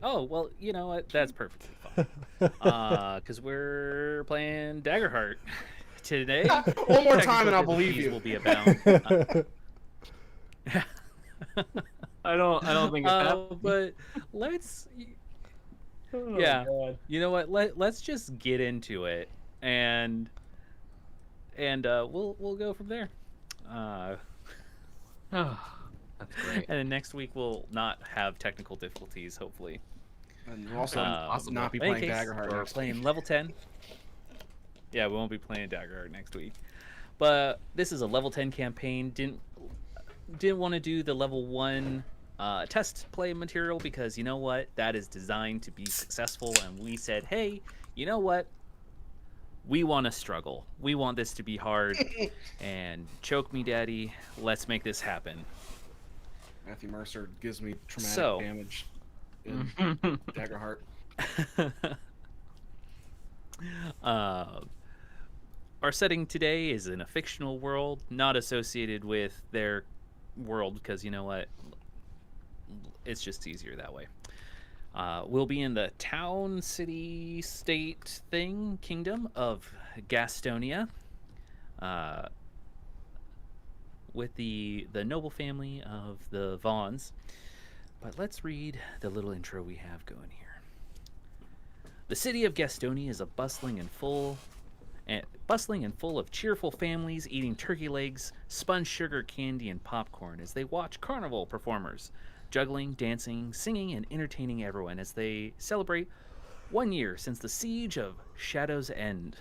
Oh, well, you know what? That's perfectly fine. Because we're playing Daggerheart today. One more time Technical and I'll believe difficulties you. will be abound. I don't think it's happening. But let's, Oh yeah, god. you know what? Let's just get into it, and we'll go from there. Uh, Oh, that's great. and then next week we'll not have technical difficulties, hopefully. And we'll also Sounds possible. not be In any playing case, Daggerheart we're next playing week. level 10. Yeah, we won't be playing Daggerheart next week. But this is a level 10 campaign. Didn't want to do the level 1 test play material because you know what? That is designed to be successful, and we said, hey, you know what? We want to struggle. We want this to be hard. And choke me, daddy. Let's make this happen. Matthew Mercer gives me traumatic So, damage in Daggerheart. uh, our setting today is in a fictional world, not associated with their world, because you know what? It's just easier that way. We'll be in the town, city, state thing kingdom of Gastonia, uh, with the noble family of the Vaughns. But let's read the little intro we have going here. The city of Gastonia is a bustling and full of cheerful families eating turkey legs, spun sugar candy, and popcorn as they watch carnival performers juggling, dancing, singing, and entertaining everyone as they celebrate 1 year since the siege of Shadow's End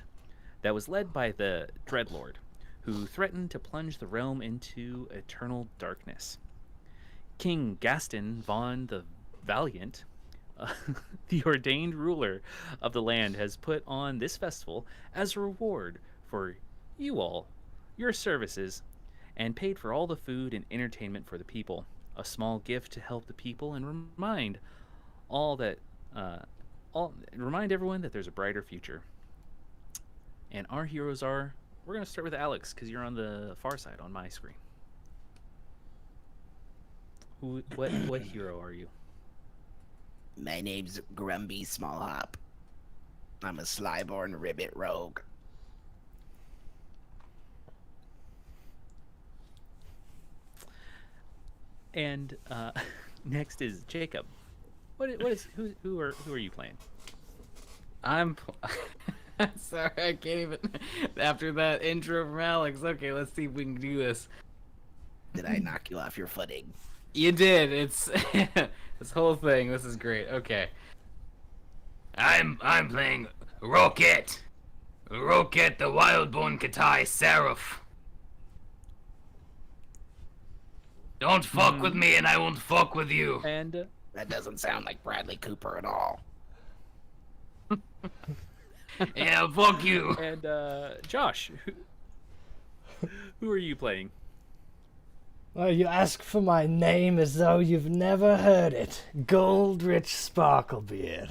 that was led by the Dreadlord, who threatened to plunge the realm into eternal darkness. King Gaston Von the Valiant, uh, the ordained ruler of the land, has put on this festival as a reward for you all, your services, and paid for all the food and entertainment for the people. A small gift to help the people and all that, uh, remind everyone that there's a brighter future. And our heroes are. We're gonna start with Alex because you're on the far side on my screen. What hero are you? My name's Grumby Smallhop. I'm a slyborn ribbit rogue. And next is Jacob. Who are you playing? I'm sorry, I can't even. After that intro from Alex, okay, let's see if we can do this. Did I knock you off your footing? You did. It's this whole thing. This is great. Okay. I'm playing Rocket. Rocket, the Wildborn Katai Seraph. Don't fuck with me, and I won't fuck with you. And That doesn't sound like Bradley Cooper at all. Yeah, fuck you. and Josh, who are you playing? Well, you ask for my name as though you've never heard it. Goldrich Sparklebeard,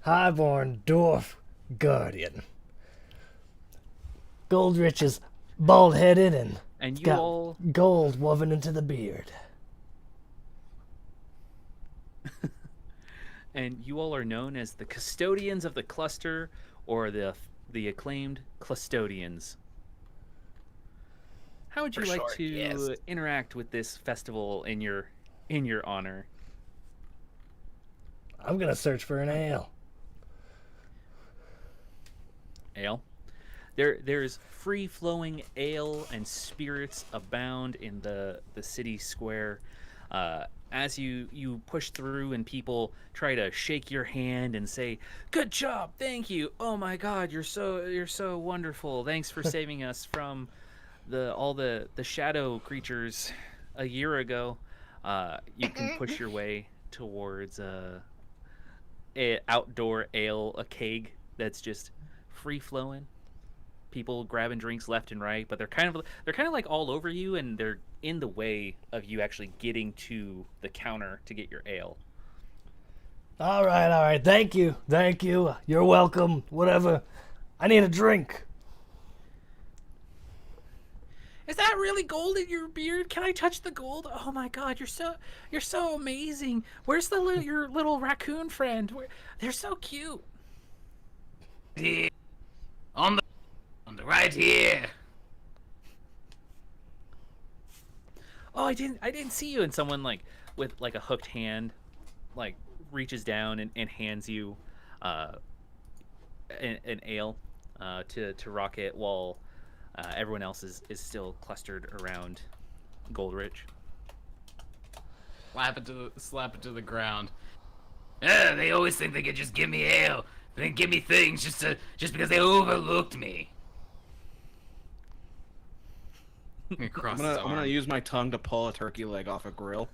highborn dwarf guardian. Goldrich is bald-headed and And he's you got all gold woven into the beard. and you all are known as the custodians of the cluster, or the acclaimed Clustodians. How would you For like short, to yes. interact with this festival in your honor? I'm gonna search for an ale. Ale. There's free flowing ale and spirits abound in the city square. As you push through and people try to shake your hand and say, "Good job, thank you. Oh my God, you're so wonderful. Thanks for saving us from all the shadow creatures a year ago." You can push your way towards a outdoor ale, a keg that's just free flowing. People grabbing drinks left and right, but they're kind of like all over you, and they're in the way of you actually getting to the counter to get your ale. All right. Thank you. You're welcome. Whatever. I need a drink. Is that really gold in your beard? Can I touch the gold? Oh my God, you're so amazing. Where's your little raccoon friend? They're so cute. Here. On the right here. Oh, I didn't see you. And someone like with like a hooked hand, like reaches down and hands you, an ale, to Rocket while everyone else is still clustered around Goldrich. Slap it to the ground. They always think they could just give me ale, then give me things just because they overlooked me. I'm gonna use my tongue to pull a turkey leg off a grill.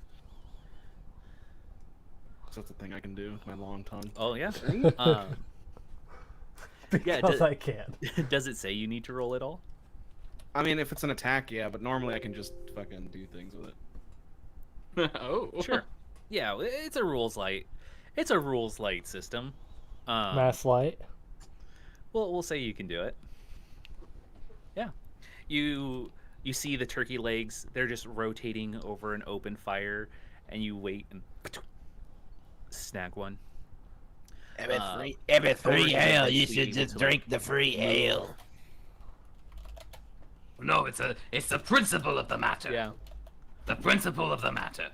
So that's a thing I can do with my long tongue. Oh yeah. Because I can. Does it say you need to roll at all? I mean, if it's an attack, yeah, but normally I can just fucking do things with it. Oh, Sure. Yeah, it's a rules light. It's a rules light system. Mass light. Well, we'll say you can do it. Yeah. You see the turkey legs, they're just rotating over an open fire, and you wait and snag one. Every free Goldrich ale, is you likely should able just to, drink the free ale. no, it's the principle of the matter. Yeah. The principle of the matter.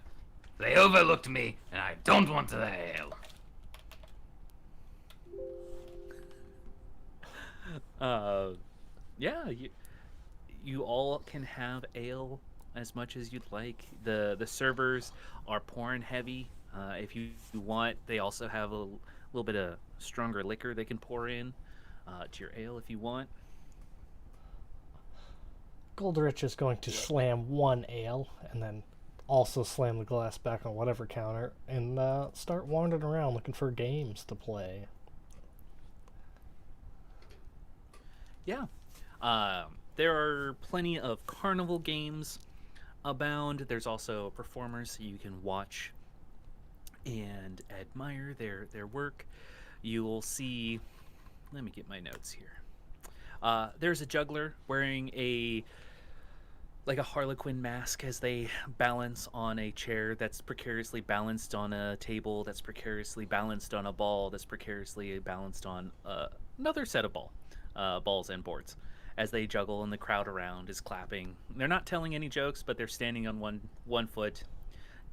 They overlooked me, and I don't want the ale. Yeah, you all can have ale as much as you'd like. The servers are pouring heavy. If you want, they also have a little bit of stronger liquor they can pour in to your ale if you want. Goldrich is going to slam one ale and then also slam the glass back on whatever counter and start wandering around looking for games to play. Yeah. There are plenty of carnival games abound. There's also performers you can watch and admire their work. You will see... Let me get my notes here. There's a juggler wearing a harlequin mask as they balance on a chair that's precariously balanced on a table, that's precariously balanced on a ball, that's precariously balanced on another set of balls and boards. As they juggle and the crowd around is clapping. They're not telling any jokes, but they're standing on one foot,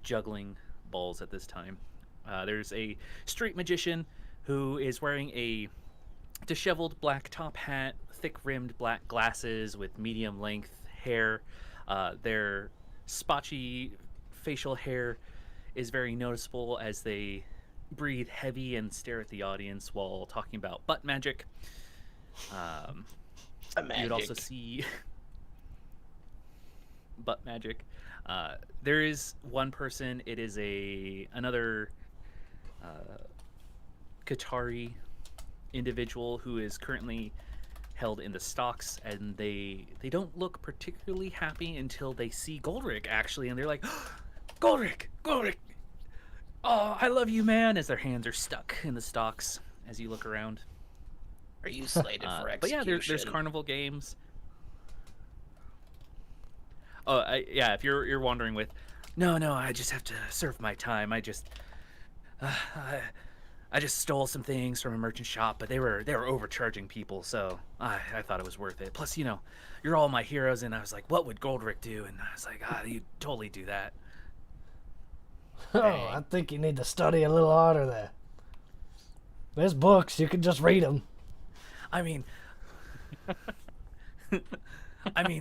juggling balls at this time. There's a street magician who is wearing a disheveled black top hat, thick-rimmed black glasses with medium-length hair. Their spotchy facial hair is very noticeable as they breathe heavy and stare at the audience while talking about butt magic. You'd also see butt magic. There is one person. It is another Qatari individual who is currently held in the stocks, and they don't look particularly happy until they see Goldrick actually, and they're like, Goldrick, oh, I love you, man, as their hands are stuck in the stocks as you look around. Are you slated for execution? But yeah, there's carnival games. Oh, yeah, if you're wandering with, no, I just have to serve my time. I just stole some things from a merchant shop, but they were overcharging people, so I thought it was worth it. Plus, you're all my heroes, and I was like, what would Goldrick do? And I was like, you'd totally do that. Oh, I think you need to study a little harder there. There's books, you can just read them. I mean,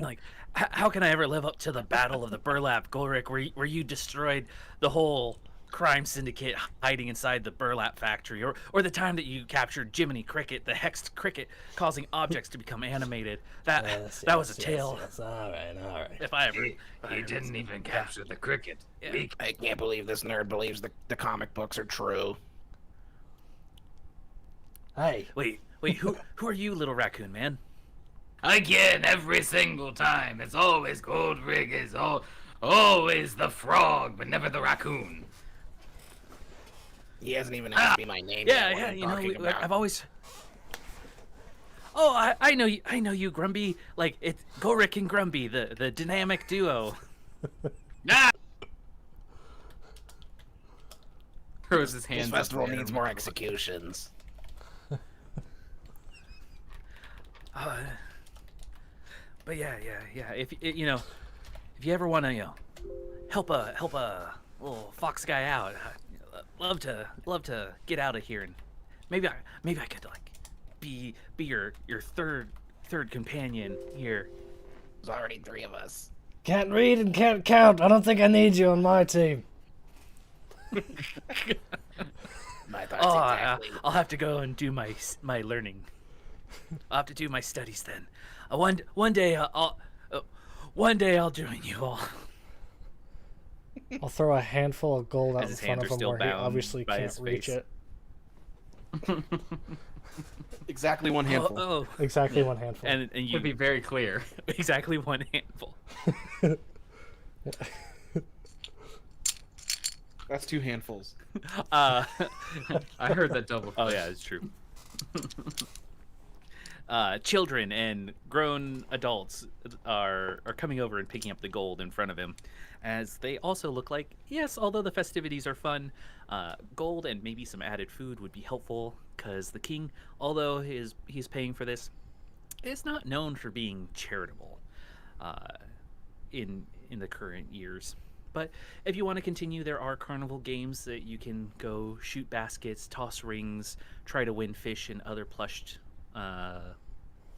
like, how can I ever live up to the Battle of the Burlap, Goldrick, where you destroyed the whole crime syndicate hiding inside the burlap factory, or the time that you captured Jiminy Cricket, the hexed cricket, causing objects to become animated? That was a tale. Yes. All right. If I ever, He didn't even capture the cricket. Yeah. I can't believe this nerd believes the comic books are true. Hey, Wait, who are you, little raccoon man? Again, every single time. It's always Goldrick, is always the frog, but never the raccoon. He hasn't even asked me my name. Yeah, yet, what I'm talking about. I've always Oh, I know you. I know you, Grumby. Like it's Gorik and Grumby, the dynamic duo. Nah. Throws his hands This up festival there. needs more executions. But yeah. If you know, if you ever want to, help a little fox guy out, love to get out of here, and maybe I could like be your third companion here. There's already 3 of us. Can't read and can't count. I don't think I need you on my team. My thoughts Oh, exactly. I'll have to go and do my learning. I'll have to do my studies then. One day I'll join you all. I'll throw a handful of gold out As in his front hands of are him still where he bound obviously by can't his reach face. it. Exactly one handful. Oh, Exactly one handful. and To you be very clear. exactly one handful. That's 2 handfuls. Uh, I heard that double. oh yeah, it's true. Children and grown adults are coming over and picking up the gold in front of him, as they also look like, yes, although the festivities are fun, gold and maybe some added food would be helpful, because the king, although he's paying for this, is not known for being charitable in the current years. But if you want to continue, there are carnival games that you can go shoot baskets, toss rings, try to win fish and other plushed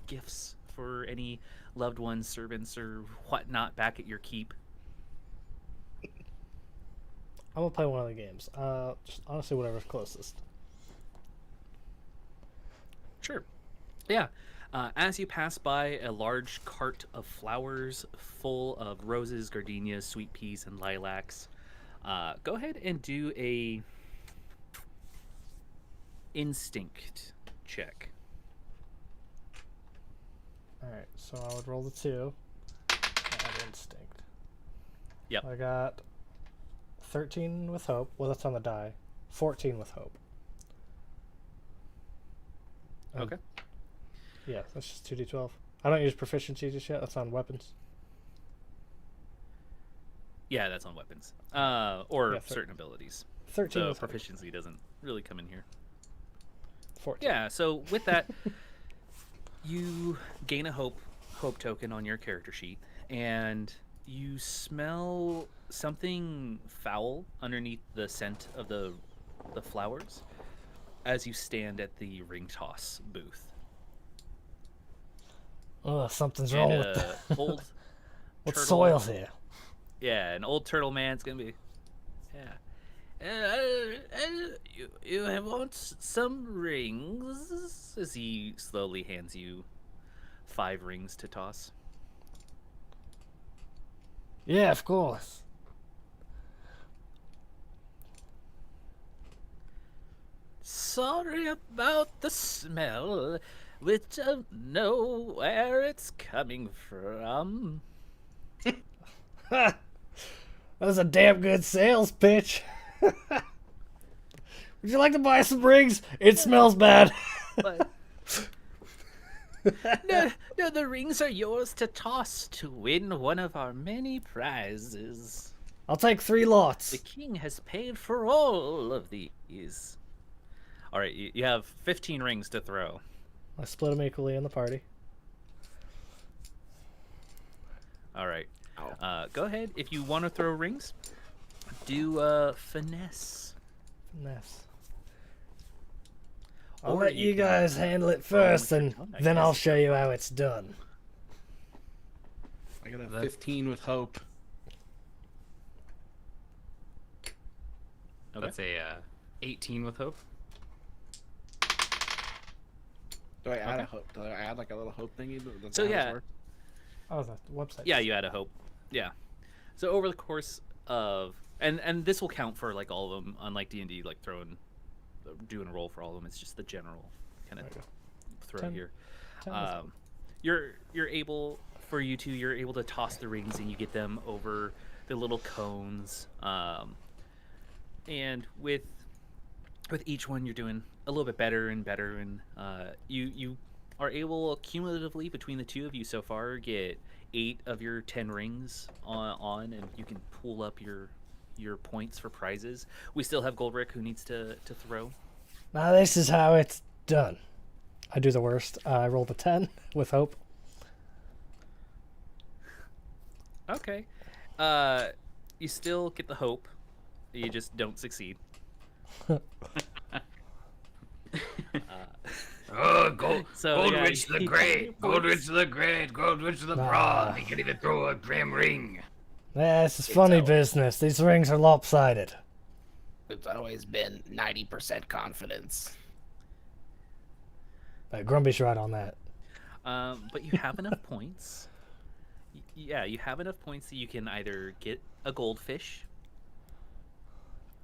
gifts for any loved ones, servants, or whatnot back at your keep. I'm gonna play one of the games. Just honestly, whatever's closest. Sure. Yeah. As you pass by a large cart of flowers full of roses, gardenias, sweet peas, and lilacs, go ahead and do a instinct check. Alright, so I would roll the 2. Add instinct. Yep. I got 13 with hope. Well, that's on the die. 14 with hope. And Okay. yeah, that's just 2d12. I don't use proficiency just yet. That's on weapons. Yeah, that's on weapons. Or Yeah, certain abilities. 13 So with hope. proficiency doesn't really come in here. 14. Yeah, so with that, you gain a hope token on your character sheet, and you smell something foul underneath the scent of the flowers as you stand at the ring toss booth. Ugh, something's And wrong with the old what turtle- soil's here. Yeah, an old turtle man's gonna be. Yeah. You want some rings? As he slowly hands you 5 rings to toss. Yeah, of course. Sorry about the smell. We don't know where it's coming from. Ha! That was a damn good sales pitch. Would you like to buy some rings? It smells bad. But no, the rings are yours to toss to win one of our many prizes. I'll take 3 lots. The king has paid for all of these. All right, you have 15 rings to throw. I split them equally in the party. All right. Go ahead. If you want to throw rings, do finesse. Nice. I'll Or let you you can guys handle it throw 'em first, with your and tongue, I then I'll guess. show you how it's done. I got a 15 with hope. Okay. That's a 18 with hope. Do I add Okay. a hope? Do I add like a little hope thingy? That's So how this yeah. works? Oh, the website. Yeah, you had a hope. Yeah. So over the course of and this will count for like all of them, unlike D&D, like doing a roll for all of them. It's just the general kind of Okay. throw 10 here. 10 with hope. You're able you're able to toss the rings and you get them over the little cones. And with each one you're doing a little bit better and better, and you are able cumulatively between the two of you so far get 8 of your 10 rings on and you can pull up your points for prizes. We still have Goldrick who needs to throw. Now this is how it's done. I do the worst. I roll the 10 with hope. Okay. You still get the hope. You just don't succeed. Oh, So, yeah, Goldrich the Great, Goldrich the Great, Goldrich the Broad. He can even throw a damn ring. Yeah, this is funny business. These rings are lopsided. It's always been 90% confidence. Grumpy's right on that. But you have enough points. Yeah, you have enough points that you can either get a goldfish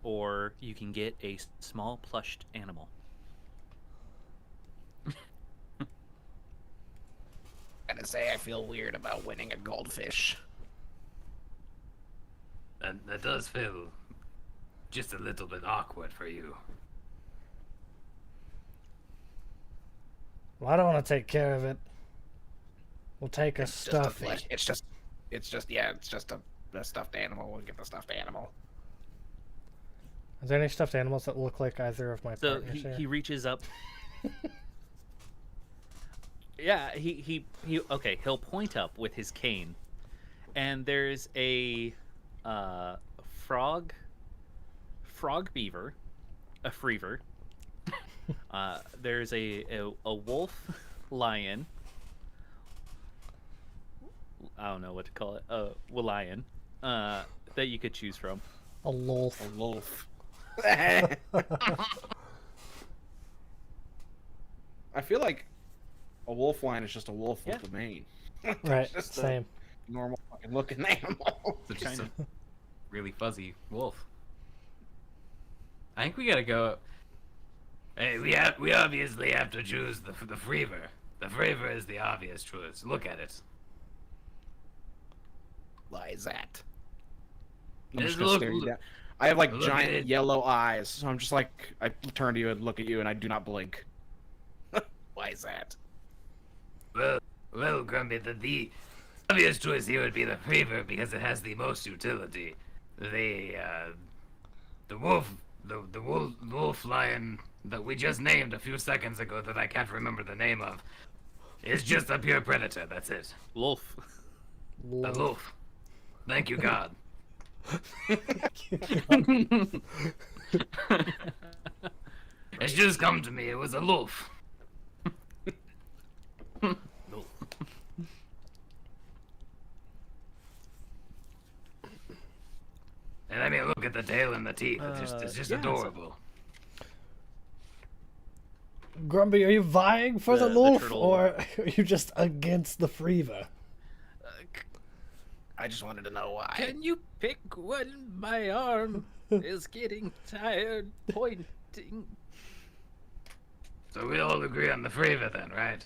or you can get a small plushed animal. Gotta say, I feel weird about winning a goldfish. And that does feel just a little bit awkward for you. Well, I don't want to take care of it. We'll take a It's just a stuffy. flesh. It's just a stuffed animal. We'll get the stuffed animal. Is there any stuffed animals that look like either of my So partners here? he reaches up. Yeah, he okay, he'll point up with his cane. And there's a frog beaver, a freever. There's a wolf lion. I don't know what to call it. Lion. That you could choose from. A wolf. A wolf. I feel like a wolf lion is just a wolf with a mane. Right, Just a same. normal fucking looking animal. So just a really fuzzy wolf. I think we gotta go. Hey, we obviously have to choose the Freever. The Freever is the obvious choice. Look at it. Why is that? I'm Just just gonna stare you look- down. I have like look at giant it. yellow eyes, so I'm just like I turn to you and look at you, and I do not blink. Why is that? Well, Grumpy, the obvious choice here would be the Freever because it has the most utility. The wolf lion that we just named a few seconds ago that I can't remember the name of is just a pure predator. That's it. Wolf. A wolf. Thank you, God. It's just come to me. It was a wolf. And I mean, look at the tail and the teeth. It's just yeah, so- adorable. Grumpy, are you vying for the The wolf, turtle. or are you just against the Freever? I just wanted to know why. Can you pick one? My arm is getting tired pointing. So we all agree on the Freever then, right?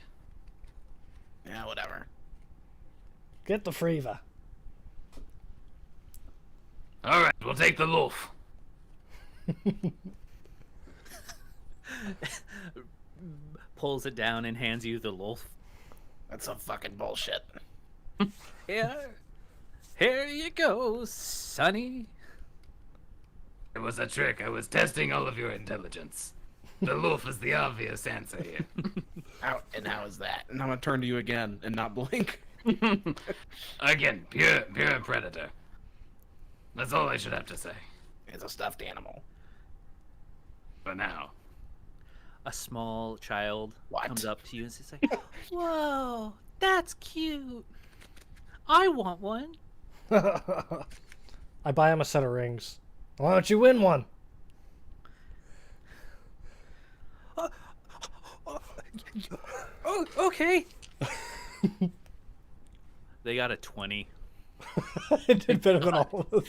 Yeah, whatever. Get the Freever. All right, we'll take the wolf. Pulls it down and hands you the wolf. That's some fucking bullshit. Here you go, Sonny. It was a trick. I was testing all of your intelligence. The wolf is the obvious answer here. How is that? And I'm gonna turn to you again and not blink. Again, pure predator. That's all I should have to say. It's a stuffed animal. For now. A small child What? comes up to you and says, like, "Whoa, that's cute. I want one." I buy him a set of rings. Why don't you win one? Oh, okay. They got a 20. I did better than all of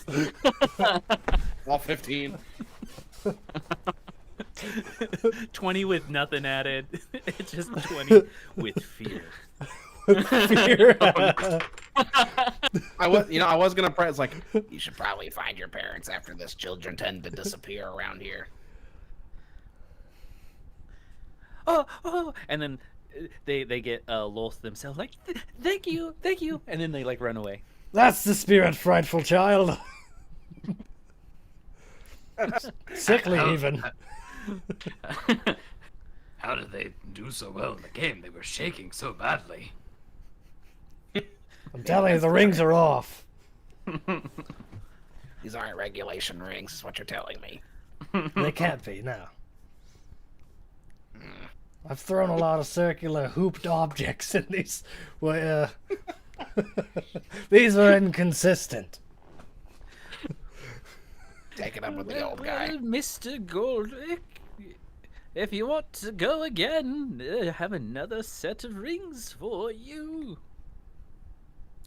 us. All 15. 20 with nothing added. It's just 20 with fear. Fear. I was gonna press like You should probably find your parents after this. Children tend to disappear around here. Oh, and then they get loth themselves, like, thank you, and then they like run away. That's the spirit, frightful child. Sickly, even. How did they do so well in the game? They were shaking so badly. I'm telling you, the rings are off. These aren't regulation rings, is what you're telling me. They can't be, no. I've thrown a lot of circular hooped objects in these. Well, these are inconsistent. Take it up with the old guy. Well, Mr. Goldrick, if you want to go again, I have another set of rings for you.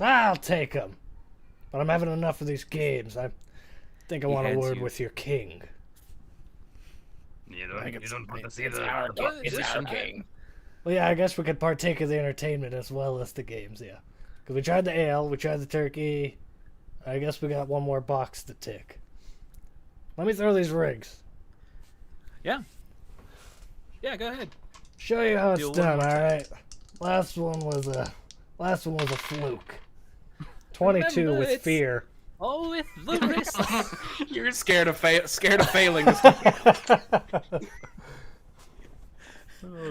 I'll take them. But I'm having enough of these games. I think I want a hands word you- with your king. You I think don't want to see it's the our king. It's our position. king. Well, yeah, I guess we could partake of the entertainment as well as the games, yeah. Because we tried the ale, we tried the turkey. I guess we got one more box to tick. Let me throw these rings. Yeah, go ahead. Show you how it's Do it one done, more time. alright? Last one was a fluke. 22 Remember, with it's- fear. Oh, with the wrists. You're scared of failing this time.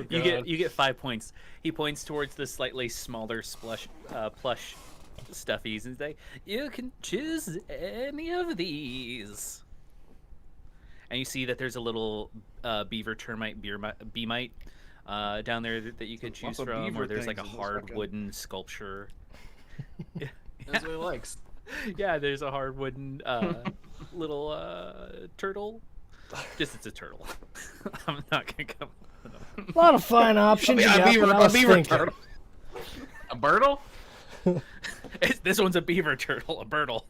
You get 5 points. He points towards the slightly smaller plush stuffies and say, "You can choose any of these." And you see that there's a little beaver termite bee mite down there that you could choose Lots of from, beaver or there's like a things in this hard fucking- wooden sculpture. That's what he likes. Yeah, there's a hard wooden little turtle. Just it's a turtle. I'm not gonna come. A lot of fine options. A you got, beaver, but I a was beaver thinking. turtle. A Birtle? This one's a beaver turtle, a birdle.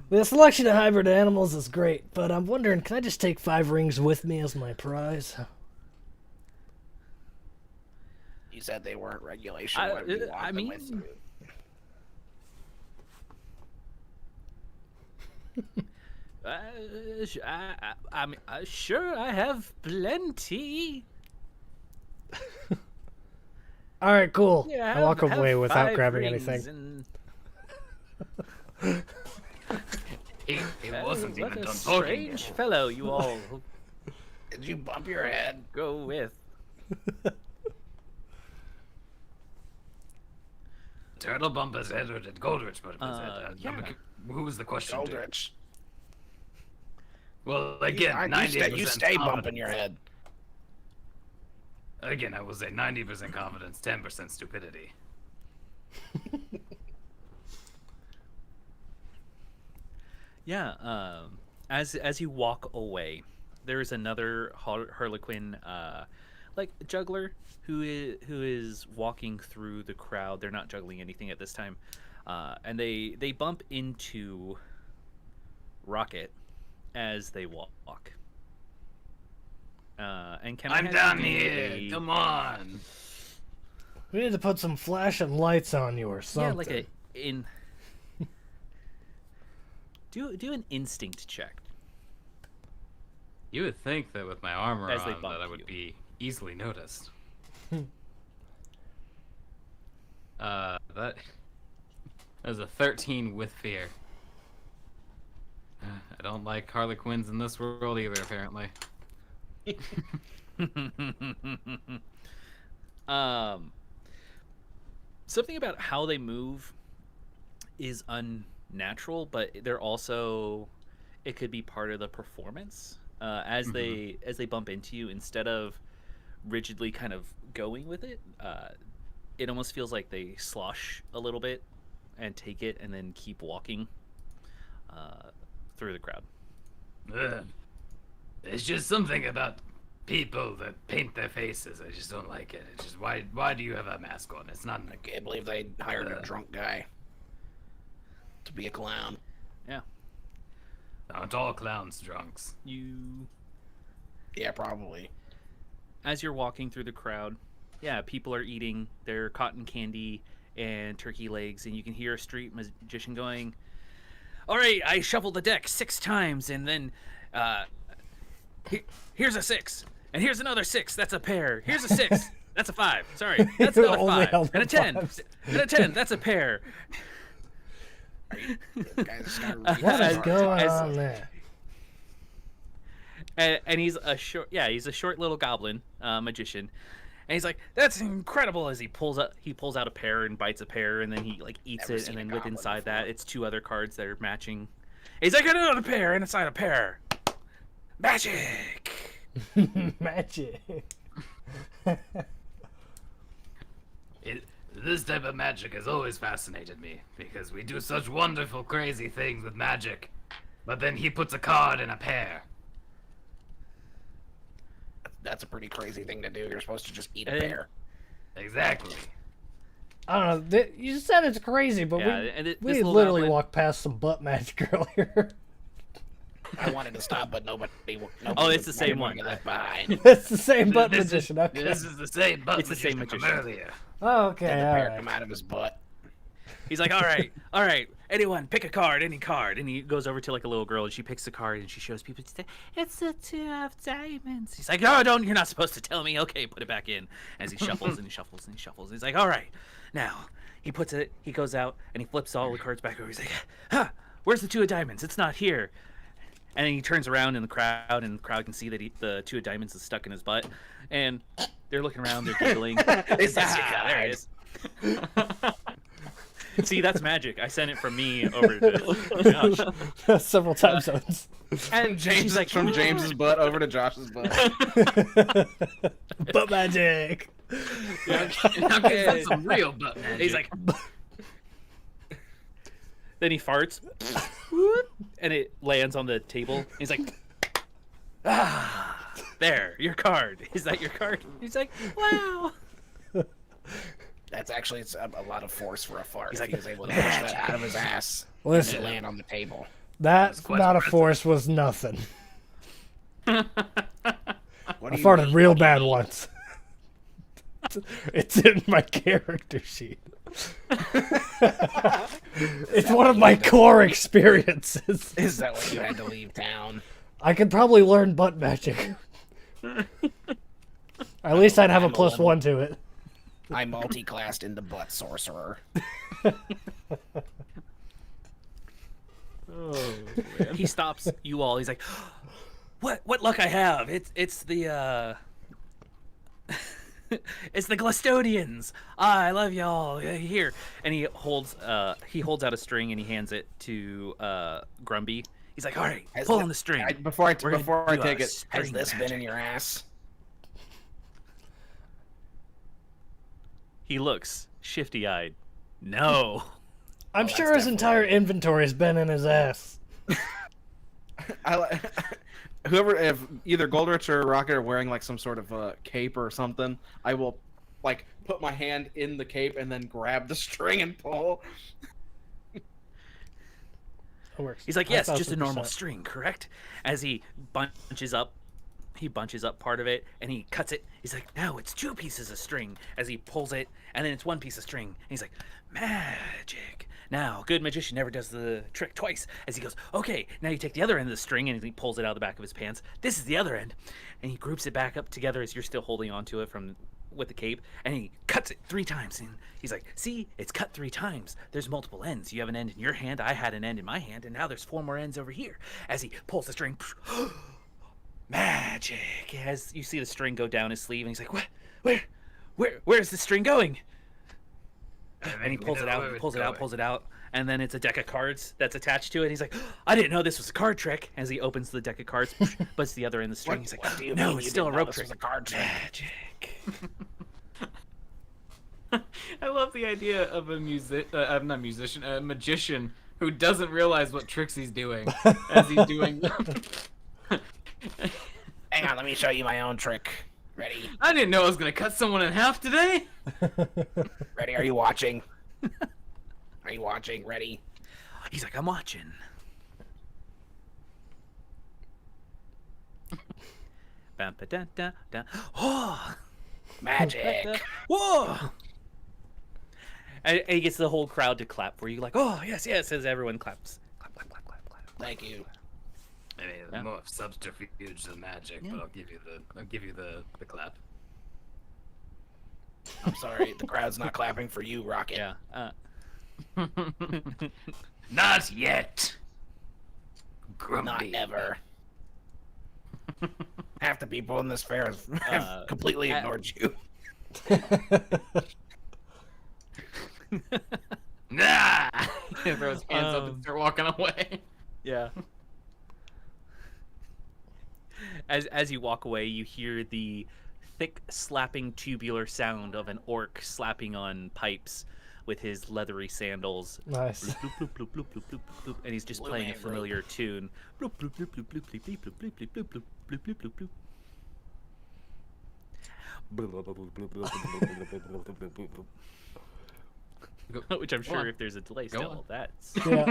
The selection of hybrid animals is great, but I'm wondering, can I just take 5 rings with me as my prize? You said they weren't regulation. I- What do you want I them mean- with you? I'm sure I have plenty. All right, cool. Yeah, I walk have away without 5 grabbing rings anything. and- He wasn't what even a done talking. strange fellow you all Did you bump your head? go with. Turtle bump his head, or did Goldrich bump his head? yeah. Who was the question? to? Goldrich. Well, again, 90%. You stay bumping confidence. your head. Again, I will say 90% confidence, 10% stupidity. Yeah, as you walk away, there is another Harlequin, like juggler who is walking through the crowd. They're not juggling anything at this time, and they bump into Rocket as they walk. And can I'm I have down you do here. a- Come on. We need to put some flashing lights on you or something. Yeah, like do an instinct check. You would think that with my armor As they on bump that I you. would be easily noticed. That is a 13 with fear. I don't like Harlequins in this world either, apparently. Something about how they move is unnatural, but they're also, it could be part of the performance. As they bump into you, instead of rigidly kind of going with it, it almost feels like they slosh a little bit and take it and then keep walking through the crowd. Ugh. It's just something about people that paint their faces. I just don't like it. It's just why do you have a mask on? It's not. I can't believe they hired a drunk guy to be a clown. Aren't all clowns drunks? You Yeah, probably. As you're walking through the crowd, yeah, people are eating their cotton candy and turkey legs, and you can hear a street magician going, "All right, I shuffled the deck 6 times, and then here's a 6. And here's another 6. That's a pair. Here's a 6. That's a 5. Sorry. That's another Only 5. held And a up 10. fives. And a 10. That's a pair. Guys, just gotta read What this is hard. going as- on there? And he's a short, he's a short little goblin magician. And he's like, "That's incredible!" As he pulls out a pear and bites a pear, and then he like eats Never it, seen and a then with goblin inside before. that, it's 2 other cards that are matching. He's like, "Another pear inside a pear, magic." Magic. This type of magic has always fascinated me because we do such wonderful, crazy things with magic. But then he puts a card in a pear. That's a pretty crazy thing to do. You're supposed to just eat a And- pear. Exactly. I don't know. You said it's crazy, but Yeah, and we this little literally goblin- walked past some butt magic earlier. I wanted to stop, but nobody. Oh, it's the same one. Left behind. It's the same butt This magician. Is, Okay. this is the same butt It's the same magician magician. from earlier. Oh, okay. Did the All pear right. come out of his butt? He's like, all right, anyone, pick a card, any card. And he goes over to like a little girl, and she picks the card, and she shows people, it's the 2 of diamonds. He's like, oh, you're not supposed to tell me. Okay, put it back in. As he shuffles and he shuffles and he shuffles. He's like, all right, now. He puts it, he goes out, and he flips all the cards back over. He's like, where's the 2 of diamonds? It's not here. And then he turns around in the crowd, and the crowd can see that the 2 of diamonds is stuck in his butt. And they're looking around, they're giggling. It's There it is. See, that's magic. I sent it from me over to Josh. Several time zones. And James She's is like, from James's butt over to Josh's butt. Butt magic. That's some real butt magic. He's like, then he farts, and it lands on the table. He's like, there, your card. Is that your card? He's like, wow. That's actually it's a lot of force for a fart. He's If he like, was able to push that out of his ass and Listen, it land on the table. that quite amount of impressive. force was nothing. What I do you farted mean? real bad once. It's in my character sheet. It's one of my core experiences. Is that why you had to leave town? I could probably learn butt magic. At least I'd have a +1 to it. I multi-classed into butt sorcerer. He stops you all. He's like, what luck I have? It's the it's the Clustodians. I love y'all. Here. And he holds out a string and he hands it to Grumby. He's like, all right, pull on the string. Before I We're gonna do take a it, Has string this been magic. in your ass? He looks shifty-eyed. No. I'm that's sure his entire inventory has been in his ass. whoever, if either Goldrich or Rocket are wearing like some sort of cape or something, I will like put my hand in the cape and then grab the string and pull. It works. He's like, yes, just a 1000%. normal string, correct? As he bunches up part of it and he cuts it. He's like, no, it's 2 pieces of string. As he pulls it, and then it's 1 piece of string. And he's like, magic. Now, good magician never does the trick twice. As he goes, okay, now you take the other end of the string, and he pulls it out of the back of his pants. This is the other end. And he groups it back up together as you're still holding onto it with the cape, and he cuts it 3 times. And he's like, see, it's cut 3 times. There's multiple ends. You have an end in your hand, I had an end in my hand, and now there's 4 more ends over here. As he pulls the string, magic. As you see the string go down his sleeve, and he's like, what? Where's the string going? And he pulls it out, and then it's a deck of cards that's attached to it. He's like, I didn't know this was a card trick. As he opens the deck of cards, but it's the other end of the string. He's like, What do you no, mean it's you still a didn't know rope this trick. was a card trick? Magic. I love the idea of a magician who doesn't realize what tricks he's doing as he's doing them. Hang on, let me show you my own trick. Ready? I didn't know I was gonna cut someone in half today. Ready? Are you watching? Are you watching? Ready? He's like, I'm watching. Bam, ba, da, da, da. Oh, Magic. whoa! And he gets the whole crowd to clap for you, like, oh yes, yes, as everyone claps. Clap, clap, clap, clap, clap. Thank you. I mean, Yeah. more of subterfuge than magic, Yeah. but I'll give you the clap. I'm sorry, the crowd's not clapping for you, Rocket. Yeah. Not yet. Not Grumpy. ever. Half the people in this fair have completely ignored you. Nah. He throws his hands up and start walking away. Yeah. As you walk away, you hear the thick slapping tubular sound of an orc slapping on pipes with his leathery sandals. Nice. Bloop, bloop, bloop, bloop, bloop, bloop, bloop, and he's just Blue playing a man rope. familiar tune. Bloop, bloop, bloop, bloop, bloop, bloop, bloop, bloop, bloop, bloop, bloop, bloop, bloop, bloop, bloop. Which I'm sure on. if there's a delay Go still, on. that's Yeah.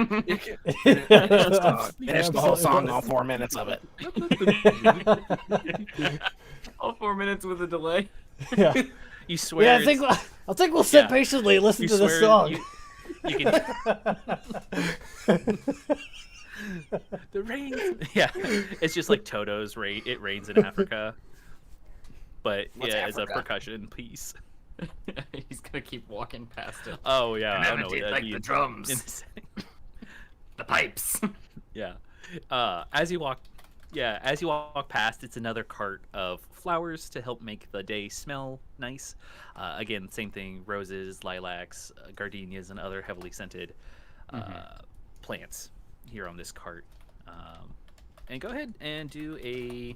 Finish the whole song, all 4 minutes of it. All 4 minutes with a delay. Yeah. you swear. Yeah, it's- I think we'll sit Yeah. patiently and listen you to swear this song. You can the rain. Yeah, it's just like Toto's rain. It rains in Africa, but What's yeah, as a Africa? percussion piece. He's gonna keep walking past it. Oh yeah, I don't know what Levitate that'd like be the in drums, the setting. the pipes. Yeah. As you walk past, it's another cart of flowers to help make the day smell nice. Again, same thing: roses, lilacs, gardenias, and other heavily scented plants here on this cart. And go ahead and do a.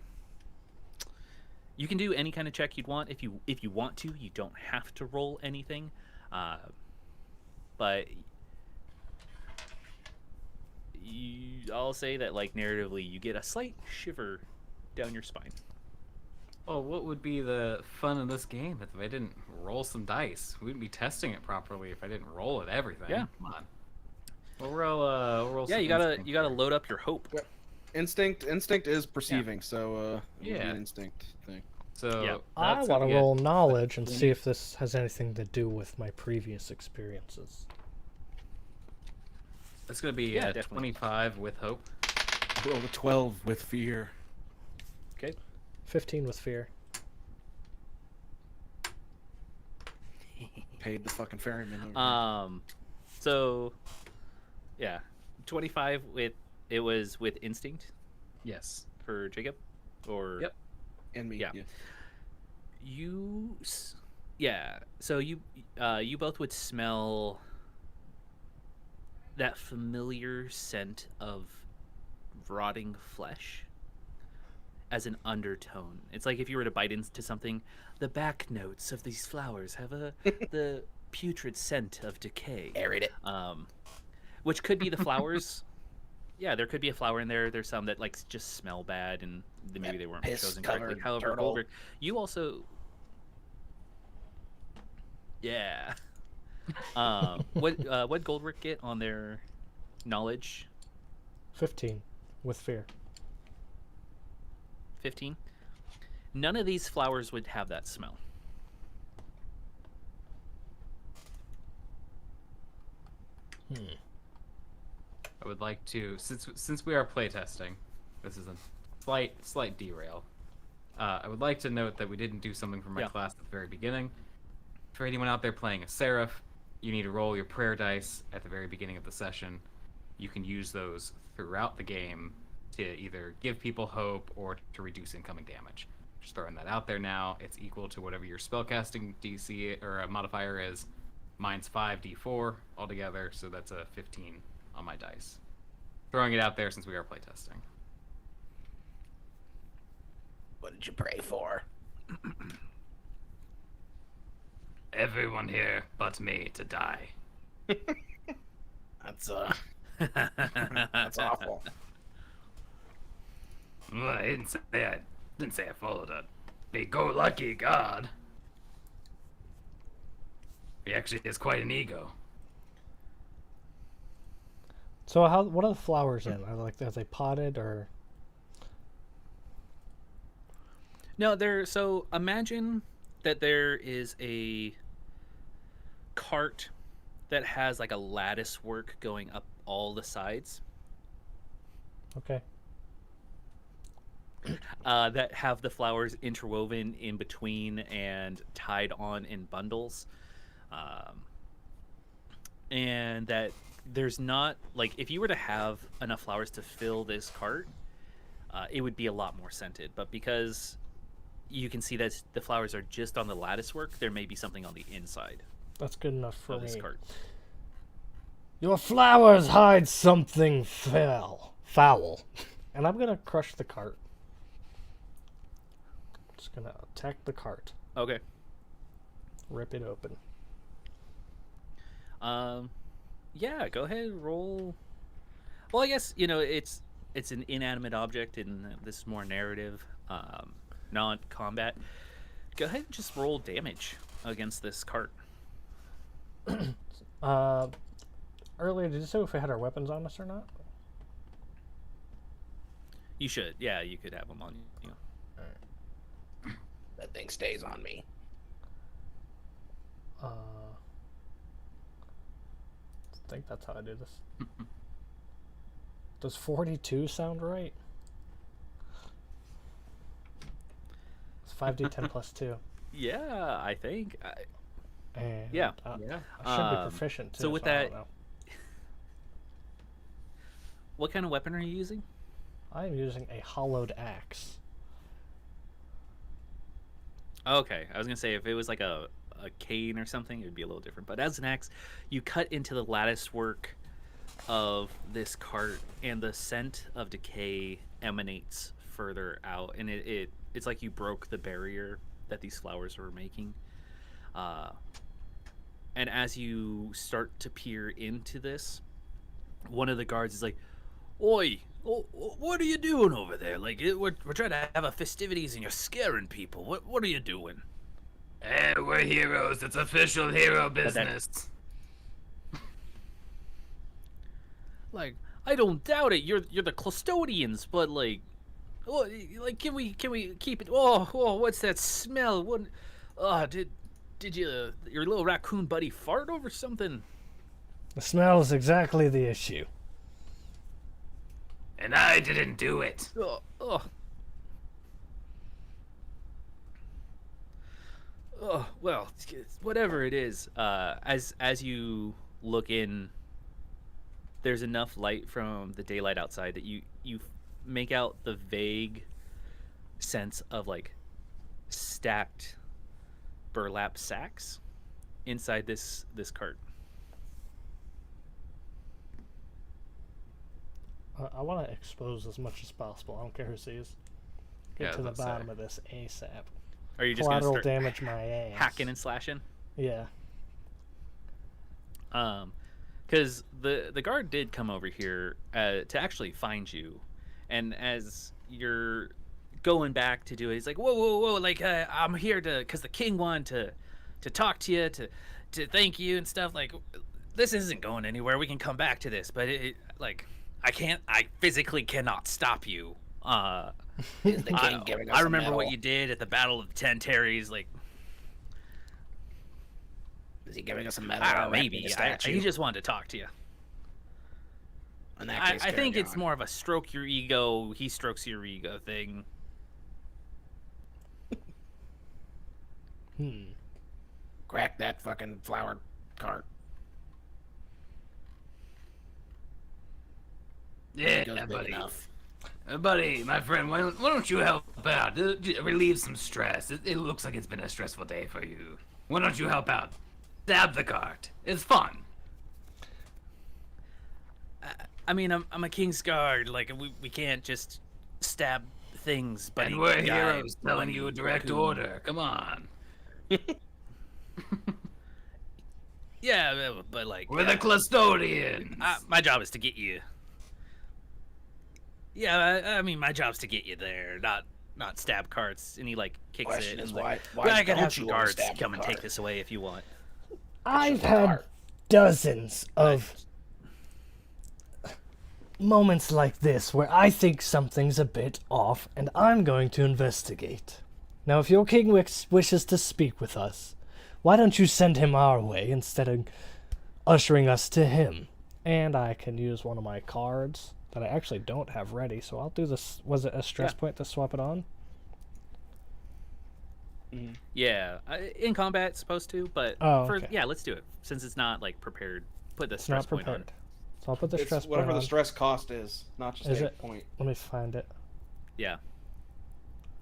You can do any kind of check you'd want if you want to. You don't have to roll anything, but. I'll say that, like, narratively, you get a slight shiver down your spine. Oh, what would be the fun of this game if I didn't roll some dice? We wouldn't be testing it properly if I didn't roll at everything. Yeah. Come on. We'll roll Yeah, some you gotta instinct you gotta here. load up your hope. Instinct is perceiving, so it would be Yeah. an instinct thing. So Yeah. I that's want to what we roll get. knowledge and see if this has anything to do with my previous experiences. It's gonna be Yeah, definitely. 25 with hope. Roll a 12 with fear. Okay. 15 with fear. Paid the fucking ferryman. over So, yeah, 25 was with instinct Yes. for Jacob, or Yep. here. And me. yeah. So you both would smell that familiar scent of rotting flesh as an undertone. It's like if you were to bite into something, the back notes of these flowers have the putrid scent of decay. Aerate it. Which could be the flowers. Yeah, there could be a flower in there. There's some that like just smell bad and maybe they weren't chosen correctly. piss-covered However, turtle. Goldrick, you also. Yeah. What Goldrick get on their knowledge? 15 with fear. 15. None of these flowers would have that smell. I would like to, since we are playtesting, this is a slight derail. I would like to note that we didn't do something from my Yeah. class at the very beginning. For anyone out there playing a seraph, you need to roll your prayer dice at the very beginning of the session. You can use those throughout the game to either give people hope or to reduce incoming damage. Just throwing that out there now. It's equal to whatever your spellcasting DC or modifier is. Mine's 5d4 altogether, so that's a 15 on my dice. Throwing it out there since we are playtesting. What did you pray for? Everyone here but me to die. That's that's awful. Well, I didn't say I followed a be-go-lucky god. He actually has quite an ego. So what are the flowers in? Are they potted or? No, so imagine that there is a cart that has like a lattice work going up all the sides. Okay. that have the flowers interwoven in between and tied on in bundles. And that there's not, like, if you were to have enough flowers to fill this cart, it would be a lot more scented. But because you can see that the flowers are just on the lattice work, there may be something on the inside That's good enough for of this me. cart. Your flowers hide something foul. And I'm gonna crush the cart. Just gonna attack the cart. Okay. Rip it open. Yeah, go ahead and roll. Well, I guess, you know, it's an inanimate object, and this is more narrative, non-combat. Go ahead and just roll damage against this cart. Earlier, did you say if we had our weapons on us or not? You should. Yeah, you could have them on you. That thing stays on me. I think that's how I do this. Does 42 sound right? It's 5d10 plus 2. Yeah, I think. And Yeah. Yeah. I should be proficient too. So with I don't that, know. what kind of weapon are you using? I am using a hollowed axe. Okay, I was gonna say if it was like a cane or something, it would be a little different. But as an axe, you cut into the lattice work of this cart, and the scent of decay emanates further out, and it's like you broke the barrier that these flowers were making. And as you start to peer into this, one of the guards is like, "Oi, what are you doing over there? Like, we're trying to have a festivities and you're scaring people. What are you doing?" Hey, we're heroes. It's official hero business. Like, I don't doubt it. You're the Clustodians, but like, oh, like, can we keep it? Oh, what's that smell? What? Did your little raccoon buddy fart over something? The smell is exactly the issue. And I didn't do it. Well, whatever it is. As you look in, there's enough light from the daylight outside that you make out the vague sense of like stacked burlap sacks inside this cart. I want to expose as much as possible. I don't care who sees. Get Yeah, to the let's say. bottom of this ASAP. Are you just gonna Collateral start damage my ass. hacking and slashing? Yeah. Because the guard did come over here to actually find you, and as you're going back to do it, he's like, whoa, like, I'm here because the king wanted to talk to you, to thank you and stuff. Like, this isn't going anywhere. We can come back to this, but I physically cannot stop you. Is the king giving us I a remember what medal? you did at the Battle of the Ten Terries. Like, Is he giving us a medal? I or don't know, erecting maybe a statue? he just wanted to talk to you. In that I case, think carry it's on. more of a stroke your ego, he strokes your ego thing. Crack that fucking flower cart. Yeah, Goes big buddy. enough. Buddy, my friend, why don't you help out? Relieve some stress. It looks like it's been a stressful day for you. Why don't you help out? Stab the cart. It's fun. I mean, I'm a king's guard. Like, we can't just stab things. But And we're heroes telling you a direct order. Come on. Yeah, but like, We're the Clustodians. my job is to get you. Yeah, I mean, my job's to get you there, not stab carts. And he like kicks Question it. is And like, why well, I can don't have some you wanna guards stab the come and take cart? this away if you want. I've the had cart. dozens of moments like this where I think something's a bit off and I'm going to investigate. Now, if your king wishes to speak with us, why don't you send him our way instead of ushering us to him? And I can use one of my cards that I actually don't have ready, so I'll do this. Was it a stress point to swap it on? Yeah, in combat it's supposed to, but Okay. yeah, let's do it since it's not like prepared. Put the It's stress not point prepared. on. So I'll put the It's stress point whatever on. the stress cost is, not just Is a it? point. Let me find it. Yeah,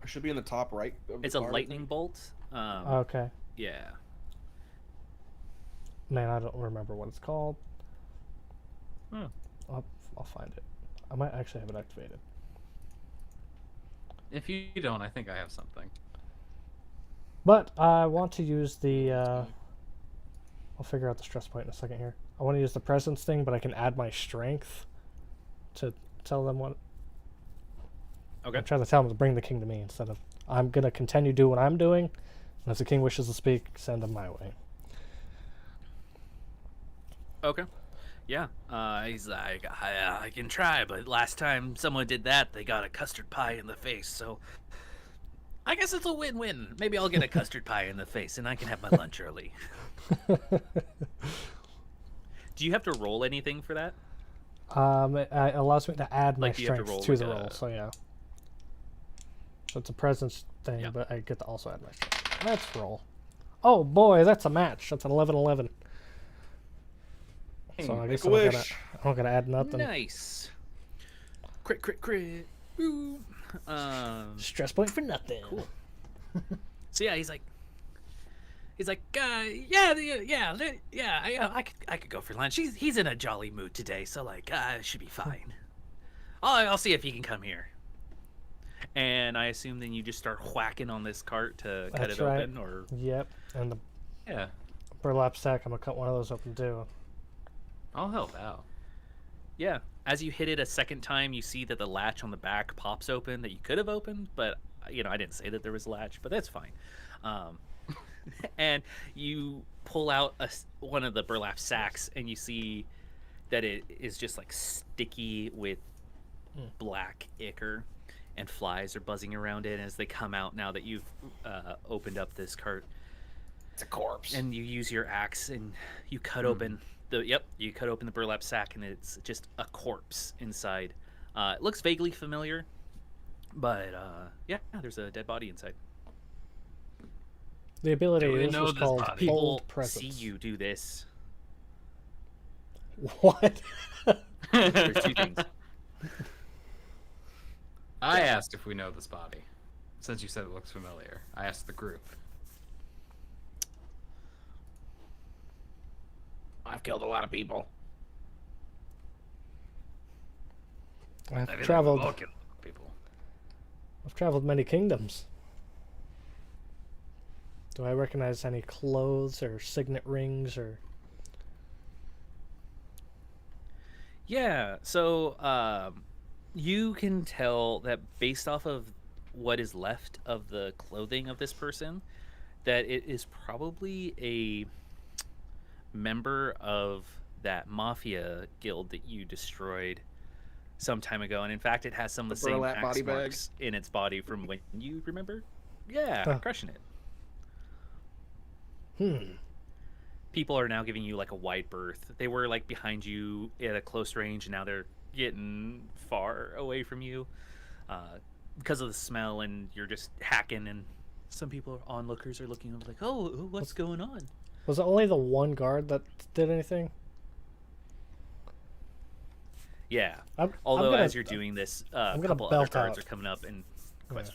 It should be in the top right. Of the it's a card, I lightning think. bolt. Okay. Yeah. Man, I don't remember what it's called. Oh. I'll find it. I might actually have it activated. If you don't, I think I have something. But I want to use the. I'll figure out the stress point in a second here. I want to use the presence thing, but I can add my strength to tell them what. Okay. I'm trying to tell them to bring the king to me instead of I'm gonna continue to do what I'm doing, and if the king wishes to speak, send him my way. Okay. Yeah. He's like, I can try, but last time someone did that, they got a custard pie in the face. So I guess it's a win-win. Maybe I'll get a custard pie in the face, and I can have my lunch early. Do you have to roll anything for that? It allows me to add my Like, do you have to strength roll to like the a- roll, so yeah. So it's a presence thing, Yeah. but I get to also add my strength. Let's roll. Oh boy, that's a match. That's an 11-11. So I guess Make a wish. I'm gonna add nothing. Nice. Crit, crit, crit. Ooh. Stress point for nothing. Cool. So yeah, he's like, I could go for lunch. He's in a jolly mood today, so like, it should be fine. I'll see if he can come here. And I assume then you just start whacking on this cart to cut That's it right. open, or Yep, and the Yeah, burlap sack. I'm gonna cut one of those open too. I'll help out. yeah. As you hit it a second time, you see that the latch on the back pops open that you could have opened, but I didn't say that there was a latch, but that's fine. And you pull out one of the burlap sacks, and you see that it is just like sticky with black ichor, and flies are buzzing around it as they come out now that you've opened up this cart. It's a corpse. And you use your axe and you cut open you cut open the burlap sack, and it's just a corpse inside. It looks vaguely familiar, but yeah, there's a dead body inside. The ability Do we is know just this called body? People Bold Presence. see you do this. What? There's two things. I asked if we know this body. Since you said it looks familiar, I asked the group. I've killed a lot of people. I've I feel like traveled. we've all killed people. I've traveled many kingdoms. Do I recognize any clothes or signet rings or? Yeah, so you can tell that based off of what is left of the clothing of this person, that it is probably a member of that mafia guild that you destroyed some time ago. And in fact, it has some of the The same burlap axe body bag? marks in its body from when you remember. Yeah, Huh. crushing it. Hmm. People are now giving you like a wide berth. They were like behind you at a close range, and now they're getting far away from you because of the smell, and you're just hacking. And some people, onlookers, are looking over like, "Oh, what's going on?" Was it only the one guard that did anything? Yeah. I'm Although gonna, as you're doing this, a gonna couple other belt guards out. are coming up and question.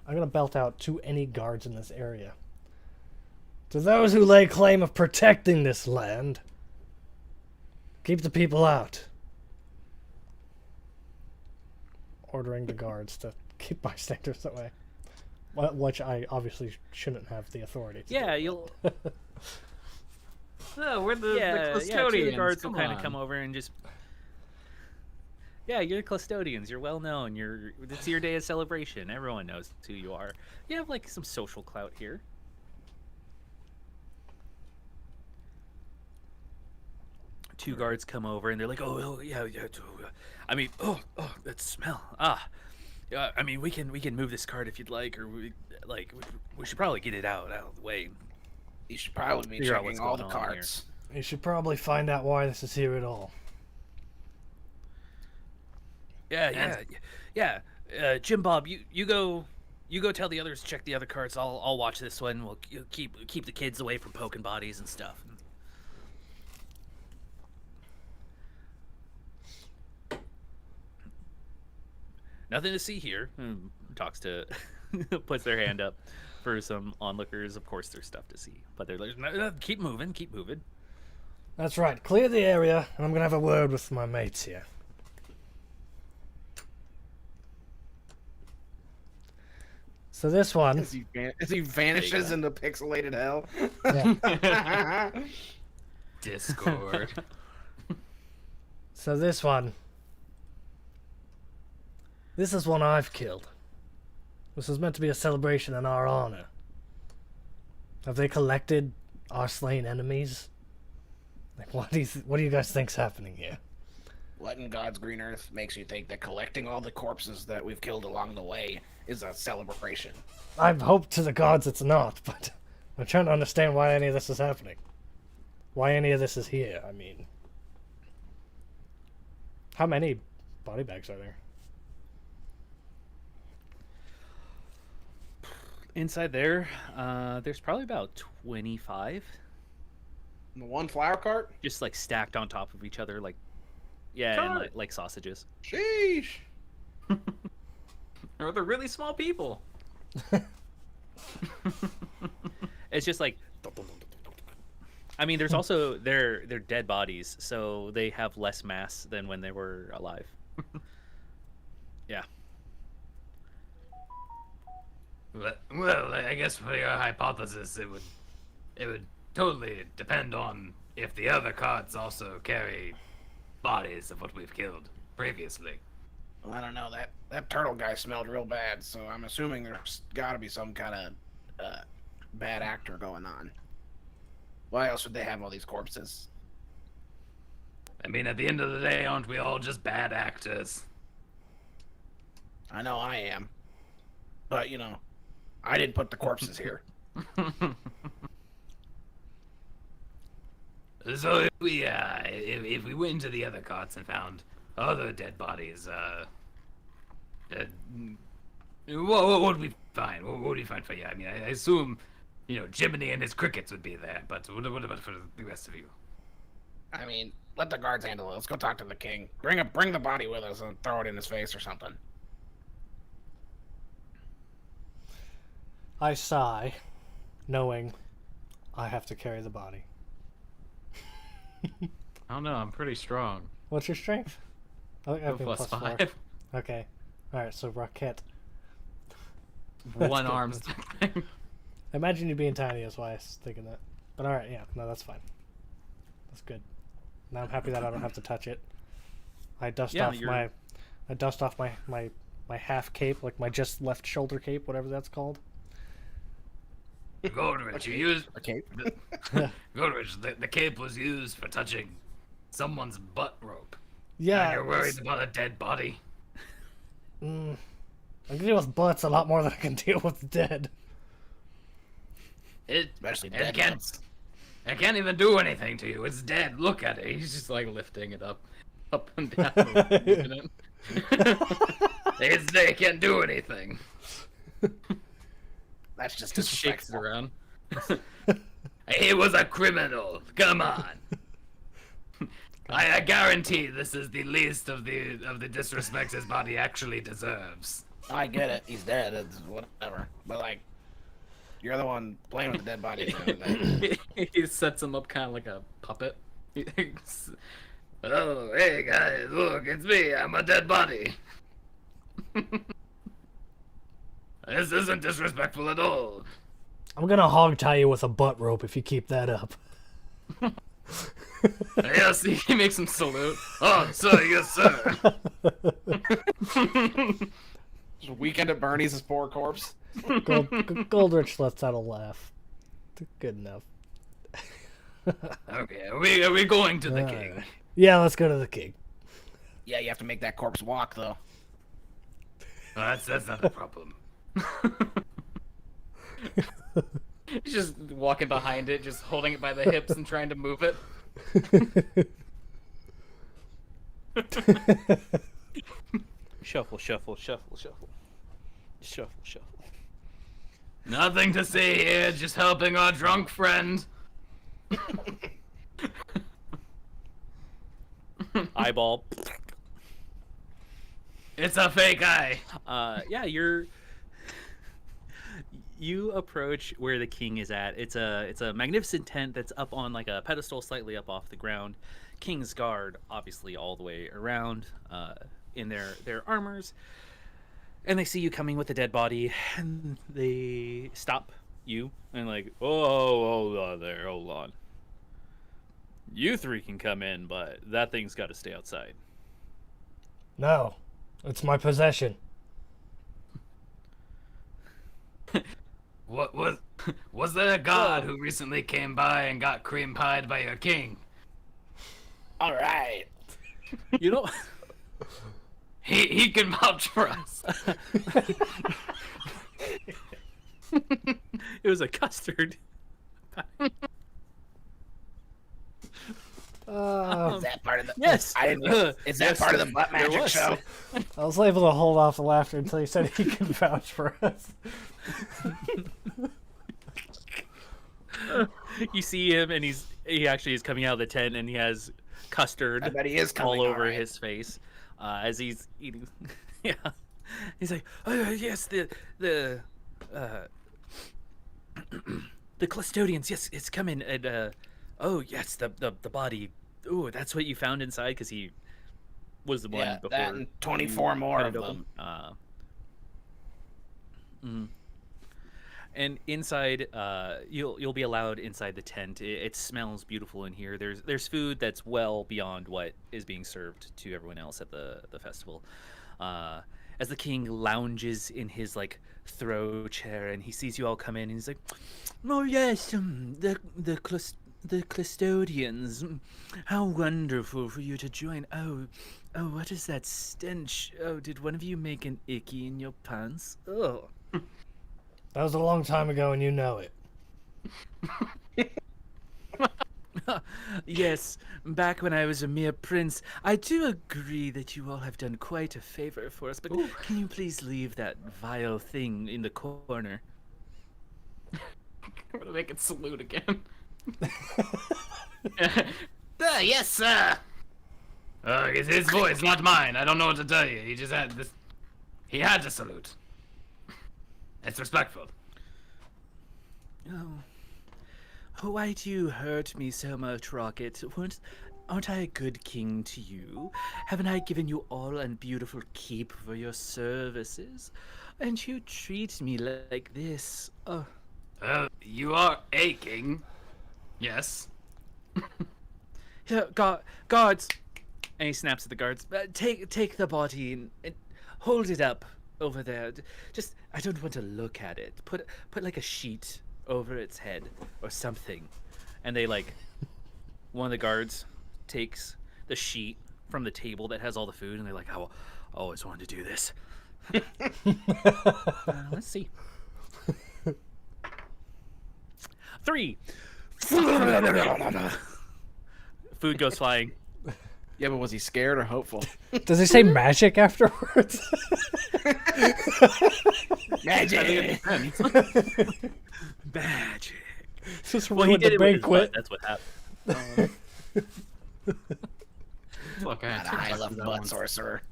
I'm gonna belt out to any guards in this area. To those who lay claim of protecting this land, keep the people out. Ordering the guards to keep bystanders away. Which I obviously shouldn't have the authority to Yeah, do. you'll. No, we're the Yeah, two of custodians. the guards will Come kind of on. come over and just. Yeah, you're the custodians. You're well known. It's your day of celebration. Everyone knows who you are. You have like some social clout here. Two guards come over and they're like, "Oh yeah. I mean, that smell. I mean, we can move this cart if you'd like, or we should probably get it out of the way." You should probably be Figure out checking what's all the going on here. carts. You should probably find out why this is here at all. Yeah. Jim Bob, you go tell the others to check the other carts. I'll watch this one. We'll keep the kids away from poking bodies and stuff. Nothing to see here. Talks to, puts their hand up for some onlookers. Of course, there's stuff to see, but they're like, no, keep moving, keep moving. That's right. Clear the area, and I'm gonna have a word with my mates here. So this one. As he vanishes into pixelated hell. Yeah. Discord. So this one. This is one I've killed. This was meant to be a celebration in our honor. Have they collected our slain enemies? Like, what do you guys think's happening here? What in God's green earth makes you think that collecting all the corpses that we've killed along the way is a celebration? I've hoped to the gods it's not, but I'm trying to understand why any of this is happening. Why any of this is here, I mean. How many body bags are there? Inside there, there's probably about 25, The one flower cart? just like stacked on top of each other, like, yeah, and like sausages. Sheesh. Or they're really small people. It's just like, I mean, there's also they're dead bodies, so they have less mass than when they were alive. Yeah. Well, I guess for your hypothesis, it would totally depend on if the other carts also carry bodies of what we've killed previously. Well, I don't know. That turtle guy smelled real bad, so I'm assuming there's got to be some kind of bad actor going on. Why else would they have all these corpses? I mean, at the end of the day, aren't we all just bad actors? I know I am. But, you know, I didn't put the corpses here. So if we went into the other carts and found other dead bodies, what would we find? What would we find for you? I mean, I assume, you know, Jiminy and his crickets would be there, but what about for the rest of you? I mean, let the guards handle it. Let's go talk to the king. Bring the body with us and throw it in his face or something. I sigh, knowing I have to carry the body. I don't know. I'm pretty strong. What's your strength? I think I've been Plus plus 4. 5. Okay. Alright, so Rocket. One good. arm's thing. Imagine you being tiny is why I was thinking that. But alright, yeah, no, that's fine. That's good. Now I'm happy that I don't have to touch it. I dust off my half cape, like my just left shoulder cape, whatever that's called. Goldrich, you used A cape. Goldrich. The cape was used for touching someone's butt rope. Yeah. And you're worried about a dead body. I can deal with butts a lot more than I can deal with dead. Especially dead ones. It can't even do anything to you. It's dead. Look at it. He's just like lifting it up and down. Moving it. They can't do anything. That's just Just shakes it disrespectful. around. He was a criminal. Come on. I guarantee this is the least of the disrespect his body actually deserves. I get it. He's dead. It's whatever. But, like, you're the one playing with the dead body. He sets him up kind of like a puppet. Oh, hey guys, look, it's me. I'm a dead body. This isn't disrespectful at all. I'm gonna hog tie you with a butt rope if you keep that up. Yes, he makes him salute. Oh, sir, yes, sir. Just Weekend at Bernie's' poor corpse. Goldrich lets out a laugh. Good enough. Okay, are we going to the king? Yeah, let's go to the king. Yeah, you have to make that corpse walk, though. That's not a problem. He's just walking behind it, just holding it by the hips and trying to move it. Shuffle, shuffle, shuffle, shuffle. Shuffle, shuffle. Nothing to see here, just helping our drunk friend. Eyeball. It's a fake eye. Yeah, you approach where the king is at. It's a magnificent tent that's up on like a pedestal slightly up off the ground. King's guard obviously all the way around in their armors. And they see you coming with a dead body and they stop you and like, "Oh, hold on there. Hold on. You three can come in, but that thing's got to stay outside." No, it's my possession. What was there a god who recently came by and got cream pied by your king? All right. You know, He can vouch for us. it was a custard. Is that part of the? Yes. I didn't know. Is that Yes, part of the butt there magic was. show? I was able to hold off the laughter until he said he can vouch for us. You see him, and he actually is coming out of the tent, and he has custard I bet he is coming all over alright. his face as he's eating. Yeah, he's like, "Oh yes, the Clustodians. Yes, it's coming." And oh yes, the body. Oh, that's what you found inside, because he was the one Yeah, before. that and 24 more cut of it open. them. And inside, you'll be allowed inside the tent. It smells beautiful in here. There's food that's well beyond what is being served to everyone else at the festival. As the king lounges in his like throw chair and he sees you all come in, and he's like, "Oh yes, the Clustodians. How wonderful for you to join. Oh, what is that stench? Oh, did one of you make an icky in your pants? Oh." That was a long time ago, and you know it. Yes, back when I was a mere prince. I do agree that you all have done quite a favor for us, but can you please leave that vile thing in the corner? I'm gonna make it salute again. Yes, sir. It's his voice, not mine. I don't know what to tell you. He just had this. He had to salute. It's respectful. Oh, why do you hurt me so much, Rocket? Aren't I a good king to you? Haven't I given you all a beautiful keep for your services? And you treat me like this. Oh. You are aching. Yes. Here, guards! And he snaps at the guards. Take the body and hold it up over there. Just, I don't want to look at it. Put like a sheet over its head or something. And they like, one of the guards takes the sheet from the table that has all the food, and they're like, "I always wanted to do this." Let's see. 3. Food goes flying. Yeah, but was he scared or hopeful? Does he say magic afterwards? Magic. Magic. Just Well, he ruined did the it with his banquet. butt. That's what happened. Look, I had Not a two high questions level at butt once. sorcerer.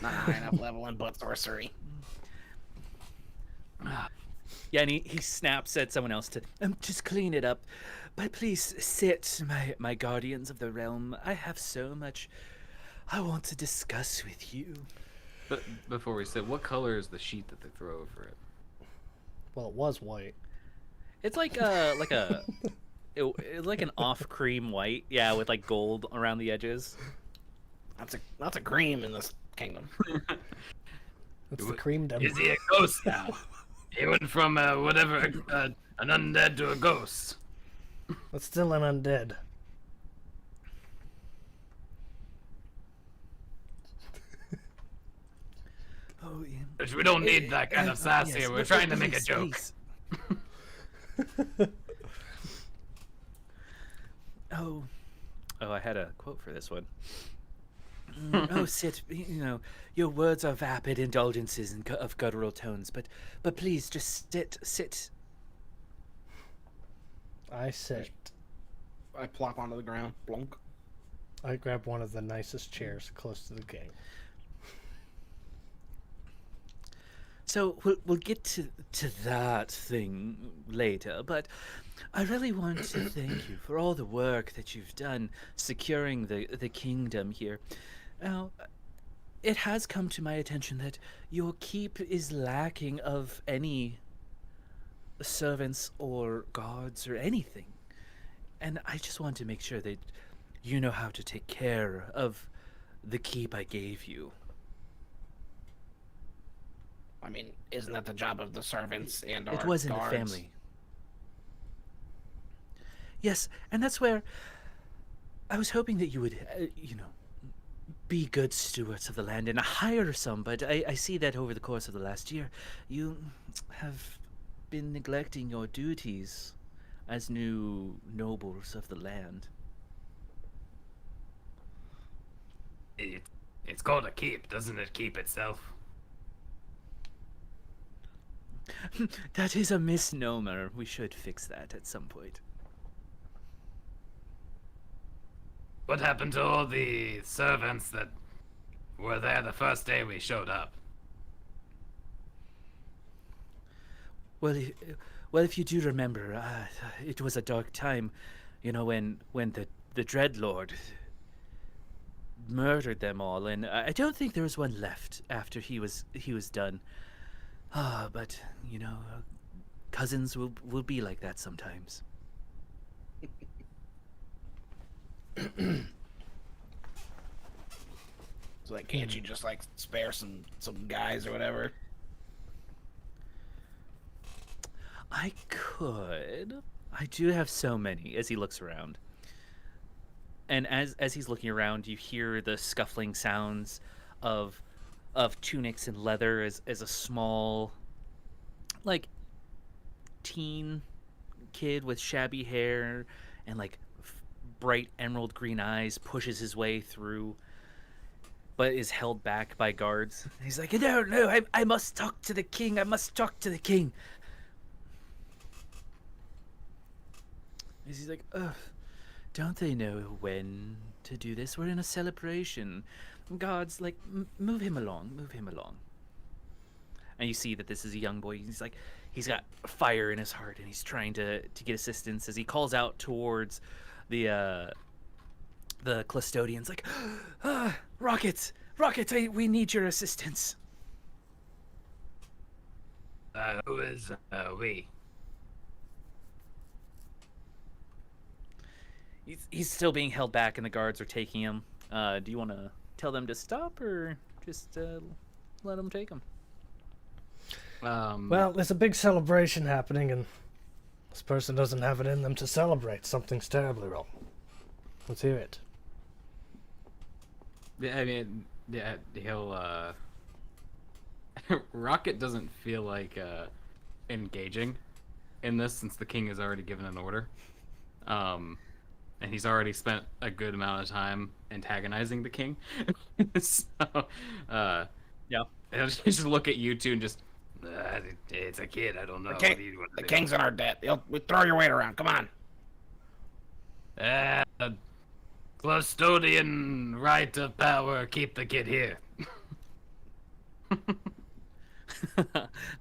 Not a high enough level in butt sorcery. Yeah, and he snaps at someone else to just clean it up. But please sit, my guardians of the realm. I have so much I want to discuss with you. But before we sit, what color is the sheet that they throw over it? Well, it was white. It's like like an off cream white, yeah, with like gold around the edges. That's a cream in this kingdom. That's the creamdom. Is he a ghost now? He went from whatever an undead to a ghost. That's still an undead. Oh, yeah. Which we don't need that kind of sass yes, here. We're look, trying to look, make a please, joke. please. Oh, I had a quote for this one. Oh, sit. Your words are vapid indulgences and of guttural tones, but please just sit. I sit. I plop onto the ground. Blunk. I grab one of the nicest chairs close to the king. So we'll get to that thing later, but I really want to thank you for all the work that you've done securing the kingdom here. Now, it has come to my attention that your keep is lacking of any servants or guards or anything. And I just want to make sure that you know how to take care of the keep I gave you. I mean, isn't that the job of the servants and our It was in guards? the family. Yes, and that's where I was hoping that you would, be good stewards of the land and hire some, but I see that over the course of the last year, you have been neglecting your duties as new nobles of the land. It's called a keep, doesn't it keep itself? That is a misnomer. We should fix that at some point. What happened to all the servants that were there the first day we showed up? Well, if you do remember, it was a dark time, when the Dreadlord murdered them all, and I don't think there was one left after he was done. But cousins will be like that sometimes. So like, can't you just like spare some guys or whatever? I could. I do have so many. As he looks around, and as he's looking around, you hear the scuffling sounds of tunics and leather as a small, like, teen kid with shabby hair and like bright emerald green eyes pushes his way through, but is held back by guards. He's like, no, I must talk to the king. I must talk to the king. He's like, ugh, don't they know when to do this? We're in a celebration. Guards, like, move him along. And you see that this is a young boy. He's got fire in his heart, and he's trying to get assistance as he calls out towards the Clustodians, like, rockets, we need your assistance. Who is we? He's still being held back, and the guards are taking him. Do you want to tell them to stop, or just let them take him? Well, there's a big celebration happening, and this person doesn't have it in them to celebrate. Something's terribly wrong. Let's hear it. Yeah, I mean, yeah, he'll. Rocket doesn't feel like engaging in this since the king has already given an order. And he's already spent a good amount of time antagonizing the king. So, Yeah. he'll just look at you two and just. It's a kid, I don't know. The king's in our debt. We throw your weight around. Come on. Clustodian right of power, keep the kid here.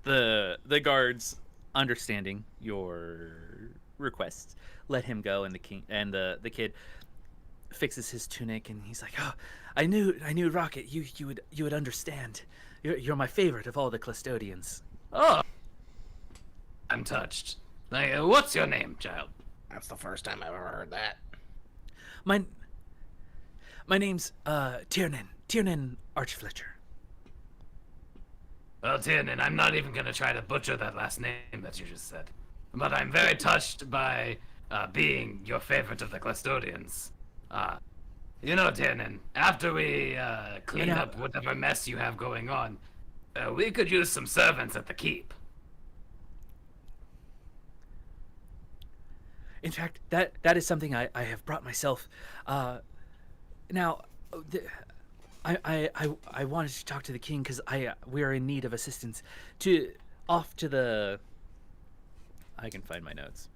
The guards, understanding your requests, let him go, and the kid fixes his tunic, and he's like, "Oh, I knew, Rocket, you would understand. You're my favorite of all the Clustodians." Oh, I'm touched. Like, what's your name, child? That's the first time I've ever heard that. My name's Tiernan Archfletcher. Well, Tiernan, I'm not even gonna try to butcher that last name that you just said. But I'm very touched by being your favorite of the Clustodians. Tiernan, after we clean up whatever mess you have going on, we could use some servants at the keep. In fact, that is something I have brought myself. Now, I wanted to talk to the king because we are in need of assistance. Off to the. I can find my notes.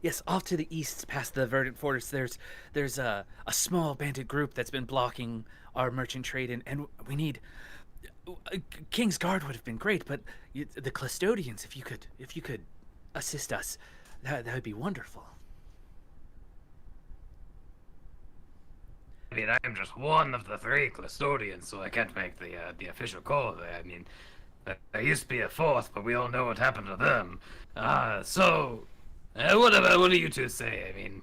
Yes, off to the east, past the Verdant Fortress. There's a small bandit group that's been blocking our merchant trade, and we need. King's Guard would have been great, but the Clustodians, if you could assist us, that would be wonderful. I mean, I am just one of the 3 Clustodians, so I can't make the official call there. I mean, there used to be a 4th, but we all know what happened to them. What do you two say? I mean,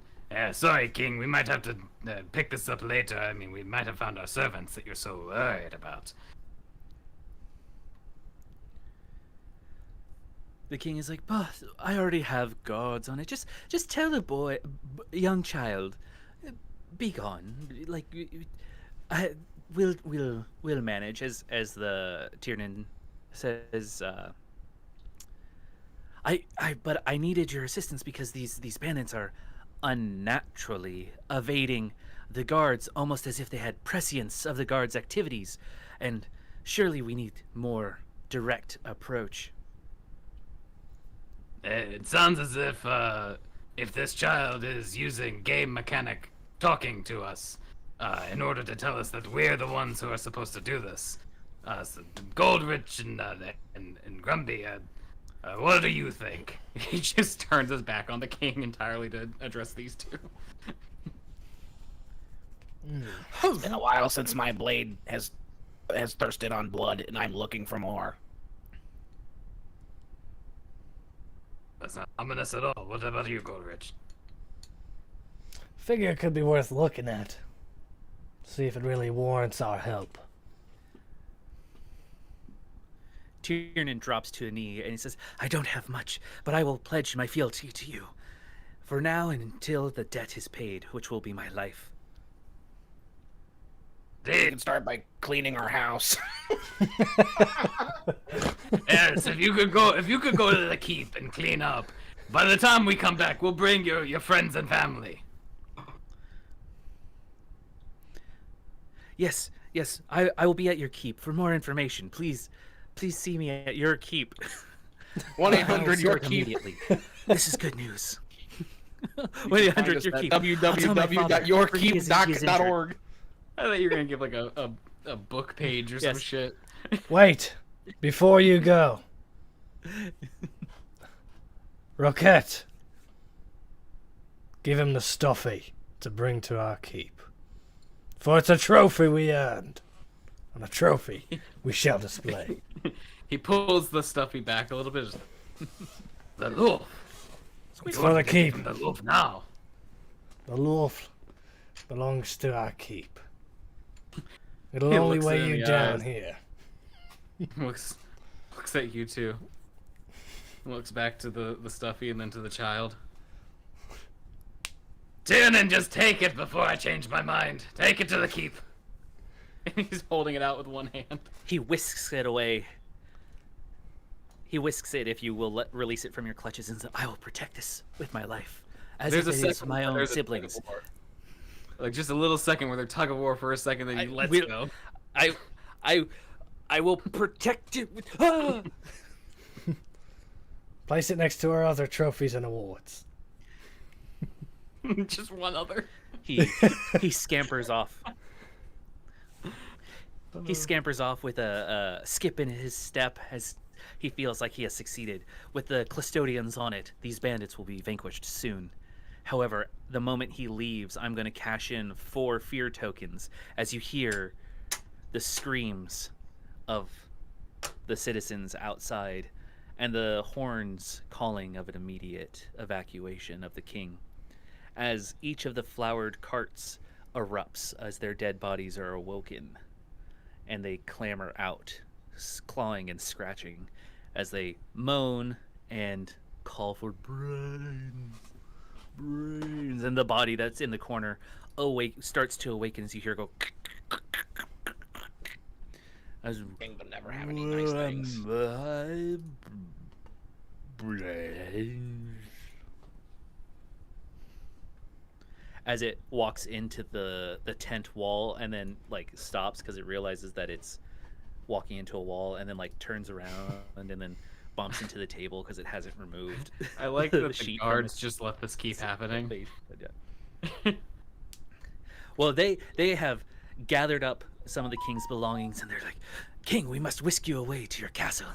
sorry, King, we might have to pick this up later. I mean, we might have found our servants that you're so worried about. The king is like, but I already have guards on it. Just tell the boy, young child, be gone. Like, we'll manage. As the Tiernan says, but I needed your assistance because these bandits are unnaturally evading the guards, almost as if they had prescience of the guards' activities, and surely we need more direct approach. It sounds as if this child is using game mechanic talking to us in order to tell us that we're the ones who are supposed to do this. So Goldrich and Grumby, what do you think? He just turns his back on the king entirely to address these two. It's been a while since my blade has thirsted on blood, and I'm looking for more. That's not ominous at all. What about you, Goldrich? Figure it could be worth looking at. See if it really warrants our help. Tiernan drops to a knee and he says, I don't have much, but I will pledge my fealty to you. For now and until the debt is paid, which will be my life. We can start by cleaning our house. Yes, if you could go to the keep and clean up. By the time we come back, we'll bring your friends and family. Yes, I will be at your keep. For more information, please see me at your keep. 1-800 your keep. Immediately. This is good news. 1-800 your keep. www.yourkeep.org. I thought you were gonna give like a book page or some Yes. shit. Wait, before you go. Roquette, give him the stuffy to bring to our keep. For it's a trophy we earned, and a trophy we shall display. He pulls the stuffy back a little bit. The loaf. It's for the keep. The loaf now. The loaf belongs to our keep. It'll He only looks weigh in you the down eyes. here. looks at you two. Looks back to the stuffy and then to the child. Tiernan, just take it before I change my mind. Take it to the keep. And he's holding it out with one hand. He whisks it away. He whisks it if you will release it from your clutches and says, I will protect this with my life. As if it is my own siblings. Like just a little second where they're tug of war for a second, then he lets go. I will protect it with... Ah! Place it next to our other trophies and awards. Just one other. He scampers off. He scampers off with a skip in his step as he feels like he has succeeded. With the Clustodians on it, these bandits will be vanquished soon. However, the moment he leaves, I'm going to cash in 4 fear tokens as you hear the screams of the citizens outside and the horns calling of an immediate evacuation of the king. As each of the flowered carts erupts as their dead bodies are awoken, and they clamber out, clawing and scratching, as they moan and call for brains, and the body that's in the corner starts to awaken as you hear go. As Kingdom never have any nice things. my brains. as it walks into the tent wall and then like stops because it realizes that it's walking into a wall, and then like turns around and then bumps into the table because it hasn't removed. I like that the sheet from guards its just let this keep happening. face. Yeah. Well, they have gathered up some of the king's belongings, and they're like, "King, we must whisk you away to your castle.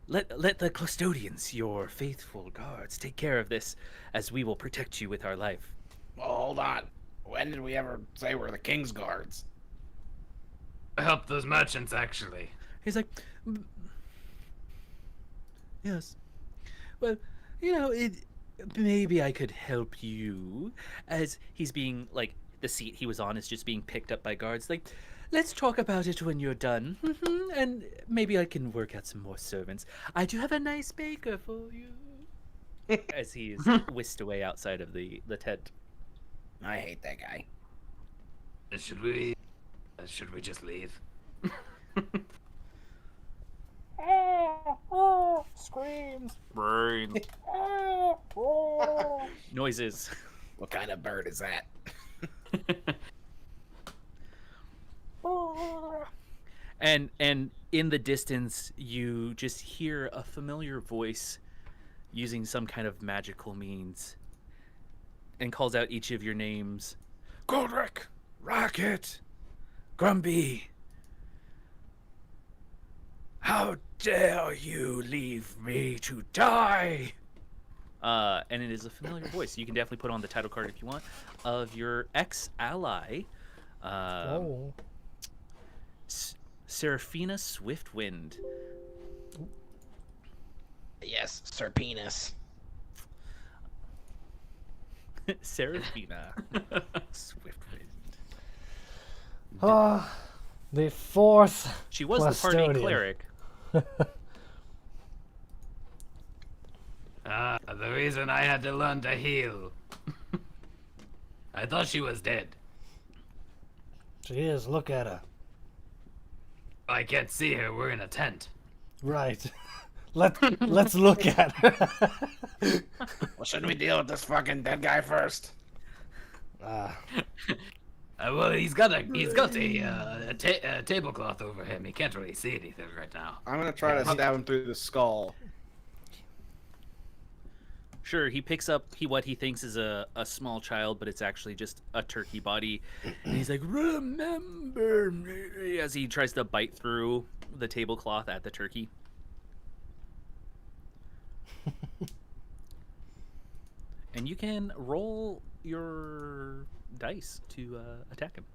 Let the Clustodians, your faithful guards, take care of this, as we will protect you with our life." Well, hold on. When did we ever say we're the king's guards? Help those merchants, actually. He's like, "Yes. Well, maybe I could help you." As he's being like, the seat he was on is just being picked up by guards. Like, "Let's talk about it when you're done, and maybe I can work out some more servants. I do have a nice baker for you." As he is whisked away outside of the tent. I hate that guy. Should we just leave? Screams. Brain. Noises. What kind of bird is that? And in the distance, you just hear a familiar voice using some kind of magical means, and calls out each of your names. "Goldrick, Rocket, Grumby. How dare you leave me to die?" And it is a familiar voice. You can definitely put on the title card if you want, of your ex-ally, Oh. Seraphina Swiftwind. Yes, Sir Penis. Seraphina Swiftwind. The fourth. She was the party Clustodian. cleric. The reason I had to learn to heal. I thought she was dead. She is. Look at her. I can't see her. We're in a tent. Right. Let's look at her. Well, shouldn't we deal with this fucking dead guy first? Well, he's got a tablecloth over him. He can't really see anything right now. I'm gonna try to stab him through the skull. Sure, he picks up what he thinks is a small child, but it's actually just a turkey body. And he's like, "Remember me," as he tries to bite through the tablecloth at the turkey. And you can roll your dice to attack him.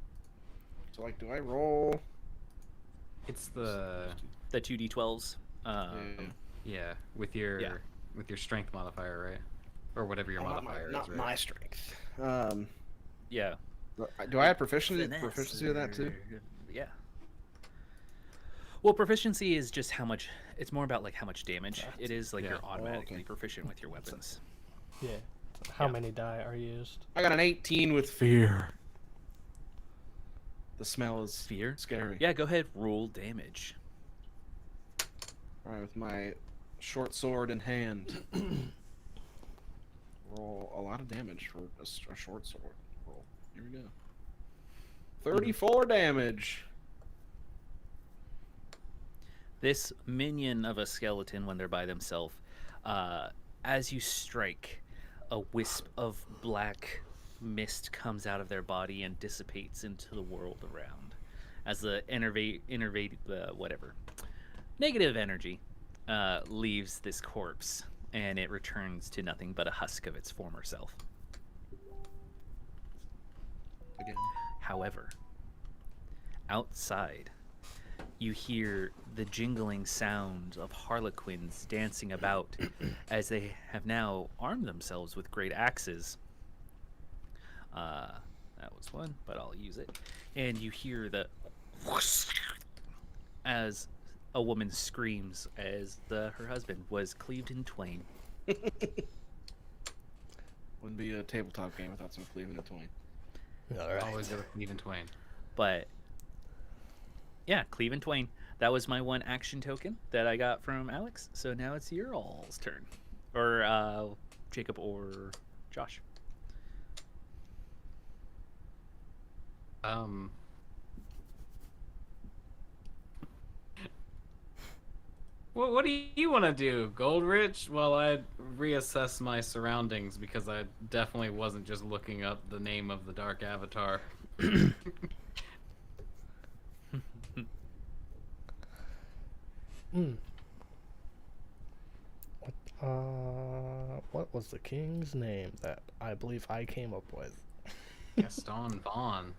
So, like, do I roll? It's the 2d12s. yeah with your strength modifier, right? Or whatever your modifier not is, right? my strength. Yeah. Do I have proficiency with that too? Yeah. Well, proficiency is just how much. It's more about like how much damage it is. Like Yeah. you're automatically okay. proficient with your weapons. Yeah. How many die are used? I got an 18 with fear. The smell is Fear? scary. Yeah, go ahead. Roll damage. All right, with my short sword in hand. Roll a lot of damage for a short sword. Roll. Here we go. 34 damage. This minion of a skeleton, when they're by themselves, as you strike, a wisp of black mist comes out of their body and dissipates into the world around, as the negative energy leaves this corpse, and it returns to nothing but a husk of its former self. Again. However, outside, you hear the jingling sound of harlequins dancing about as they have now armed themselves with great axes. That was one, but I'll use it. And you hear the as a woman screams as her husband was cleaved in twain. Wouldn't be a tabletop game without some cleaving and twain. All right. Always gotta cleave in twain. But yeah, cleave in twain. That was my one action token that I got from Alex. So now it's your all's turn, or Jacob or Josh. What do you want to do, Goldrich? Well, I reassess my surroundings because I definitely wasn't just looking up the name of the Dark Avatar. What was the king's name that I believe I came up with? Gaston Vaughn.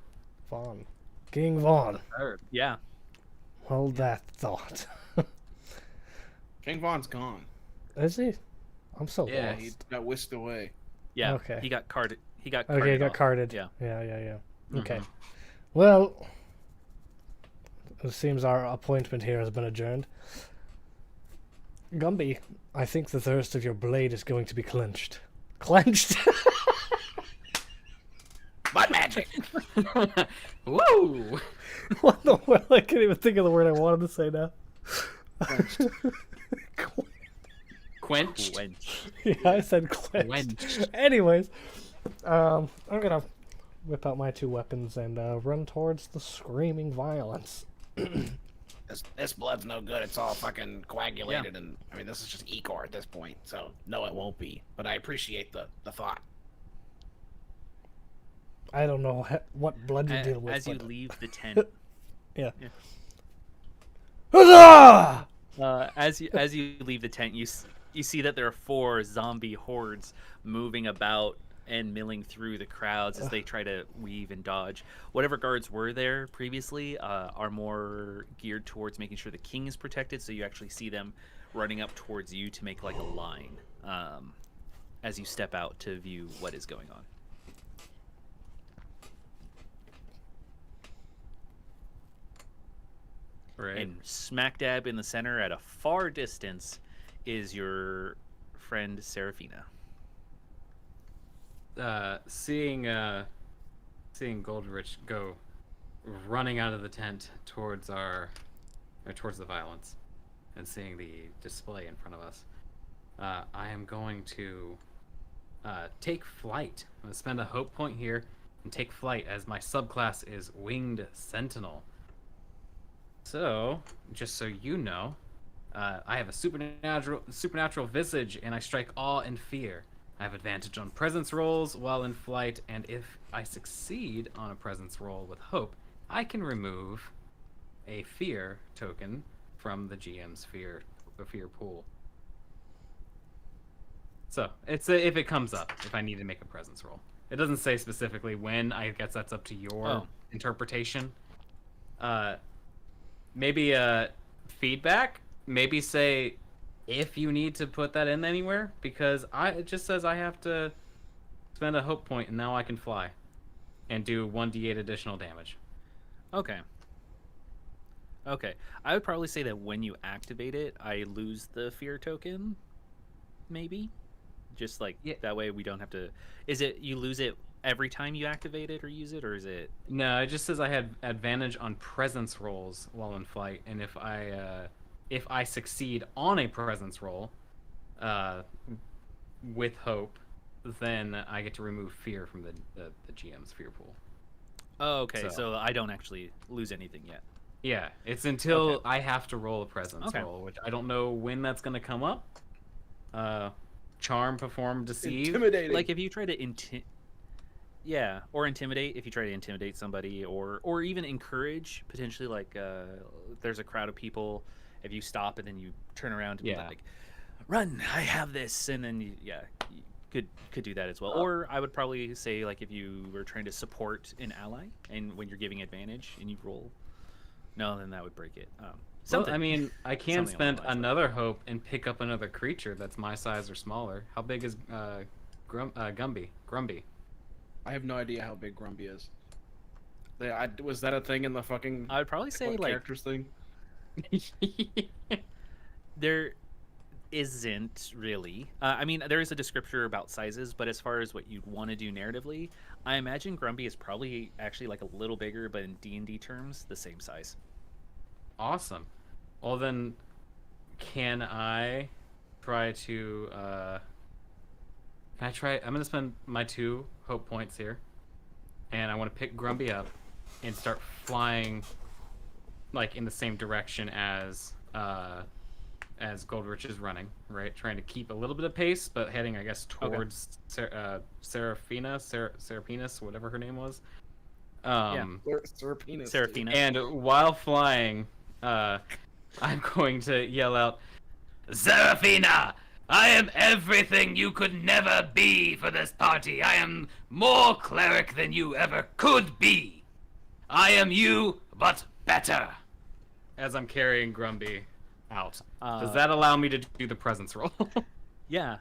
Vaughn. King Vaughn. Third. Yeah. Hold that thought. King Von's gone. Is he? I'm so Yeah, lost. He got whisked away. Yeah. Okay. He got carded. He got Okay, he got off. carded. Yeah. Yeah. Okay. Mhm. Well, it seems our appointment here has been adjourned. Gumby, I think the thirst of your blade is going to be clenched. Clenched? Butt magic. Whoa! What the world? I can't even think of the word I wanted to say now. Quenched. Yeah, I said clenched. Quenched. Anyways, I'm gonna whip out my two weapons and run towards the screaming violence. This blood's no good. It's all fucking coagulated, and I mean, this is just Ecor at this point. So no, it won't be. But I appreciate the thought. I don't know what blood you deal with. As you but... leave the tent, Yeah. Yeah. Huzzah! as you leave the tent, you see that there are 4 zombie hordes moving about and milling through the crowds as they try to weave and dodge. Whatever guards were there previously are more geared towards making sure the king is protected. So you actually see them running up towards you to make like a line as you step out to view what is going on. Right. And smack dab in the center at a far distance is your friend Seraphina. Seeing Goldrich go running out of the tent towards towards the violence, and seeing the display in front of us, I am going to take flight. I'm gonna spend a hope point here and take flight, as my subclass is Winged Sentinel. So, just so you know, I have a supernatural visage, and I strike awe and fear. I have advantage on presence rolls while in flight, and if I succeed on a presence roll with hope, I can remove a fear token from the GM's fear pool. So it's if it comes up, if I need to make a presence roll. It doesn't say specifically when. I guess that's up to your interpretation. Maybe feedback. Maybe say if you need to put that in anywhere, because it just says I have to spend a hope point, and now I can fly and do 1d8 additional damage. Okay. I would probably say that when you activate it, I lose the fear token. Maybe. Just like that way we don't have to. Is it you lose it every time you activate it or use it, or is it? No, it just says I had advantage on presence rolls while in flight, and if I succeed on a presence roll, with hope, then I get to remove fear from the GM's fear pool. Oh, okay. So I don't actually lose anything yet. Yeah, it's until I have to roll a presence roll, which I don't know when that's going to come up. Charm, perform, deceive. Intimidating. Like if you try to or intimidate, if you try to intimidate somebody, or even encourage, potentially, like there's a crowd of people, if you stop and then you turn around and be like, run, I have this, and then you could do that as well. Or I would probably say, like, if you were trying to support an ally and when you're giving advantage and you roll, no, then that would break it. Well, I mean, I can spend along those lines, another hope and pick up another creature that's my size or smaller. How big is Gumby? Grumby? I have no idea how big Grumpy is. Was that a thing in the fucking I would probably say what like characters thing? there isn't really. I mean, there is a descriptor about sizes, but as far as what you'd want to do narratively, I imagine Grumpy is probably actually like a little bigger, but in D&D terms, the same size. Awesome. Well then, can I try to? I'm gonna spend my 2 hope points here, and I want to pick Grumby up, and start flying, like in the same direction as Goldrich is running, right? Trying to keep a little bit of pace, but heading, I guess, towards Serapinus, whatever her name was. Serapinus. Seraphina. And while flying, I'm going to yell out, Seraphina, I am everything you could never be for this party. I am more cleric than you ever could be. I am you, but better. as I'm carrying Grumby out. Does Uh, that allow me to do the presence roll? Yeah,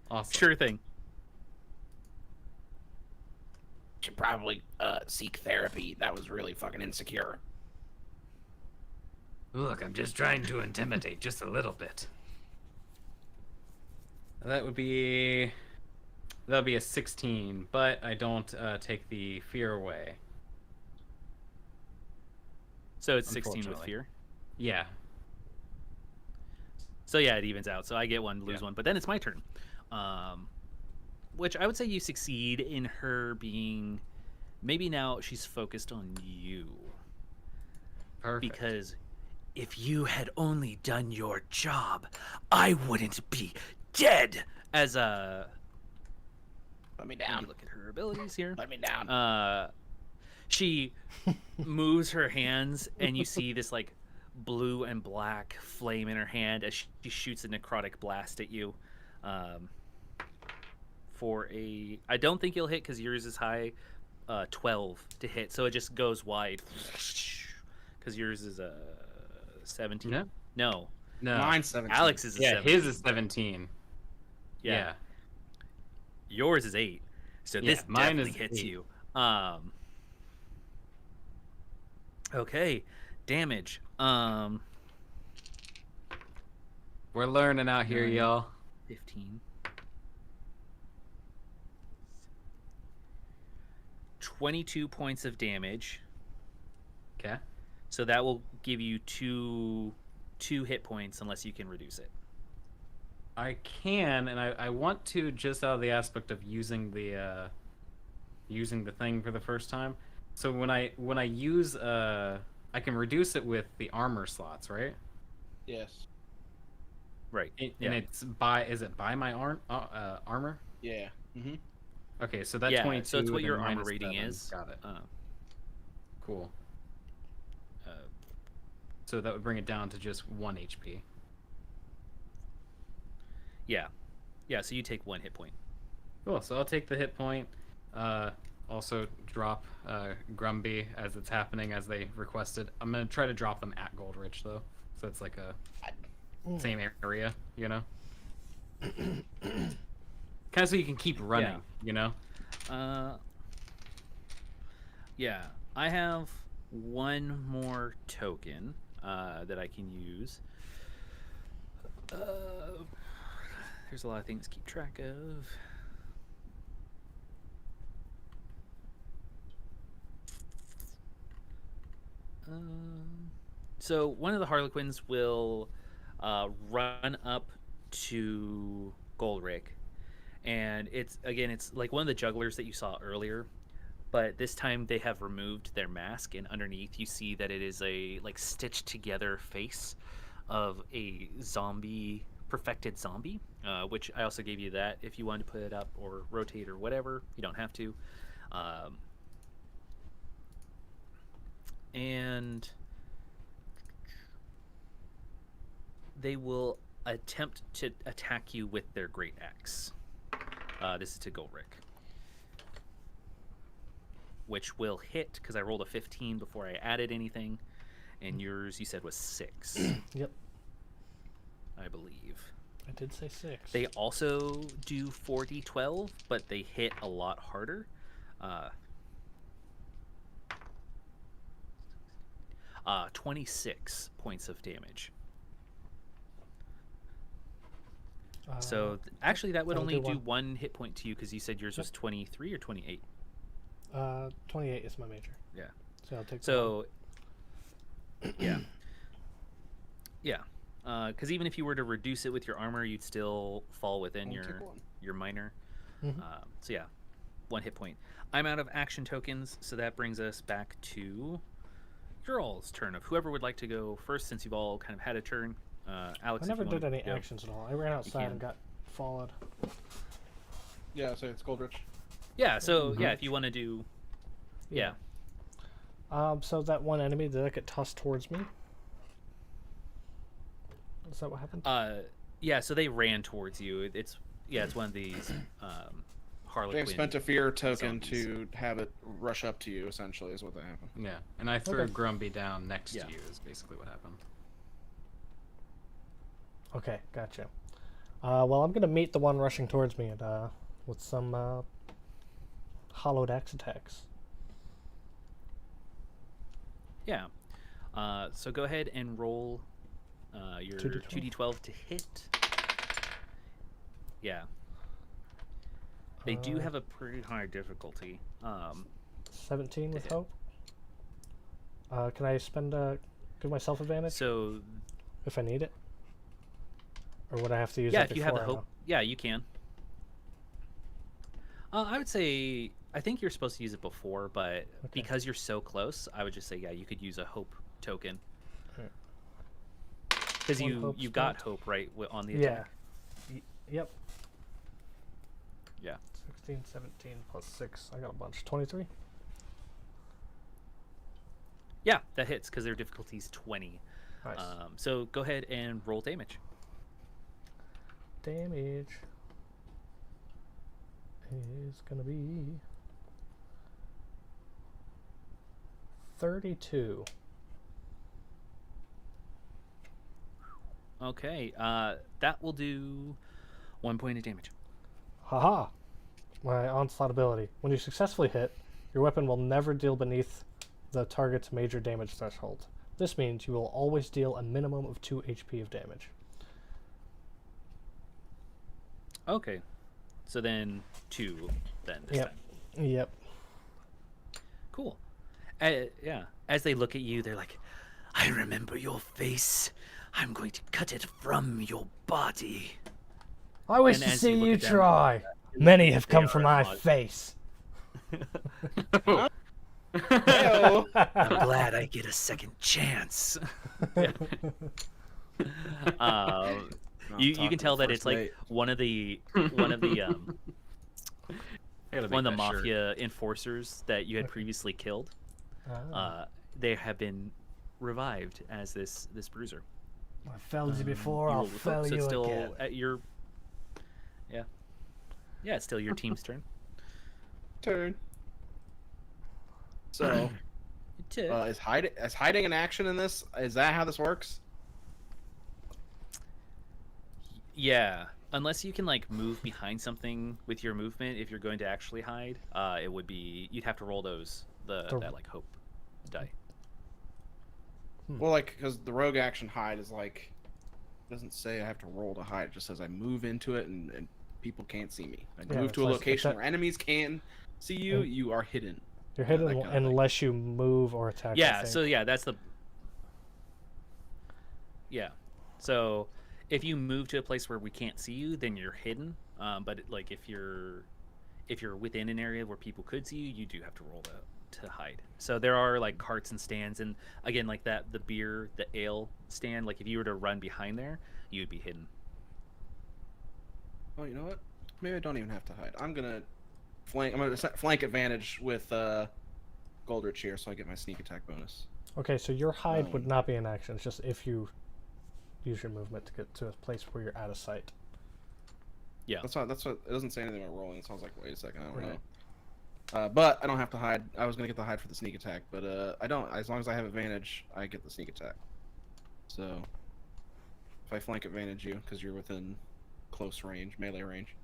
Awesome. sure thing. Should probably seek therapy. That was really fucking insecure. Look, I'm just trying to intimidate just a little bit. That would be a 16, but I don't take the fear away. So it's 16 with Unfortunately. fear. Yeah. So yeah, it evens out. So I get one, lose Yeah. one, but then it's my turn. Which I would say you succeed in her being. Maybe now she's focused on you. Perfect. Because if you had only done your job, I wouldn't be dead. As a. Let me Let down. me look at her abilities here. Let me down. She moves her hands, and you see this like blue and black flame in her hand as she shoots a necrotic blast at you. For a, I don't think you'll hit because yours is high, 12 to hit, so it just goes wide. Because yours is a 17. No. No, No. Mine's 17. Alex is a Yeah, 17. his is 17. Yeah. Yours is 8. So Yeah, this mine definitely is hits 8. you. Okay, damage. We're learning out here, Nine. y'all. 15. 22 points of damage. Okay. So that will give you two hit points unless you can reduce it. I can, and I want to, just out of the aspect of using the thing for the first time. So when I use I can reduce it with the armor slots, right? Yes. Right. And it's is it by my armor? Yeah. Mm-hmm. Okay, so that Yeah, 22. so it's what then your armor minus rating 7. is. Got it. Uh, Cool. uh, So that would bring it down to just 1 HP. yeah. Yeah, so you take 1 hit point. Cool. So I'll take the hit point. Also drop Grumby as it's happening as they requested. I'm gonna try to drop them at Goldrich though, so it's like a same area, you know. Kind of so you can keep running, Yeah. you know. Yeah, I have one more token that I can use. There's a lot of things to keep track of. So one of the Harlequins will run up to Goldrick, and it's like one of the jugglers that you saw earlier, but this time they have removed their mask, and underneath you see that it is a like stitched together face of a zombie, perfected zombie, which I also gave you that if you wanted to put it up or rotate or whatever. You don't have to. And they will attempt to attack you with their great axe. This is to Goldrick, which will hit because I rolled a 15 before I added anything, and yours you said was 6. Yep, I believe. I did say 6. They also do 4d12, but they hit a lot harder. 26 points of damage. So actually, that would I'll only do do one. 1 hit point to you because you said yours was 23 or 28. 28 is my major. Yeah. So I'll take So, yeah. Yeah. Because even if you were to reduce it with your armor, you'd still fall within Only take your one. minor. Mhm. So yeah. 1 hit point. I'm out of action tokens, so that brings us back to your all's turn of whoever would like to go first, since you've all kind of had a turn. Alex, I never if you did wanna any go. actions at all. I ran outside can. and got followed. Yeah, so it's Goldrich. Yeah, so yeah, if you want to do, Yeah. So that one enemy, did that get tossed towards me? Is that what happened? yeah, so they ran towards you. It's one of these Harlequin. They spent a fear token zombies. to have it rush up to you. Essentially, is what happened. Yeah, and I threw Okay. Grumpy down next Yeah. to you. Is basically what happened. Okay, gotcha. Well, I'm gonna meet the one rushing towards me and with some hollowed axe attacks. Yeah. So go ahead and roll your 2d12. 2d12 to hit. Yeah. They do have a pretty high difficulty. 17 with hit. hope. Can I spend give myself advantage So if I need it, or would I have to use yeah, it if you have the before I hope, yeah, you can. I would say I think you're supposed to use it before, but because you're so close, I would just say yeah, you could use a hope token. Alright. Because One you hope got spent. hope right on the Yeah. attack. Yep. Yeah. 16, 17 plus 6. I got a bunch. 23. Yeah, that hits because their difficulty is 20. Nice. So go ahead and roll damage. Damage is gonna be 32. Okay, that will do 1 point of damage. Haha! My onslaught ability. When you successfully hit, your weapon will never deal beneath the target's major damage threshold. This means you will always deal a minimum of 2 HP of damage. Okay, so then 2 then this Yep. time. Yep. Cool. Yeah, as they look at you, they're like, I remember your face. I'm going to cut it from your body. I wish And to as see you look you at them, try. Many have come are from my odd. face. Heyo. I'm glad I get a second chance. You can tell that it's like one of the one of the mafia enforcers that you had previously killed. They have been revived as this bruiser. I felled you before, You I'll rolled with fell hope, so you it's still again. at your yeah, it's still your team's turn. Turn. So, is hiding an action in this? Is that how this works? Yeah, unless you can like move behind something with your movement, if you're going to actually hide, it would be you'd have to roll that like hope die. Well, like, because the rogue action hide is like, doesn't say I have to roll to hide. It just says I move into it and people can't see me. I Yeah, move to a it's like- location it's where enemies can see you. And- You are hidden. You're hidden that kind of thing. unless you move or attack. I Yeah, think. so yeah, that's the yeah. So if you move to a place where we can't see you, then you're hidden. But like if you're within an area where people could see you, you do have to roll to hide. So there are like carts and stands, and again like that the ale stand. Like if you were to run behind there, you would be hidden. Oh, you know what? Maybe I don't even have to hide. I'm gonna flank advantage with Goldrich here, so I get my sneak attack bonus. Okay, so your hide would not be an action. It's just if you use your movement to get to a place where you're out of sight. Yeah. That's what it doesn't say anything about rolling. It sounds like wait a second, I don't Right. know. But I don't have to hide. I was gonna get the hide for the sneak attack, but I don't. As long as I have advantage, I get the sneak attack. So if I flank advantage you, because you're within close range, melee range,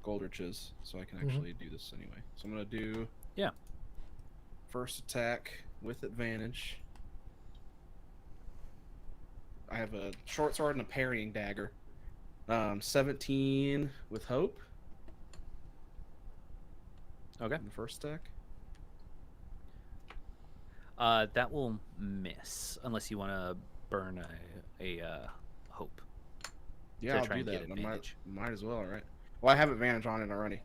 Goldrich is, so I can actually do this anyway. So I'm gonna do first attack with advantage. I have a short sword and a parrying dagger. 17 with hope. Okay. In the first attack. That will miss unless you want to burn a hope. Yeah, to I'll try do and get that. advantage. Might as well, right? Well, I have advantage on it already.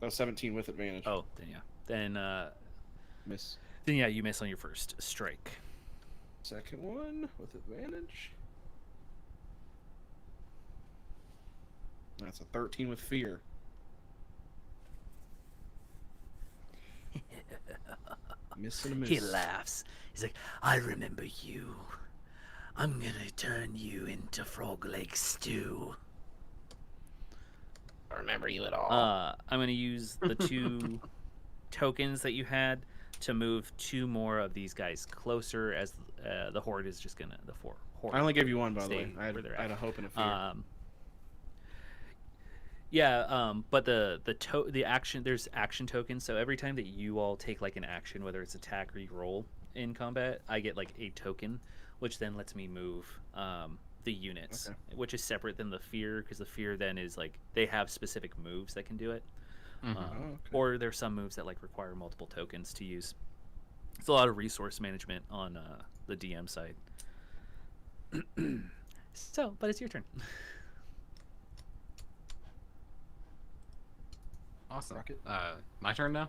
That was 17 with advantage. Oh, then yeah. Miss. Then yeah, you miss on your first strike. Second one with advantage. That's a 13 with fear. Miss and a miss. He laughs. He's like, I remember you. I'm gonna turn you into frog leg stew. I remember you at all. I'm gonna use the 2 tokens that you had to move 2 more of these guys closer, as the horde is just gonna horde. I only gave you one, by the Stay way. I where they're had at. a hope and a fear. But the action, there's action tokens, so every time that you all take like an action, whether it's attack or you roll in combat, I get like a token, which then lets me move the units, which is separate than the fear, because the fear then is like they have specific moves that can do it. Or there's some moves that like require multiple tokens to use. It's a lot of resource management on the DM side. So, but it's your turn. Awesome. Rocket. My turn now?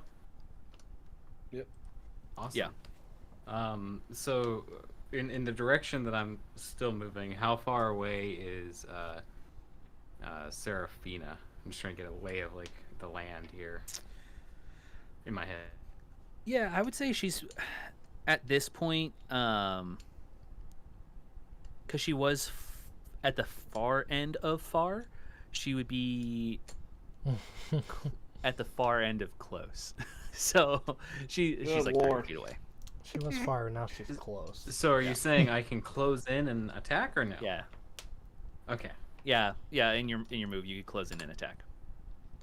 Yep. Awesome. Yeah. So in the direction that I'm still moving, how far away is Serafina? I'm just trying to get a lay of like the land here in my head. Yeah, I would say she's at this point, because she was at the far end of far, she would be at the far end of close. So she's like 30 feet away. She was far, now she's close. So are you saying I can close in and attack or no? Yeah. Okay. Yeah. In your move, you could close in and attack.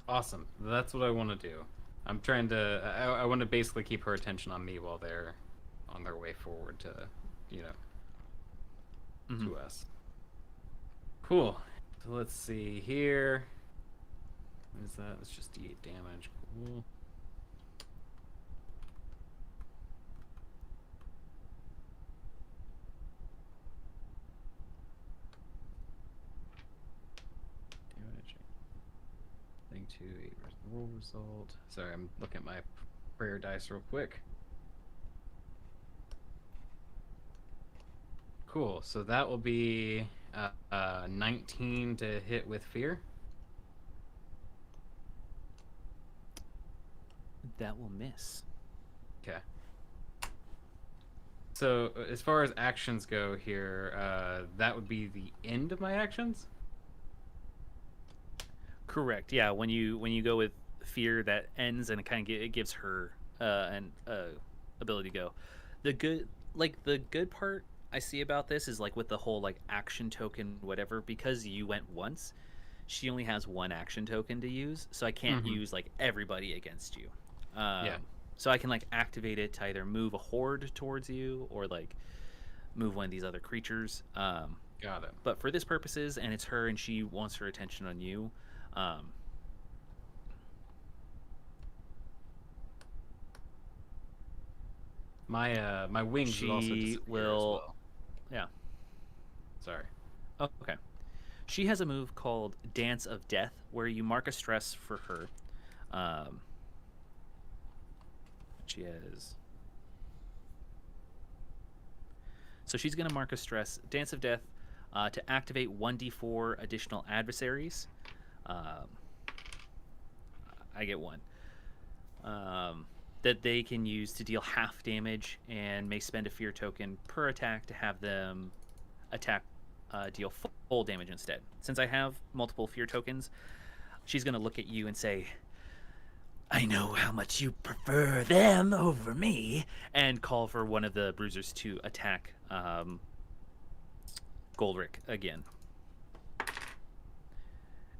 Awesome. That's what I want to do. I'm trying to. I want to basically keep her attention on me while they're on their way forward to, to us. Cool. So let's see here. What is that? It's just D8 damage. Cool. Damage. Thing 2, 8 versus the roll result. Sorry, I'm looking at my prayer dice real quick. Cool. So that will be 19 to hit with fear. That will miss. Okay. So as far as actions go here, that would be the end of my actions? Correct. Yeah. When you go with fear, that ends, and it gives her an ability to go. The good part I see about this is like with the whole like action token whatever, because you went once, she only has 1 action token to use, so I can't use like everybody against you. Yeah. So I can like activate it to either move a horde towards you or like move one of these other creatures. Got it. But for this purposes, and it's her, and she wants her attention on you. My wings would also She disappear as will. well. Yeah. Sorry. Oh, okay. She has a move called Dance of Death, where you mark a stress for her. She has. So she's going to mark a stress, Dance of Death, to activate 1d4 additional adversaries. I get 1. That they can use to deal half damage, and may spend a fear token per attack to have them attack deal full damage instead. Since I have multiple fear tokens, she's going to look at you and say, I know how much you prefer them over me. and call for one of the bruisers to attack Goldrick again.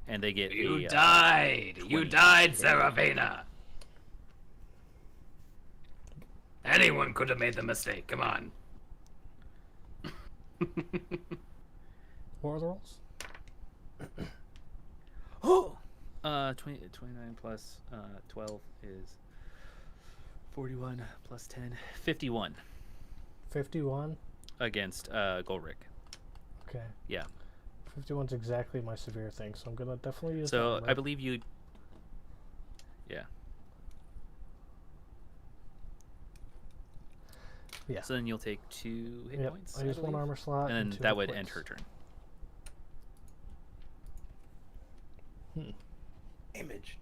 And they get You a, died! You 20. died, Serafina! Anyone could have made the mistake. Come on. What were the rolls? Oh! 29 plus 12 is 41 plus 10, 51 51? against Goldrick. Okay. Yeah. 51's exactly my severe thing, so I'm gonna definitely use So that. I believe you. Yeah. Yeah. So then you'll take 2 hit Yep. points. I use one believe. armor slot, and then two that hit would points. end her turn. Image.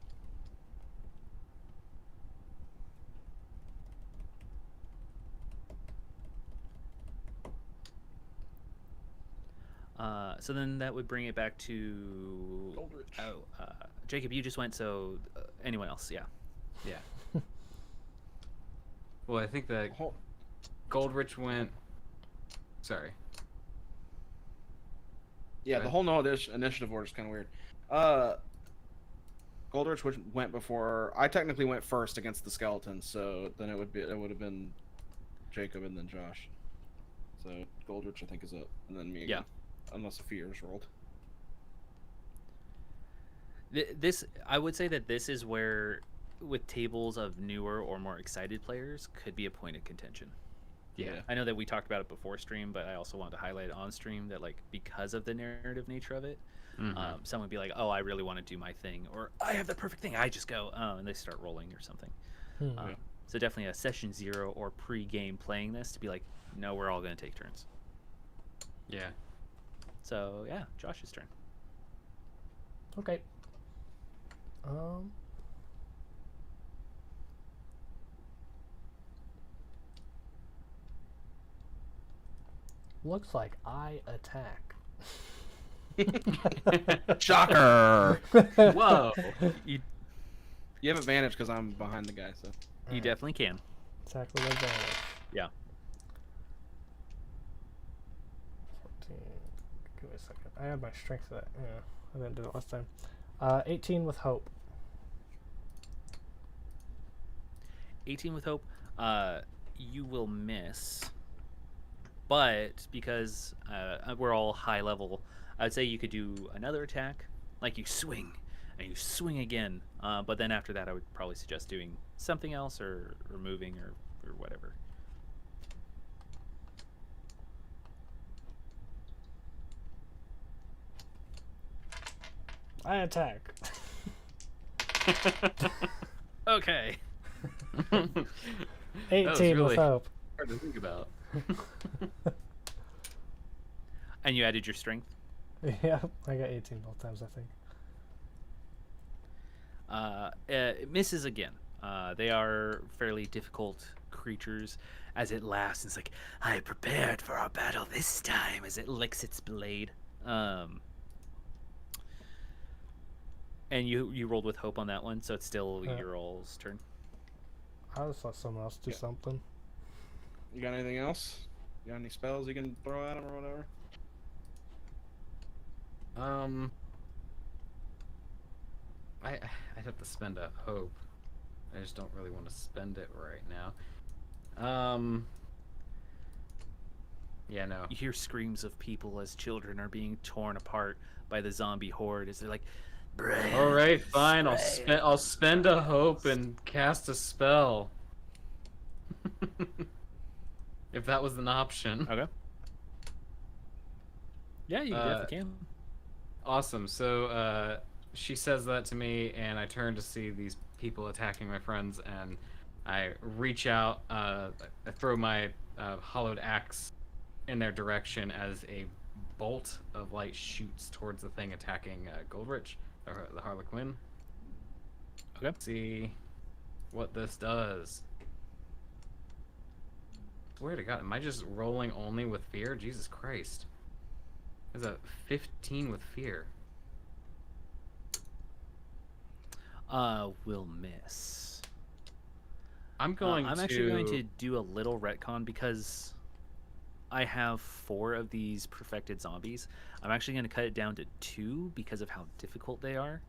So then that would bring it back to Jacob. You just went. So anyone else? Yeah. Yeah. Well, I think that Hol- Goldrich went. Sorry. Yeah, Go the ahead. whole initiative order is kind of weird. Goldrich went before. I technically went first against the skeleton, so then it would have been Jacob and then Josh. So Goldrich, I think, is up, and then me again. Yeah. Unless a fear is rolled. This I would say that this is where, with tables of newer or more excited players, could be a point of contention. Yeah. I know that we talked about it before stream, but I also want to highlight on stream that, like, because of the narrative nature of it, Mhm. someone would be like, "Oh, I really want to do my thing," or "I have the perfect thing." I just go, and they start rolling or something. Hmm. So definitely a session 0 or pre-game playing this to be like, "No, we're all going to take turns." Yeah. So yeah, Josh's turn. Okay. Looks like I attack. Shocker! Whoa. You You have advantage because I'm behind the guy. So you definitely can. Attack with advantage. Yeah. 14. Give me a second. I had my strength to that. Yeah, I didn't do it last time. 18 with hope. 18 with hope. You will miss, but because we're all high level, I'd say you could do another attack, like you swing and you swing again. But then after that, I would probably suggest doing something else or moving or whatever. I attack. Okay. 18 really with hope. hard to think about. And you added your strength. Yeah, I got 18 both times, I think. It misses again. They are fairly difficult creatures. As it laughs, it's like, "I prepared for our battle this time," as it licks its blade. And you rolled with hope on that one, so it's still your all's turn. I'll just let someone else do something. you got anything else? You got any spells you can throw at him or whatever? I'd have to spend a hope. I just don't really want to spend it right now. Yeah, no. You hear screams of people as children are being torn apart by the zombie horde as they're like, All right, fine. I'll spend a hope and cast a spell. If that was an option. okay. Yeah, you definitely can. Awesome. So she says that to me, and I turn to see these people attacking my friends, and I reach out. I throw my hollowed axe in their direction as a bolt of light shoots towards the thing attacking Goldrich, or the Harlequin. Okay. See what this does. Swear to God, am I just rolling only with fear? Jesus Christ. There's a 15 with fear. Will miss. I'm going I'm actually going to do a little retcon because I have 4 of these perfected zombies. I'm actually going to cut it down to 2 because of how difficult they are.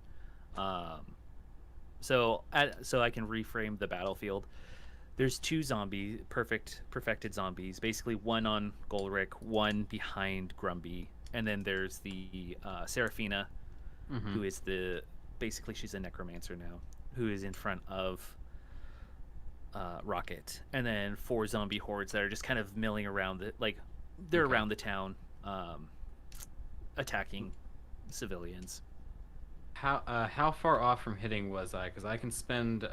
So I can reframe the battlefield. There's 2 perfected zombies. Basically, one on Golric, one behind Grumby, and then there's the Seraphina, who is basically she's a necromancer now, who is in front of Rocket, and then 4 zombie hordes that are just kind of milling around they're around the town, attacking civilians. How far off from hitting was I? Because I can spend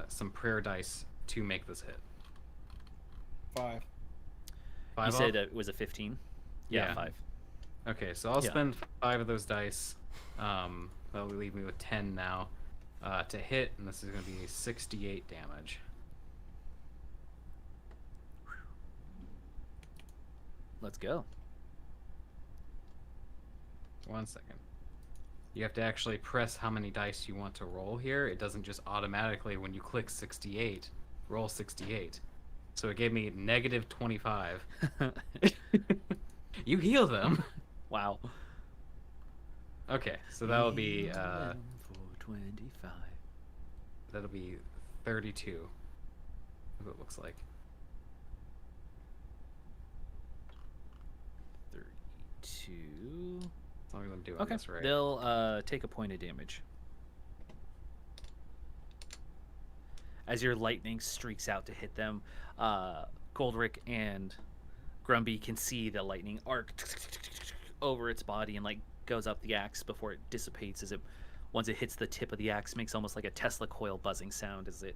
some prayer dice to make this hit. 5. Five You off? said it was a 15? Yeah, Yeah. 5. Okay, so I'll Yeah. spend 5 of those dice. That'll leave me with 10 now to hit, and this is going to be 68 damage. Let's go. 1 second. You have to actually press how many dice you want to roll here. It doesn't just automatically, when you click 68, roll 68. So it gave me negative 25. You heal them. Wow. Okay, so that'll be 11 for 25. that'll be 32. What it looks like. 32. As long as I'm doing Okay. this right. They'll take a point of damage. As your lightning streaks out to hit them, Goldrick and Grumby can see the lightning arc over its body and like goes up the axe before it dissipates. As it, once it hits the tip of the axe, makes almost like a Tesla coil buzzing sound as it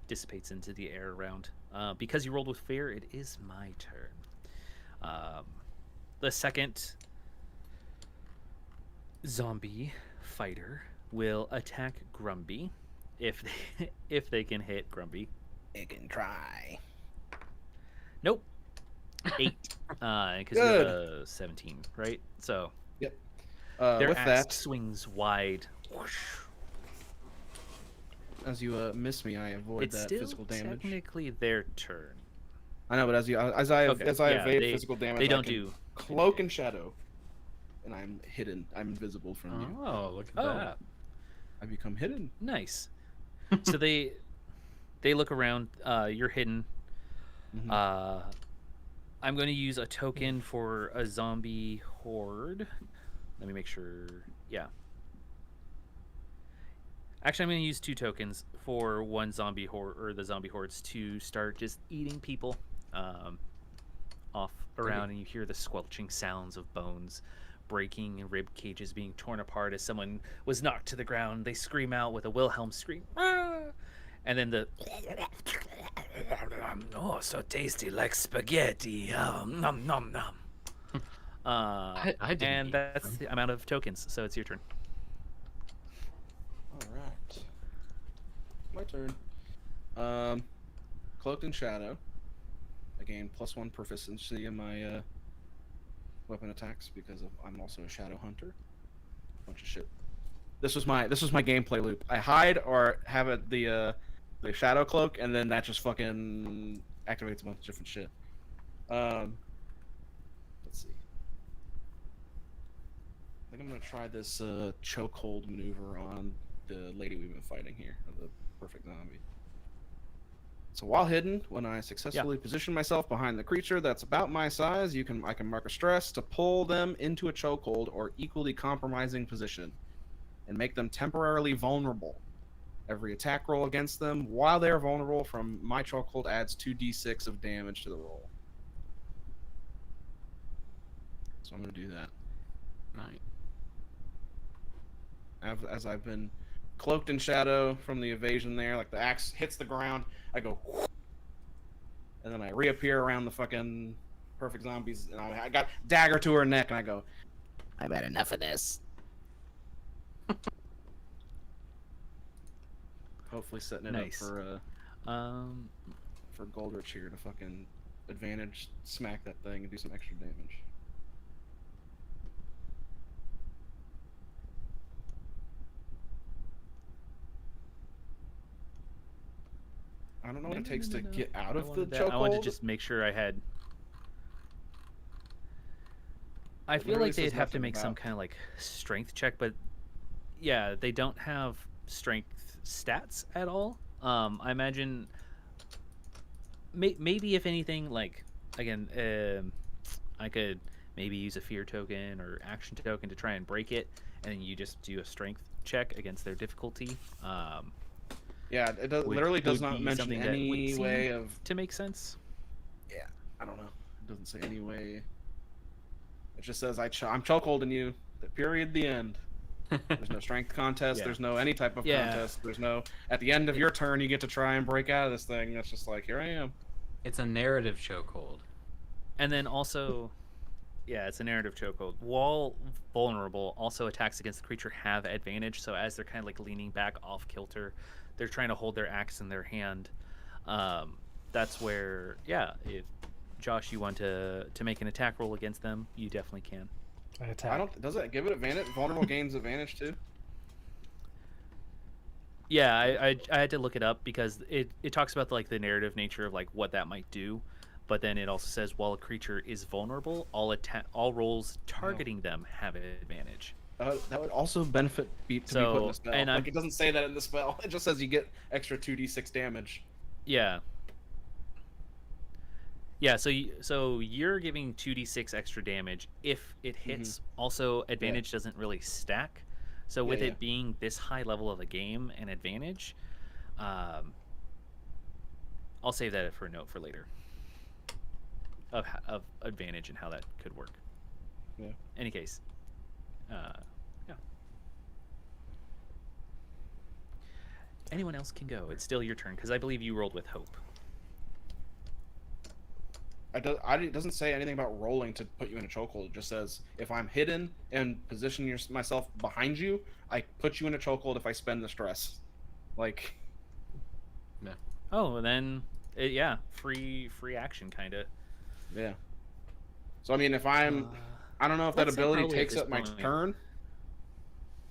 dissipates into the air around. Because you rolled with fear, it is my turn. The second zombie fighter will attack Grumby if they can hit Grumby. It can try. Nope. 8. Because you have a 17, right? So Yep. their With axe that, swings wide. Whoosh. as you miss me, I avoid It's that still physical damage. technically their turn. I know, but as I Okay, yeah, evade they- physical damage, They I don't can do. cloak and shadow, and I'm hidden. I'm invisible from you. Oh, look at Oh. that. I become hidden. Nice. So they look around. You're hidden. Mhm. I'm going to use a token for a zombie horde. Let me make sure. Yeah. Actually, I'm going to use 2 tokens for one zombie horde, or the zombie hordes to start just eating people off around, and you hear the squelching sounds of bones breaking and rib cages being torn apart as someone was knocked to the ground. They scream out with a Wilhelm scream. "Ah!" And then the Oh, so tasty like spaghetti. Nom nom nom. I didn't and eat that's them. the amount of tokens. So it's your turn. All right. My turn. Cloaked in shadow. I gain +1 proficiency in my weapon attacks because I'm also a shadow hunter. Bunch of shit. This was my gameplay loop. I hide or have it the shadow cloak, and then that just fucking activates a bunch of different shit. Let's see. I think I'm gonna try this chokehold maneuver on the lady we've been fighting here, the perfect zombie. So while hidden, when I successfully position myself behind the creature that's about my size, I can mark a stress to pull them into a chokehold or equally compromising position, and make them temporarily vulnerable. Every attack roll against them while they are vulnerable from my chokehold adds 2d6 of damage to the roll. So I'm gonna do that. Nice. As I've been cloaked in shadow from the evasion there, like the axe hits the ground, I go, and then I reappear around the fucking perfect zombies, and I got dagger to her neck, and I go, I've had enough of this. hopefully setting it Nice. up Um, for Goldrich here to fucking advantage smack that thing and do some extra damage. I don't know what it takes to get out of the chokehold. I wanted to just make sure I had. I It feel literally like they'd says have to nothing make some about- kind of like strength check, but yeah, they don't have strength stats at all. I imagine maybe if anything, like again, I could maybe use a fear token or action token to try and break it, and then you just do a strength check against their difficulty. Yeah, it does, would- literally does would not be mention something that would any seem way of. to make sense. I don't know. It doesn't say any way. It just says I'm chokeholding you. The period. The end. There's no strength contest. Yeah. There's no any type of Yeah. contest. There's no at the end of your turn you get to try and break out of this thing. It's just like here I am. It's a narrative chokehold. And then also, yeah, it's a narrative chokehold. While vulnerable, also attacks against the creature have advantage. So as they're kind of like leaning back off kilter, they're trying to hold their axe in their hand. That's where, yeah, if Josh, you want to make an attack roll against them, you definitely can. I attack. I don't. Does it give it advantage? Vulnerable gains advantage too. Yeah, I had to look it up because it talks about like the narrative nature of like what that might do, but then it also says while a creature is vulnerable, all rolls targeting them have an advantage. That would also benefit to be put in the spell. and Like it doesn't say that in the spell. It just says you get extra 2d6 damage. Yeah. Yeah, so you're giving 2d6 extra damage if it hits. Also, advantage doesn't really stack. So with it being this high level of a game and advantage, I'll save that for a note for later. Of advantage and how that could work. Yeah. Any case, yeah. Anyone else can go. It's still your turn because I believe you rolled with hope. It doesn't say anything about rolling to put you in a chokehold. It just says if I'm hidden and position myself behind you, I put you in a chokehold if I spend the stress. Like. No. Oh, then yeah, free action kind of. Yeah. So I mean, if I'm, I don't know if that let's say ability probably at takes this up my point. turn.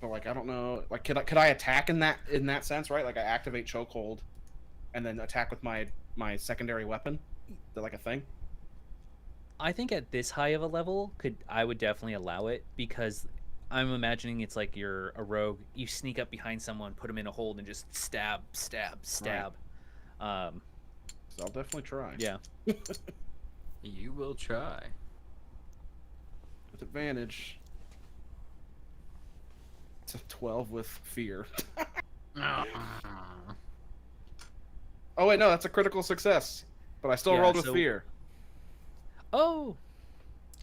But like I don't know, like could I attack in that sense, right? Like I activate chokehold, and then attack with my secondary weapon. Is that like a thing? I think at this high of a level, I would definitely allow it because I'm imagining it's like you're a rogue. You sneak up behind someone, put them in a hold, and just stab. So I'll definitely try. Yeah. You will try. With advantage. It's a 12 with fear. Oh wait, no, that's a critical success. But I still Yeah, rolled with so- fear. Oh.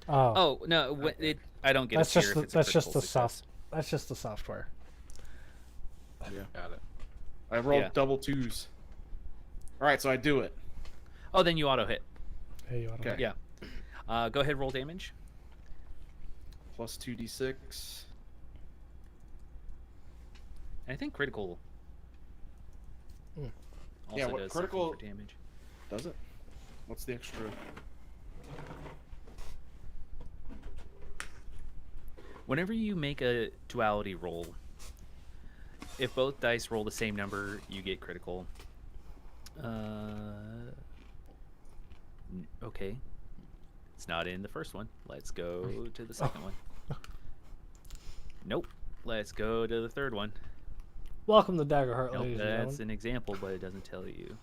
Oh, Oh no! I don't get that's a fear just if the, it's a that's just critical the success. That's just the software. Got it. I rolled Yeah. double 2s. Alright, so I do it. Oh, then you auto hit. Hey, you want Okay. Yeah. Go ahead, roll damage. Plus 2d6. I think critical. Hmm. Also Yeah, what does critical- something for damage. Does it? What's the extra? Whenever you make a duality roll, if both dice roll the same number, you get critical. Okay. It's not in the first one. Let's go to the second one. Nope. Let's go to the third one. Welcome to Daggerheart, Nope, ladies and that's gentlemen. an example, but it doesn't tell you.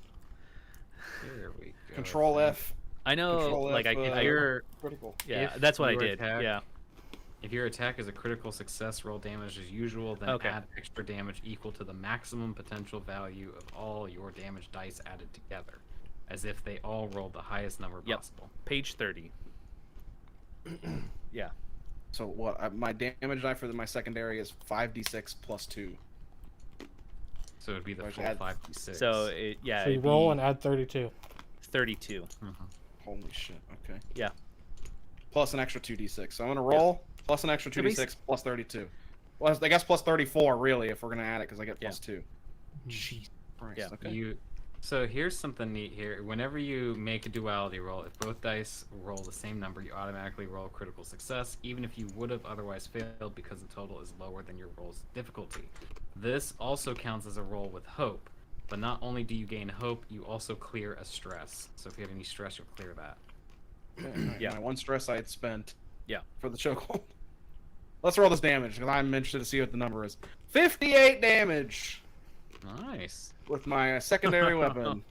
Here we go. Control F. I know, Control like F, if you're, critical. yeah, If that's what I your did. attack- Yeah. If your attack is a critical success, roll damage as usual, then Okay. add extra damage equal to the maximum potential value of all your damage dice added together, as if they all rolled the highest number Yep. possible. Page 30. Yeah. So what? My damage die for my secondary is 5d6 plus 2. So it'd be the Where's full that? 5d6. So So you roll and add 32. 32. Holy shit. Okay. Yeah. Plus an extra 2d6. So I'm gonna roll plus an extra So 2d6 plus 32. Well, I guess plus 34 really if we're gonna add it because I get plus 2. Jeez. Christ. Yeah. Okay. So here's something neat here. Whenever you make a duality roll, if both dice roll the same number, you automatically roll a critical success, even if you would have otherwise failed because the total is lower than your roll's difficulty. This also counts as a roll with hope, but not only do you gain hope, you also clear a stress. So if you have any stress, you'll clear that. Okay, alright, Yeah. My one stress I had spent. Yeah. For the chokehold. Let's roll this damage because I'm interested to see what the number is. 58 damage Nice. with my secondary weapon.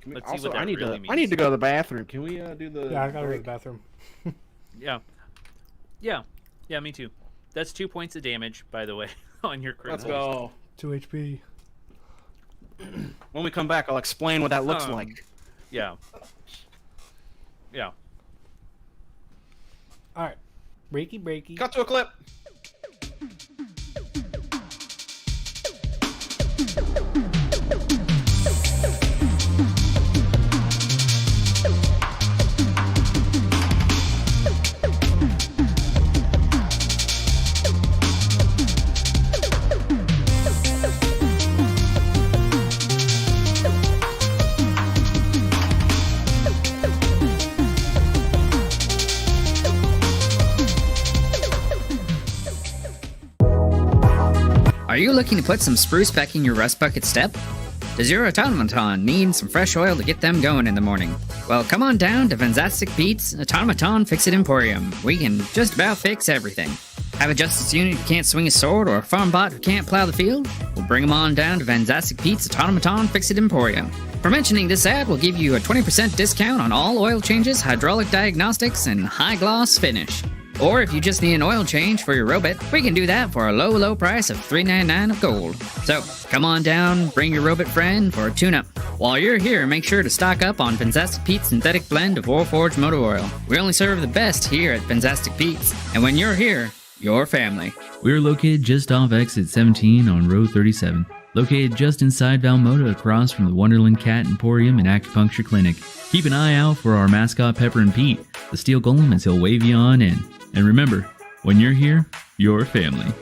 Can we, Let's see also, what that I need really to. I need means. to go to the bathroom. Can we do the? Yeah, I gotta go to the break? bathroom. Yeah. Yeah. Yeah, me too. That's 2 points of damage, by the way, on your Let's critical. go. 2 HP. When we come back, I'll explain what that looks Um, like. Yeah. Yeah. All right. Breaky. Cut to a clip. Are you looking to put some spruce back in your rust bucket step? Does your automaton need some fresh oil to get them going in the morning? Well, come on down to Fantastic Pete's Automaton Fix-It Emporium. We can just about fix everything. Have a justice unit who can't swing a sword or a farm bot who can't plow the field? We'll bring them on down to Fantastic Pete's Automaton Fix-It Emporium. For mentioning this ad, we'll give you a 20% discount on all oil changes, hydraulic diagnostics, and high-gloss finish. Or if you just need an oil change for your robot, we can do that for a low price of $3.99 of gold. So, come on down, bring your robot friend for a tune-up. While you're here, make sure to stock up on Fantastic Pete's synthetic blend of Warforged motor oil. We only serve the best here at Fantastic Pete's, and when you're here, your family. We're located just off exit 17 on row 37. Located just inside Valmoda across from the Wonderland Cat Emporium and Acupuncture Clinic. Keep an eye out for our mascot Pepper and Pete, the steel golem, as he'll wave you on in. And remember, when you're here, you're family.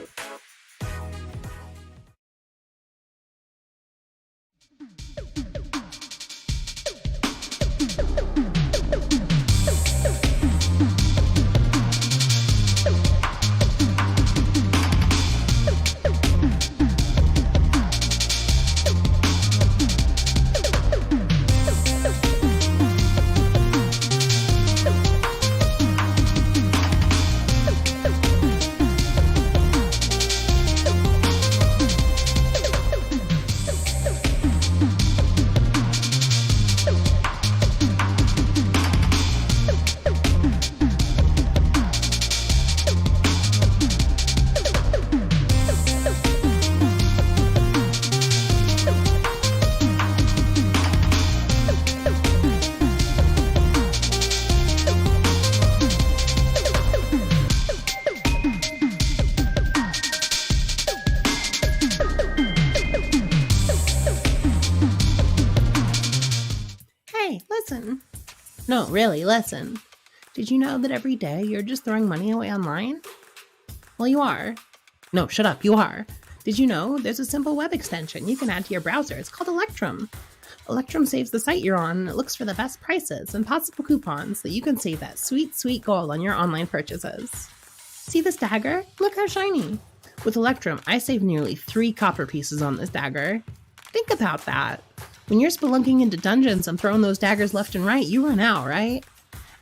Listen. No, really, listen. Did you know that every day you're just throwing money away online? Well, you are. No, shut up, you are. Did you know there's a simple web extension you can add to your browser? It's called Electrum. Electrum saves the site you're on, and it looks for the best prices and possible coupons so that you can save that sweet, sweet gold on your online purchases. See this dagger? Look how shiny. With Electrum, I saved nearly 3 copper pieces on this dagger. Think about that. When you're spelunking into dungeons and throwing those daggers left and right, you run out, right?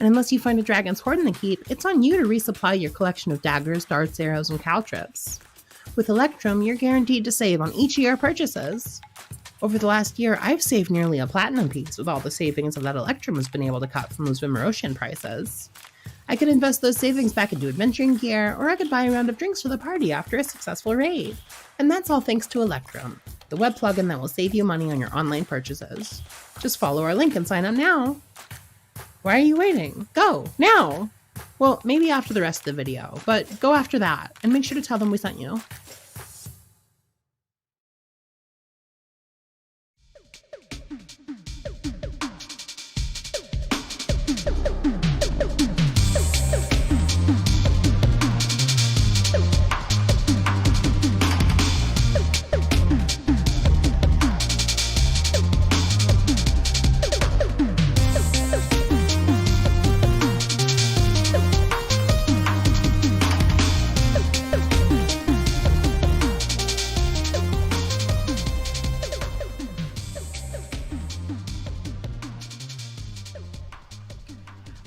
And unless you find a dragon's hoard in the keep, it's on you to resupply your collection of daggers, darts, arrows, and caltrips. With Electrum, you're guaranteed to save on each of your purchases. Over the last year, I've saved nearly a platinum piece with all the savings that Electrum has been able to cut from those Vimmerosian prices. I could invest those savings back into adventuring gear, or I could buy a round of drinks for the party after a successful raid. And that's all thanks to Electrum, the web plugin that will save you money on your online purchases. Just follow our link and sign up now. Why are you waiting? Go, now! Well, maybe after the rest of the video, but go after that, and make sure to tell them we sent you.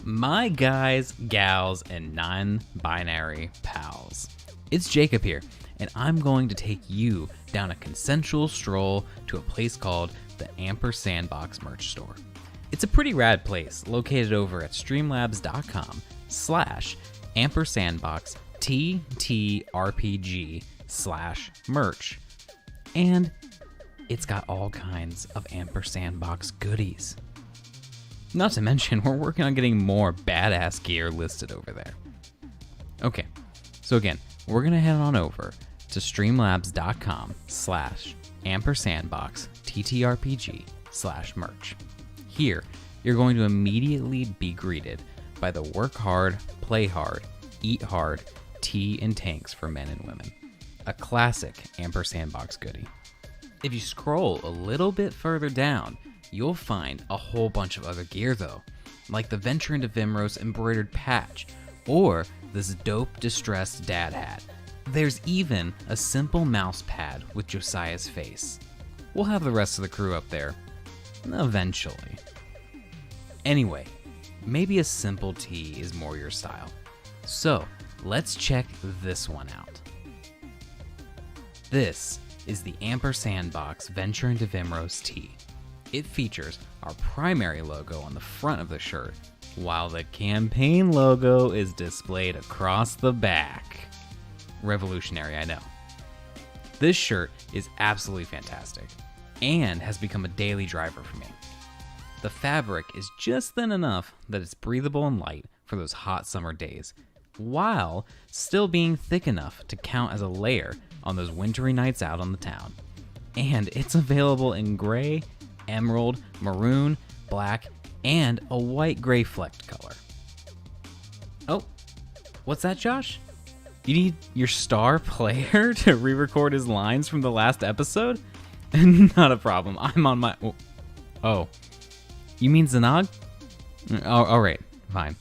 My guys, gals, and non-binary pals. It's Jacob here, and I'm going to take you down a consensual stroll to a place called the Ampersandbox merch store. It's a pretty rad place located over at streamlabs.com/AmpersandboxTTRPG/merch. And it's got all kinds of Ampersandbox goodies. Not to mention, we're working on getting more badass gear listed over there. Okay, so again, we're going to head on over to streamlabs.com/Ampersandboxttrpg/merch. Here, you're going to immediately be greeted by the work hard, play hard, eat hard, tea and tanks for men and women. A classic Ampersandbox goodie. If you scroll a little bit further down, you'll find a whole bunch of other gear though, like the Venture into Vimros embroidered patch, or this dope distressed dad hat. There's even a simple mouse pad with Josiah's face. We'll have the rest of the crew up there, eventually. Anyway, maybe a simple tee is more your style. So, let's check this one out. This is the Ampersandbox Venture into Vimros tee. It features our primary logo on the front of the shirt, while the campaign logo is displayed across the back. Revolutionary, I know. This shirt is absolutely fantastic, and has become a daily driver for me. The fabric is just thin enough that it's breathable and light for those hot summer days, while still being thick enough to count as a layer on those wintry nights out on the town. And it's available in gray, emerald, maroon, black, and a white-gray flecked color. Oh, what's that, Josh? You need your star player to re-record his lines from the last episode? Not a problem. I'm on my... Oh. You mean Zanog? Oh, alright. Fine.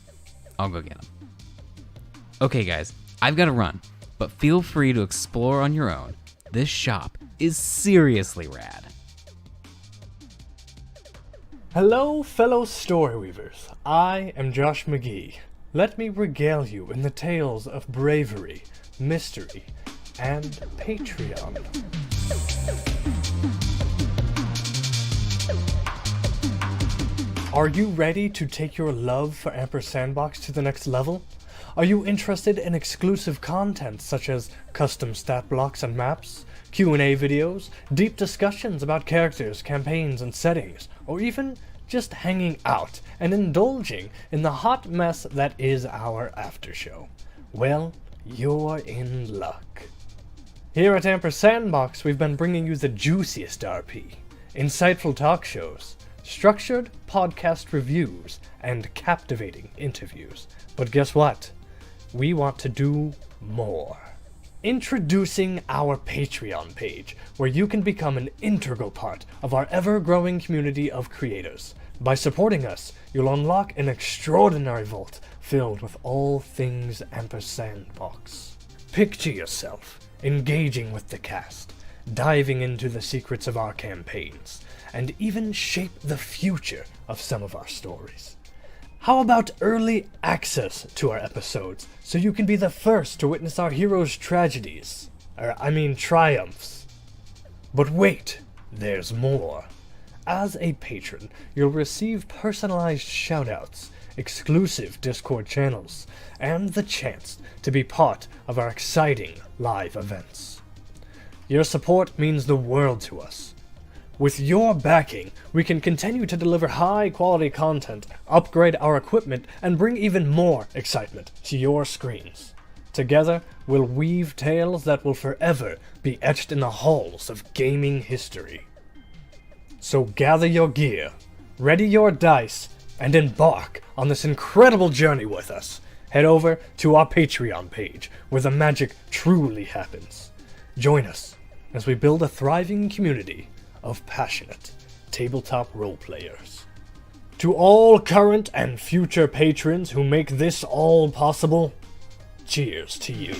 I'll go get him. Okay, guys. I've got to run. But feel free to explore on your own. This shop is seriously rad. Hello, fellow story weavers. I am Josh McGee. Let me regale you in the tales of bravery, mystery, and Patreon. Are you ready to take your love for Ampersandbox to the next level? Are you interested in exclusive content such as custom stat blocks and maps, Q&A videos, deep discussions about characters, campaigns, and settings, or even just hanging out and indulging in the hot mess that is our aftershow? Well, you're in luck. Here at Ampersandbox, we've been bringing you the juiciest RP, insightful talk shows, structured podcast reviews, and captivating interviews. But guess what? We want to do more. Introducing our Patreon page, where you can become an integral part of our ever-growing community of creators. By supporting us, you'll unlock an extraordinary vault filled with all things Ampersandbox. Picture yourself engaging with the cast, diving into the secrets of our campaigns, and even shape the future of some of our stories. How about early access to our episodes, so you can be the first to witness our heroes' tragedies? Triumphs. But wait, there's more. As a patron, you'll receive personalized shoutouts, exclusive Discord channels, and the chance to be part of our exciting live events. Your support means the world to us. With your backing, we can continue to deliver high-quality content, upgrade our equipment, and bring even more excitement to your screens. Together, we'll weave tales that will forever be etched in the halls of gaming history. So gather your gear, ready your dice, and embark on this incredible journey with us. Head over to our Patreon page, where the magic truly happens. Join us as we build a thriving community of passionate tabletop role players. To all current and future patrons who make this all possible, cheers to you.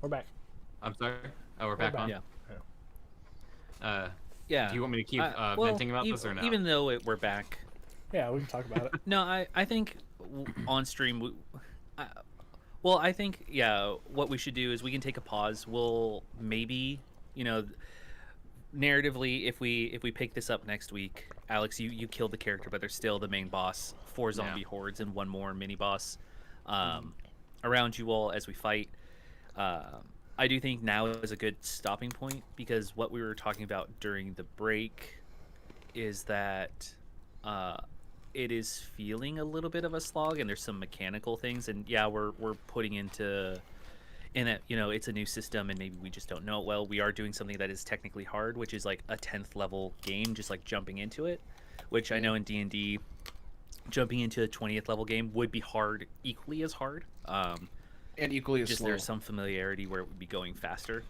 We're back. I'm sorry? Oh, we're back on? Yeah. Uh, Yeah. do you want me to keep well, venting about this or no? Even though we're back. Yeah, we can talk about it. No, I think on stream, I think, yeah, what we should do is we can take a pause. We'll maybe, you know, narratively, if we pick this up next week, Alex, you killed the character, but there's still the main boss, 4 zombie hordes, and 1 more mini boss around you all as we fight. I do think now is a good stopping point, because what we were talking about during the break is that it is feeling a little bit of a slog, and there's some mechanical things, and yeah, we're putting into in it, you know, it's a new system and maybe we just don't know it well. We are doing something that is technically hard, which is like a 10th level game, just like jumping into it, which I know in D&D jumping into a 20th level game would be hard, equally as hard, and equally as just slow. there's some familiarity where it would be going faster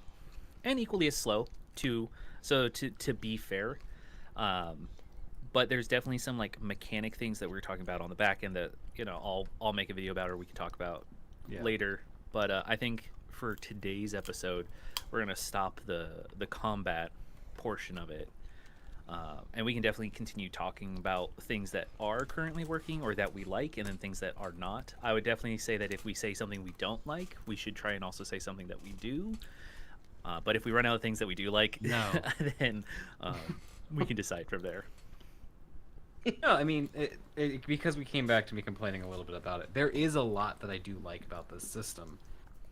and equally as slow too, so to be fair. But there's definitely some like mechanic things that we were talking about on the back end that, you know, I'll make a video about, or we can talk about later. But I think for today's episode, we're gonna stop the combat portion of it, and we can definitely continue talking about things that are currently working or that we like, and then things that are not. I would definitely say that if we say something we don't like, we should try and also say something that we do. But if we run out of things that we do like, then we can decide from there. No, I mean, because we came back to me complaining a little bit about it, there is a lot that I do like about this system.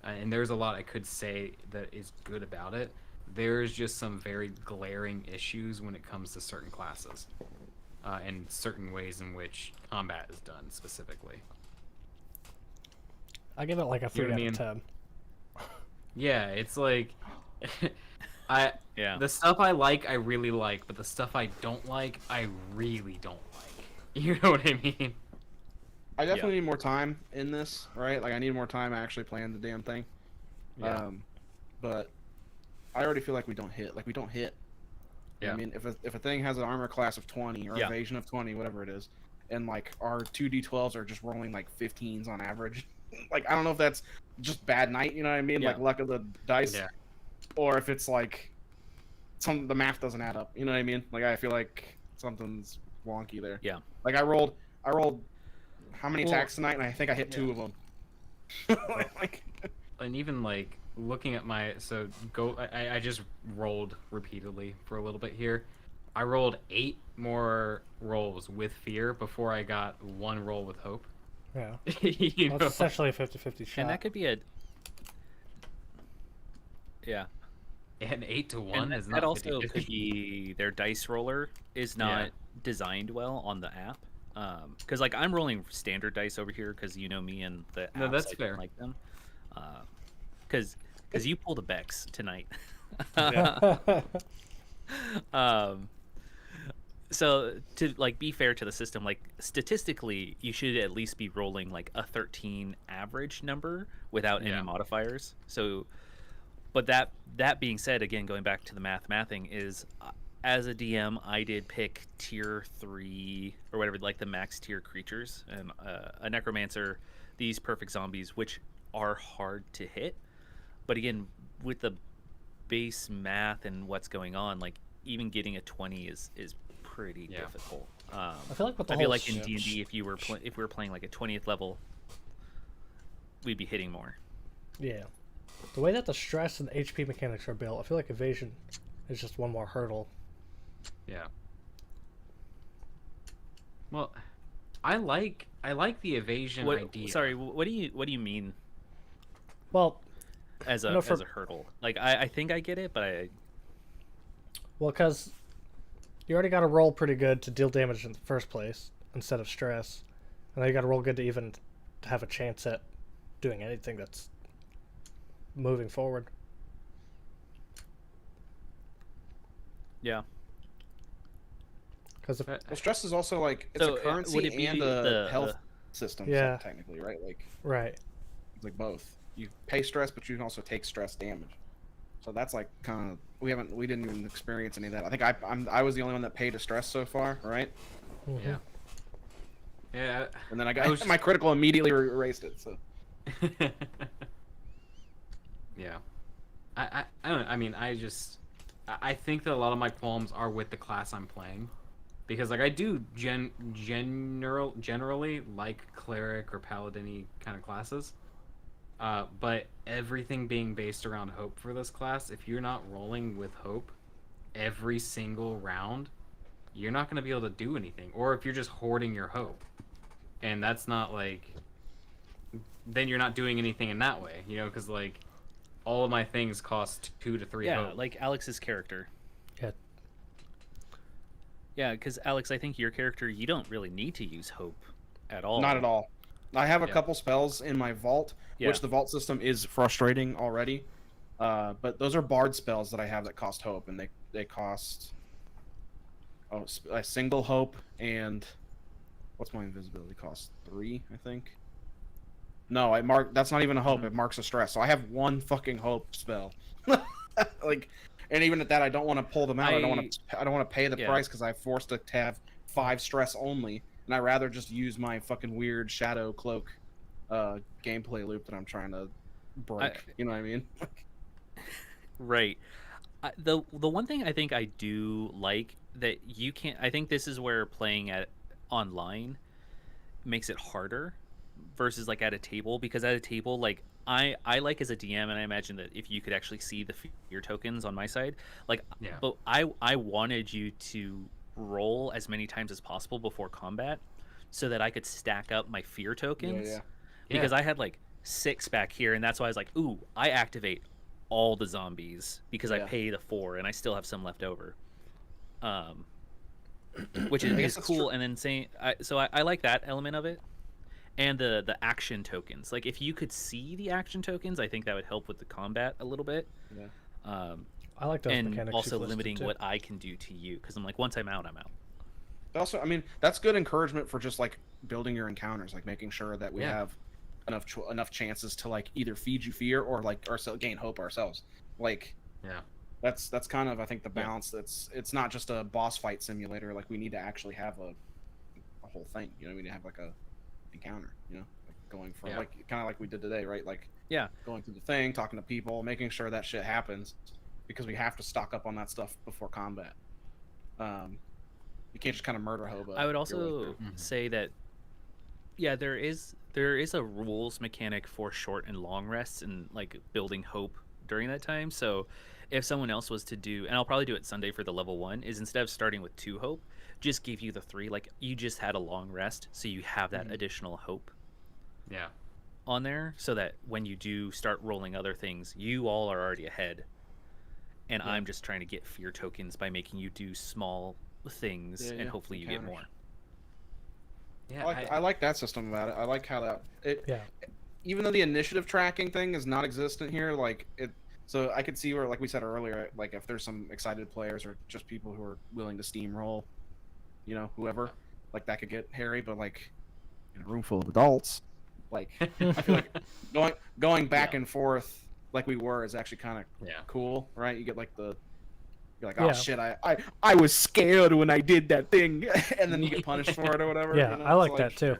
And there's a lot I could say that is good about it. There's just some very glaring issues when it comes to certain classes. And certain ways in which combat is done, specifically. I give it like a 3 out of 10. Yeah, it's like... The stuff I like, I really like, but the stuff I don't like, I really don't like. You know what I mean? I definitely need more time in this, right? Like, I need more time actually playing the damn thing. Yeah. But I already feel like we don't hit. Like, we don't hit. Yeah. I mean, if a thing has an armor class of 20 or evasion of 20, whatever it is, and, like, our 2d12s are just rolling, like, 15s on average. Like, I don't know if that's just bad night, you know what I mean? Like, luck of the dice. Yeah. Or if it's, like, the math doesn't add up, you know what I mean? Like, I feel like something's wonky there. Yeah. Like, I rolled how many attacks tonight, and I think I hit 2 of them. Like, and even like looking at my I just rolled repeatedly for a little bit here. I rolled 8 more rolls with fear before I got 1 roll with hope. Yeah. You know? That's essentially a 50-50 shot. And that could be a And 8 to 1 is not. That also could be their dice roller is not designed well on the app. Because like I'm rolling standard dice over here because you know me and the apps, no, that's I fair. don't like them. Because you pulled a Bex tonight. So to like be fair to the system, like statistically, you should at least be rolling like a 13 average number without any modifiers. So, but that being said, again, going back to the mathing is, as a DM, I did pick tier 3 or whatever, like the max tier creatures, and a necromancer, these perfect zombies, which are hard to hit. But again, with the base math and what's going on, like even getting a 20 is pretty difficult. I feel like with the I feel whole like in D&D, if we were playing like a 20th level, we'd be hitting more. Yeah. The way that the stress and HP mechanics are built, I feel like evasion is just one more hurdle. Yeah. Well, I like the evasion idea. Sorry, what do you mean? Well, as a hurdle, like I think I get it, but well, because you already got to roll pretty good to deal damage in the first place instead of stress, and then you got to roll good to even have a chance at doing anything that's moving forward. Yeah. Because well, stress is also like it's a currency and a health system, so technically, right? Like it's like both. You pay stress, but you can also take stress damage. So that's like kind of we didn't even experience any of that. I think I was the only one that paid a stress so far, right? Mm-hmm. Yeah. And then I got my critical immediately erased it. So. Yeah. I don't know. I mean, I think that a lot of my qualms are with the class I'm playing, because like I do generally like cleric or paladin-y kind of classes, But everything being based around hope for this class, if you're not rolling with hope every single round, you're not going to be able to do anything. Or if you're just hoarding your hope, and that's not like, then you're not doing anything in that way, you know, because like all of my things cost 2 to 3 Yeah, hope. like Alex's character. Yeah. Yeah, because Alex, I think your character, you don't really need to use hope at all. Not at all. I have a Yeah. couple spells in my vault, Yeah. which the vault system is frustrating already. But those are bard spells that I have that cost hope, and they cost a single hope, and what's my invisibility cost? 3, I think. No, that's not even a hope. It marks a stress. So I have 1 fucking hope spell. Like, and even at that, I don't want to pull them out. I don't want to pay the Yeah. price because I'm forced to have 5 stress only, and I rather just use my fucking weird shadow cloak gameplay loop that I'm trying to break. You know what I mean? Right. The one thing I think I do like that you can't. I think this is where playing at online makes it harder versus like at a table, because at a table, like I like as a DM, and I imagine that if you could actually see the fear tokens on my side, like, Yeah. but I wanted you to roll as many times as possible before combat so that I could stack up my fear tokens. Yeah. Because I had like 6 back here, and that's why I was like, ooh, I activate all the zombies because I Yeah. pay the 4 and I still have some left over. Which I guess is that's cool. true. And then saying, I like that element of it, and the action tokens. Like if you could see the action tokens, I think that would help with the combat a little bit. Yeah. I like those And mechanics. also you've listed, limiting too. what I can do to you, because I'm like, once I'm out, I'm out. But also, I mean, that's good encouragement for just like building your encounters, like making sure that we Yeah. have enough chances to like either feed you fear or like gain hope ourselves. Like, Yeah. that's kind of, I think, the balance. It's not just a boss fight simulator. Like, we need to actually have a whole thing. You know, we need to have like a encounter. You know, like going from Yeah. like kind of like we did today, right? Like, Yeah. going through the thing, talking to people, making sure that shit happens, because we have to stock up on that stuff before combat. You can't just kind of murder hobo. I would your way also through. say that, yeah, there is a rules mechanic for short and long rests and like building hope during that time. So if someone else was to do, and I'll probably do it Sunday for the level 1, is instead of starting with 2 hope, just give you the 3. Like you just had a long rest, so you have that additional hope Yeah. on there, so that when you do start rolling other things, you all are already ahead. And I'm just trying to get fear tokens by making you do small things, Yeah, and yeah, hopefully you get more. Yeah. I like that system about it. I like how Yeah. even though the initiative tracking thing is not existent here, like it. So I could see where, like we said earlier, like if there's some excited players or just people who are willing to steamroll, you know, whoever, like that could get hairy. But like in a room full of adults, like I feel like going back and forth like we were is actually kind of cool, right? You get like you're like, oh Yeah. shit, I was scared when I did that thing, and then you get punished for it or whatever. Yeah, you know? I So, like that too.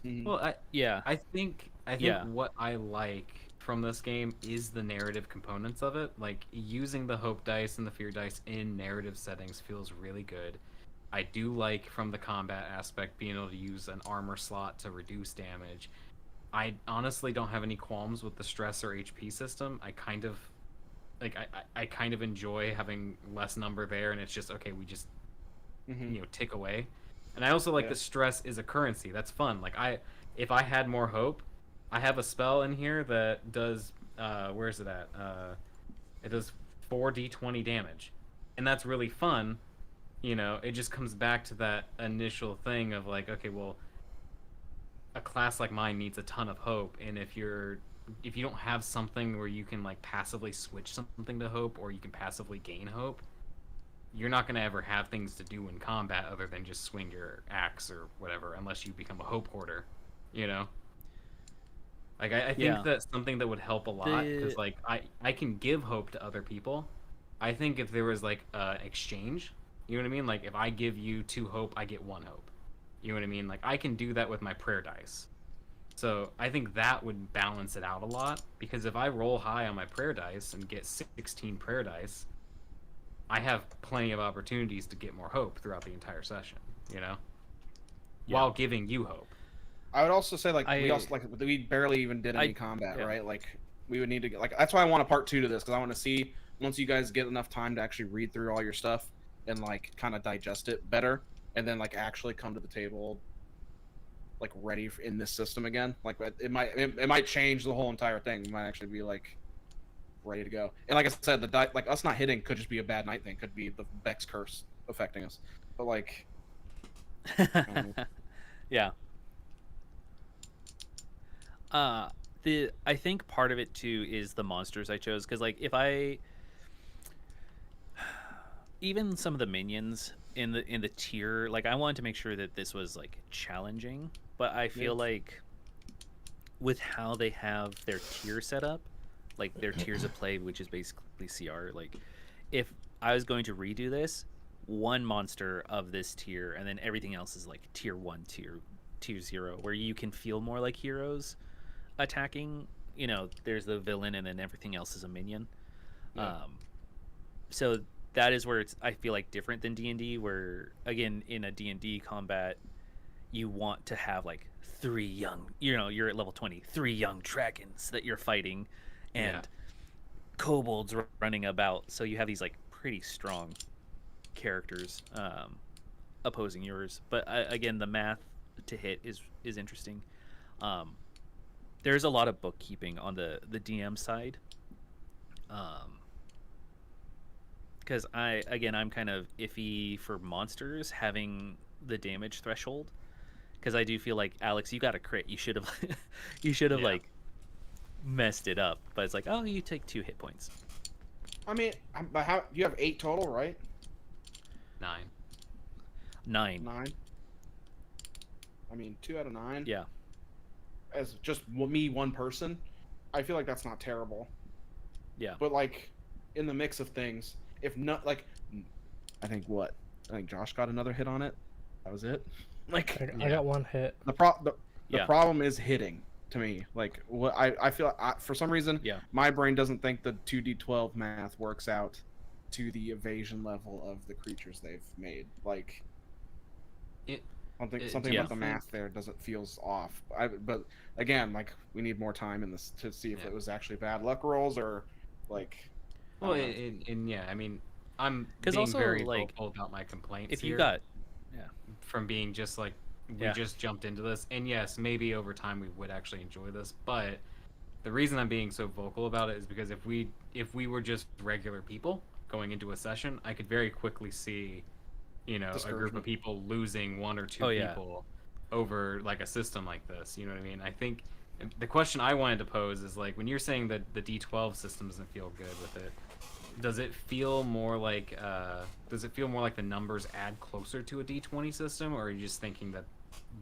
Mhm. Well, I think Yeah. what I like from this game is the narrative components of it. Like using the hope dice and the fear dice in narrative settings feels really good. I do like, from the combat aspect, being able to use an armor slot to reduce damage. I honestly don't have any qualms with the stress or HP system. I kind of like I kind of enjoy having less number there, and it's just okay, we just tick away. And I also like the stress is a currency. That's fun. Like if I had more hope, I have a spell in here that does where is it at? It does 4d20 damage. And that's really fun. You know, it just comes back to that initial thing of like, okay, well, a class like mine needs a ton of hope, and if you don't have something where you can like passively switch something to hope, or you can passively gain hope, you're not going to ever have things to do in combat other than just swing your axe or whatever, unless you become a hope hoarder, you know? Like, I think that's something that would help a lot, because like I can give hope to other people. I think if there was like exchange, you know what I mean? Like if I give you 2 hope, I get 1 hope. You know what I mean? Like I can do that with my prayer dice. So I think that would balance it out a lot, because if I roll high on my prayer dice and get 16 prayer dice, I have plenty of opportunities to get more hope throughout the entire session, you know? While giving you hope. I would also say like I- we also like we barely even did any combat, right? Like we would need to get like that's why I want a part 2 to this because I want to see once you guys get enough time to actually read through all your stuff and like kind of digest it better, and then like actually come to the table like ready in this system again. Like it might change the whole entire thing. It might actually be like ready to go. And like I said, like us not hitting could just be a bad night thing. Could be the Bex curse affecting us. But like, yeah. I think part of it too is the monsters I chose because like if I even some of the minions in the tier, like I wanted to make sure that this was like challenging, but I feel like with how they have their tier set up, like their tiers of play, which is basically CR, like if I was going to redo this, one monster of this tier and then everything else is like tier 1, tier 0, where you can feel more like heroes attacking. You know, there's the villain and then everything else is a minion. So that is where it's, I feel like, different than D&D, where again in a D&D combat you want to have like 3 young, you know, you're at level 20, 3 young dragons that you're fighting and kobolds running about, so you have these like pretty strong characters opposing yours. But again, the math to hit is interesting. There's a lot of bookkeeping on the DM side, because I'm kind of iffy for monsters having the damage threshold, because I do feel like, Alex, you got a crit, you should have like messed it up, but it's like, oh, you take 2 hit points. I mean, but how you have 8 total, right? 9. 9. I mean, 2 out of 9. Yeah. As just me, one person, I feel like that's not terrible. Yeah. But like, in the mix of things, if not, like, I think Josh got another hit on it. That was it. Like, I got 1 hit. The problem is hitting to me. Like, what I feel for some reason, my brain doesn't think the 2d12 math works out to the evasion level of the creatures they've made. Like, something about the math there feels off. But again, like, we need more time in this to see if it was actually bad luck rolls or like. Well, I mean, I'm being also, very like, vocal about my complaints. If you here. got From being just like we just jumped into this, and yes, maybe over time we would actually enjoy this, but the reason I'm being so vocal about it is because if we were just regular people going into a session, I could very quickly see, you know, a group of people losing 1 or 2 people over like a system like this. You know what I mean? I think the question I wanted to pose is, like, when you're saying that the D12 system doesn't feel good with it, does it feel more like the numbers add closer to a D20 system, or are you just thinking that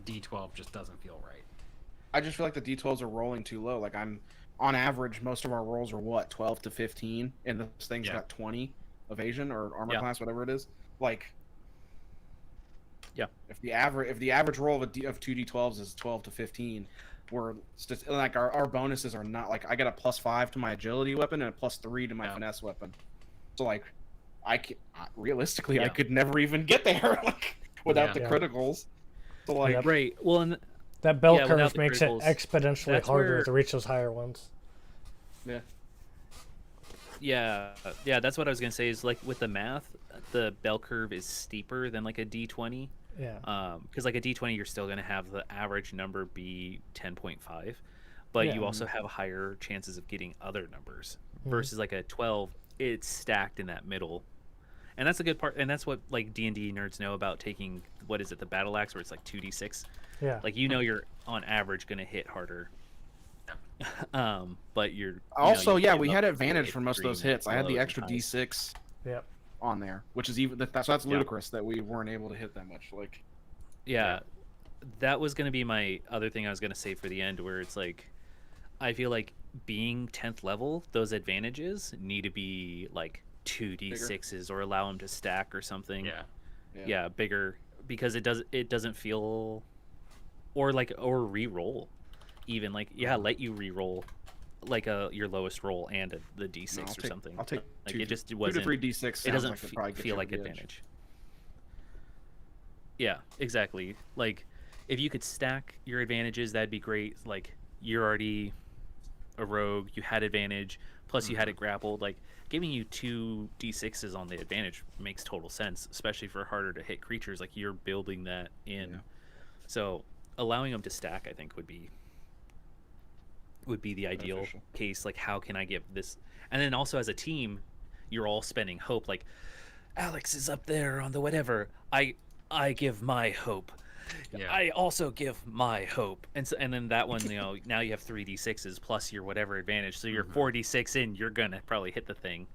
D12 just doesn't feel right? I just feel like the D12s are rolling too low. Like, I'm on average, most of our rolls are what, 12 to 15, and this thing's got 20 evasion or armor class, whatever it is. Like, if the average roll of 2 D12s is 12 to 15, we're like our bonuses are not like, I get a +5 to my agility weapon and a +3 to my finesse weapon. So like, realistically I could never even get there like without the criticals. So like, right. Well, and that bell curve makes it exponentially harder to reach those higher ones. Yeah, that's what I was gonna say, is like with the math, the bell curve is steeper than like a D20. Because like a D20, you're still gonna have the average number be 10.5, but you also have higher chances of getting other numbers versus like a 12. It's stacked in that middle, and that's a good part. And that's what like D&D nerds know about taking, what is it, the battle axe, where it's like 2d6. Like, you know, you're on average gonna hit harder. But you're also we had advantage for most of those hits. I had the extra D6 on there, which is even that's ludicrous that we weren't able to hit that much. Like, that was going to be my other thing I was going to say for the end, where it's like, I feel like being 10th level, those advantages need to be like 2d6s or allow them to stack or something. Bigger, because it doesn't feel, or re-roll even, like let you re-roll like your lowest roll and the D6 or something. I'll take like 2 it just wasn't, 2 to 3 D6. It doesn't feel like advantage. Yeah, exactly. Like, if you could stack your advantages, that'd be great. Like you're already a rogue, you had advantage, plus you had it grappled. Like giving you 2d6s on the advantage makes total sense, especially for harder to hit creatures. Like you're building that in. Yeah. So allowing them to stack, I think, would be the ideal Beneficial. case. Like how can I give this? And then also as a team, you're all spending hope. Like Alex is up there on the whatever. I give my hope. Yeah. I also give my hope, and then that one, now you have 3d6s plus your whatever advantage, so you're 4d6 in. You're gonna probably hit the thing.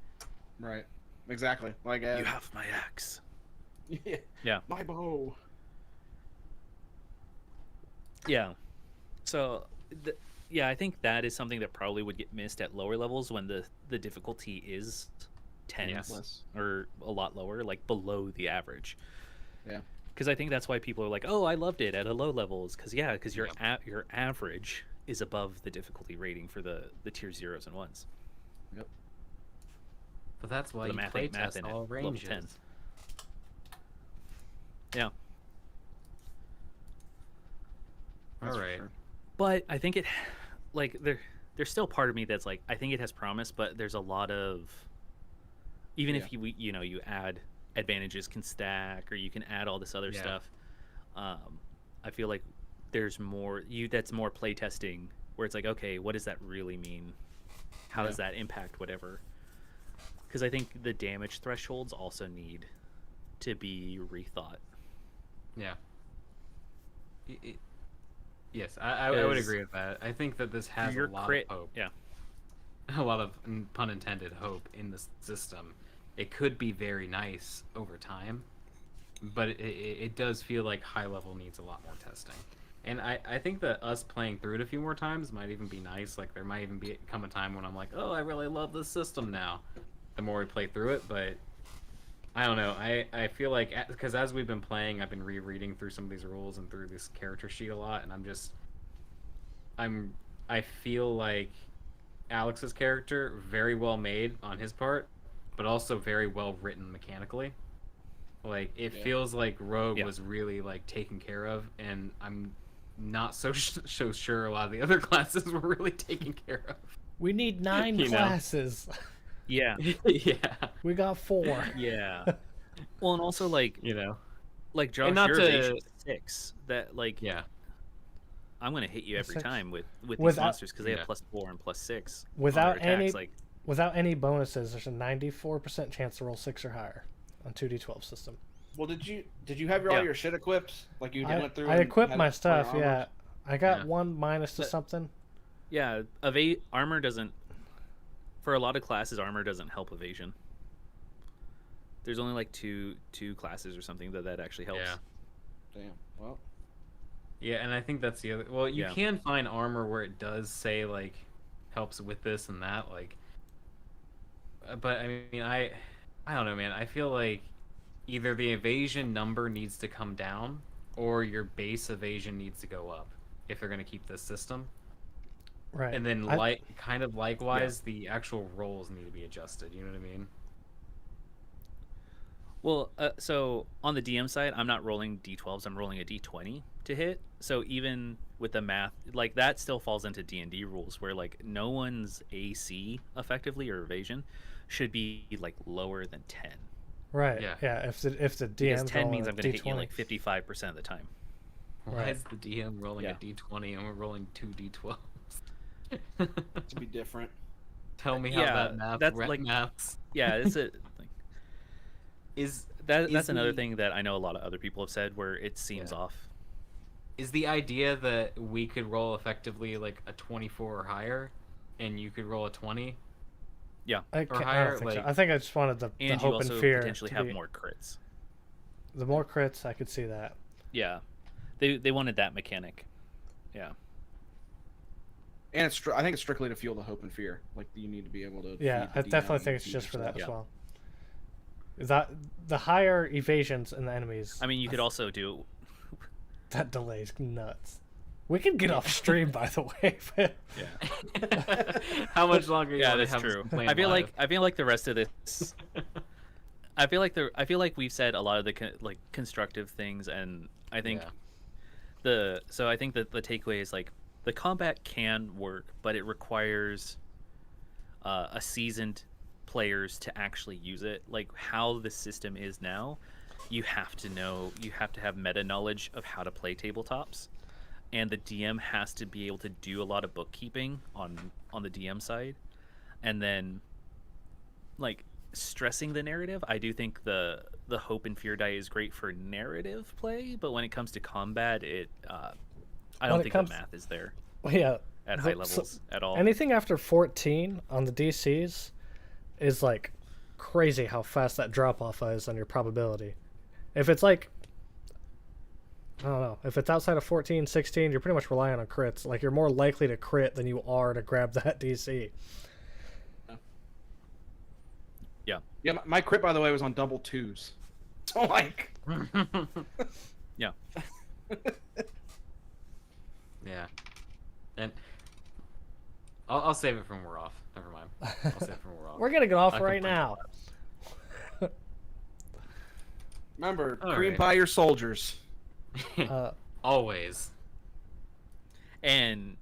Right. Exactly. Like You have my axe. yeah. Yeah. My bow. Yeah. So, I think that is something that probably would get missed at lower levels when the difficulty is 10 Less. or a lot lower, like below the average. Yeah. Because I think that's why people are like, "Oh, I loved it at a low levels." Because your average is above the difficulty rating for the tier 0s and 1s. Yep. But that's why The you math play ain't math test in it. all Level ranges. 10. Yeah. That's All for right. sure. But I think it, like, there's still part of me that's like, I think it has promise, but there's a lot of, even if you add advantages can stack, or you can add all this other Yeah. stuff. I feel like there's more that's more playtesting, where it's like, okay, what does that really mean? How does that impact whatever? Because I think the damage thresholds also need to be rethought. Yeah. Yes, I would Because agree with that. I think that this has a your lot crit, of hope. yeah. A lot of, pun intended, hope in the system. It could be very nice over time, but it does feel like high level needs a lot more testing. And I think that us playing through it a few more times might even be nice. Like there might even come a time when I'm like, oh, I really love this system now, the more we play through it. But I don't know. I feel like, because as we've been playing, I've been rereading through some of these rules and through this character sheet a lot, and I feel like Alex's character, very well made on his part, but also very well written mechanically. Like it feels like Rogue was really like taken care of, and I'm not so sure a lot of the other classes were really taken care of. We need 9 classes. Yeah. Yeah. We got 4. Yeah. Well, and also like like Josh, not your to- evasion 6. That like I'm gonna hit you every 6. time with these Without- monsters because they have +4 and +6 on their Without attacks. any Like without any bonuses, there's a 94% chance to roll 6 or higher on 2d12 system. Well, did you have all your shit equipped? Like you went through. I and equipped had my all your stuff. armor? Yeah, I got Yeah. 1 minus to something. yeah, armor doesn't. For a lot of classes, armor doesn't help evasion. There's only like two classes or something that actually helps. Yeah. Damn. Well. Yeah, and I think that's the other. Well, you Yeah. can find armor where it does say like helps with this and that, like. But I mean, I don't know, man. I feel like either the evasion number needs to come down, or your base evasion needs to go up if they're gonna keep this system. Right. And then likewise, the actual rolls need to be adjusted. You know what I mean? Well, so on the DM side, I'm not rolling d12s. I'm rolling a d20 to hit. So even with the math, like that still falls into D&D rules, where like no one's AC effectively or evasion should be like lower than 10. Right. Yeah. Yeah. If the Because DM's 10 rolling means a I'm going to hit you D20. like 55% of the time. Why Right. is the DM rolling Yeah. a d20 and we're rolling 2 d12s? To be different. Tell me how Yeah, that math that's like- maths. Yeah, it's a like, Is that's another the- thing that I know a lot of other people have said where it seems off. Is the idea that we could roll effectively like a 24 or higher, and you could roll a 20? I or don't higher, think so. like- I think I just wanted the And you hope also and fear potentially to have be- more crits. The more crits, I could see that. Yeah. They wanted that mechanic. Yeah. And I think it's strictly to fuel the hope and fear. Like you need to be able to. Yeah, feed I the definitely DM think it's and just feed for that yourself. as well. That the higher evasions in the enemies, I mean, you could also do that delay's nuts. We can get off stream, by the way. But How much longer? You Yeah, wanna that's have us true. complain I feel live? like the rest of this. I feel like we've said a lot of the constructive things, and I think Yeah. So I think that the takeaway is like the combat can work, but it requires a seasoned players to actually use it. Like how the system is now, you have to have meta knowledge of how to play tabletops, and the DM has to be able to do a lot of bookkeeping on the DM side, and then like stressing the narrative. I do think the hope and fear die is great for narrative play, but when it comes to combat, I don't think the math is there Well, yeah. at high levels at all. Anything after 14 on the DCs is like crazy how fast that drop off is on your probability. If it's like, I don't know, if it's outside of 14, 16, you're pretty much relying on crits. Like you're more likely to crit than you are to grab that DC. Yeah, my crit, by the way, was on double 2s. So, like... Yeah. Yeah. And I'll save it from we're off. Never mind. I'll save it from we're off. We're gonna get off I can right bring now. Remember, All cream right. pie your soldiers. Always. And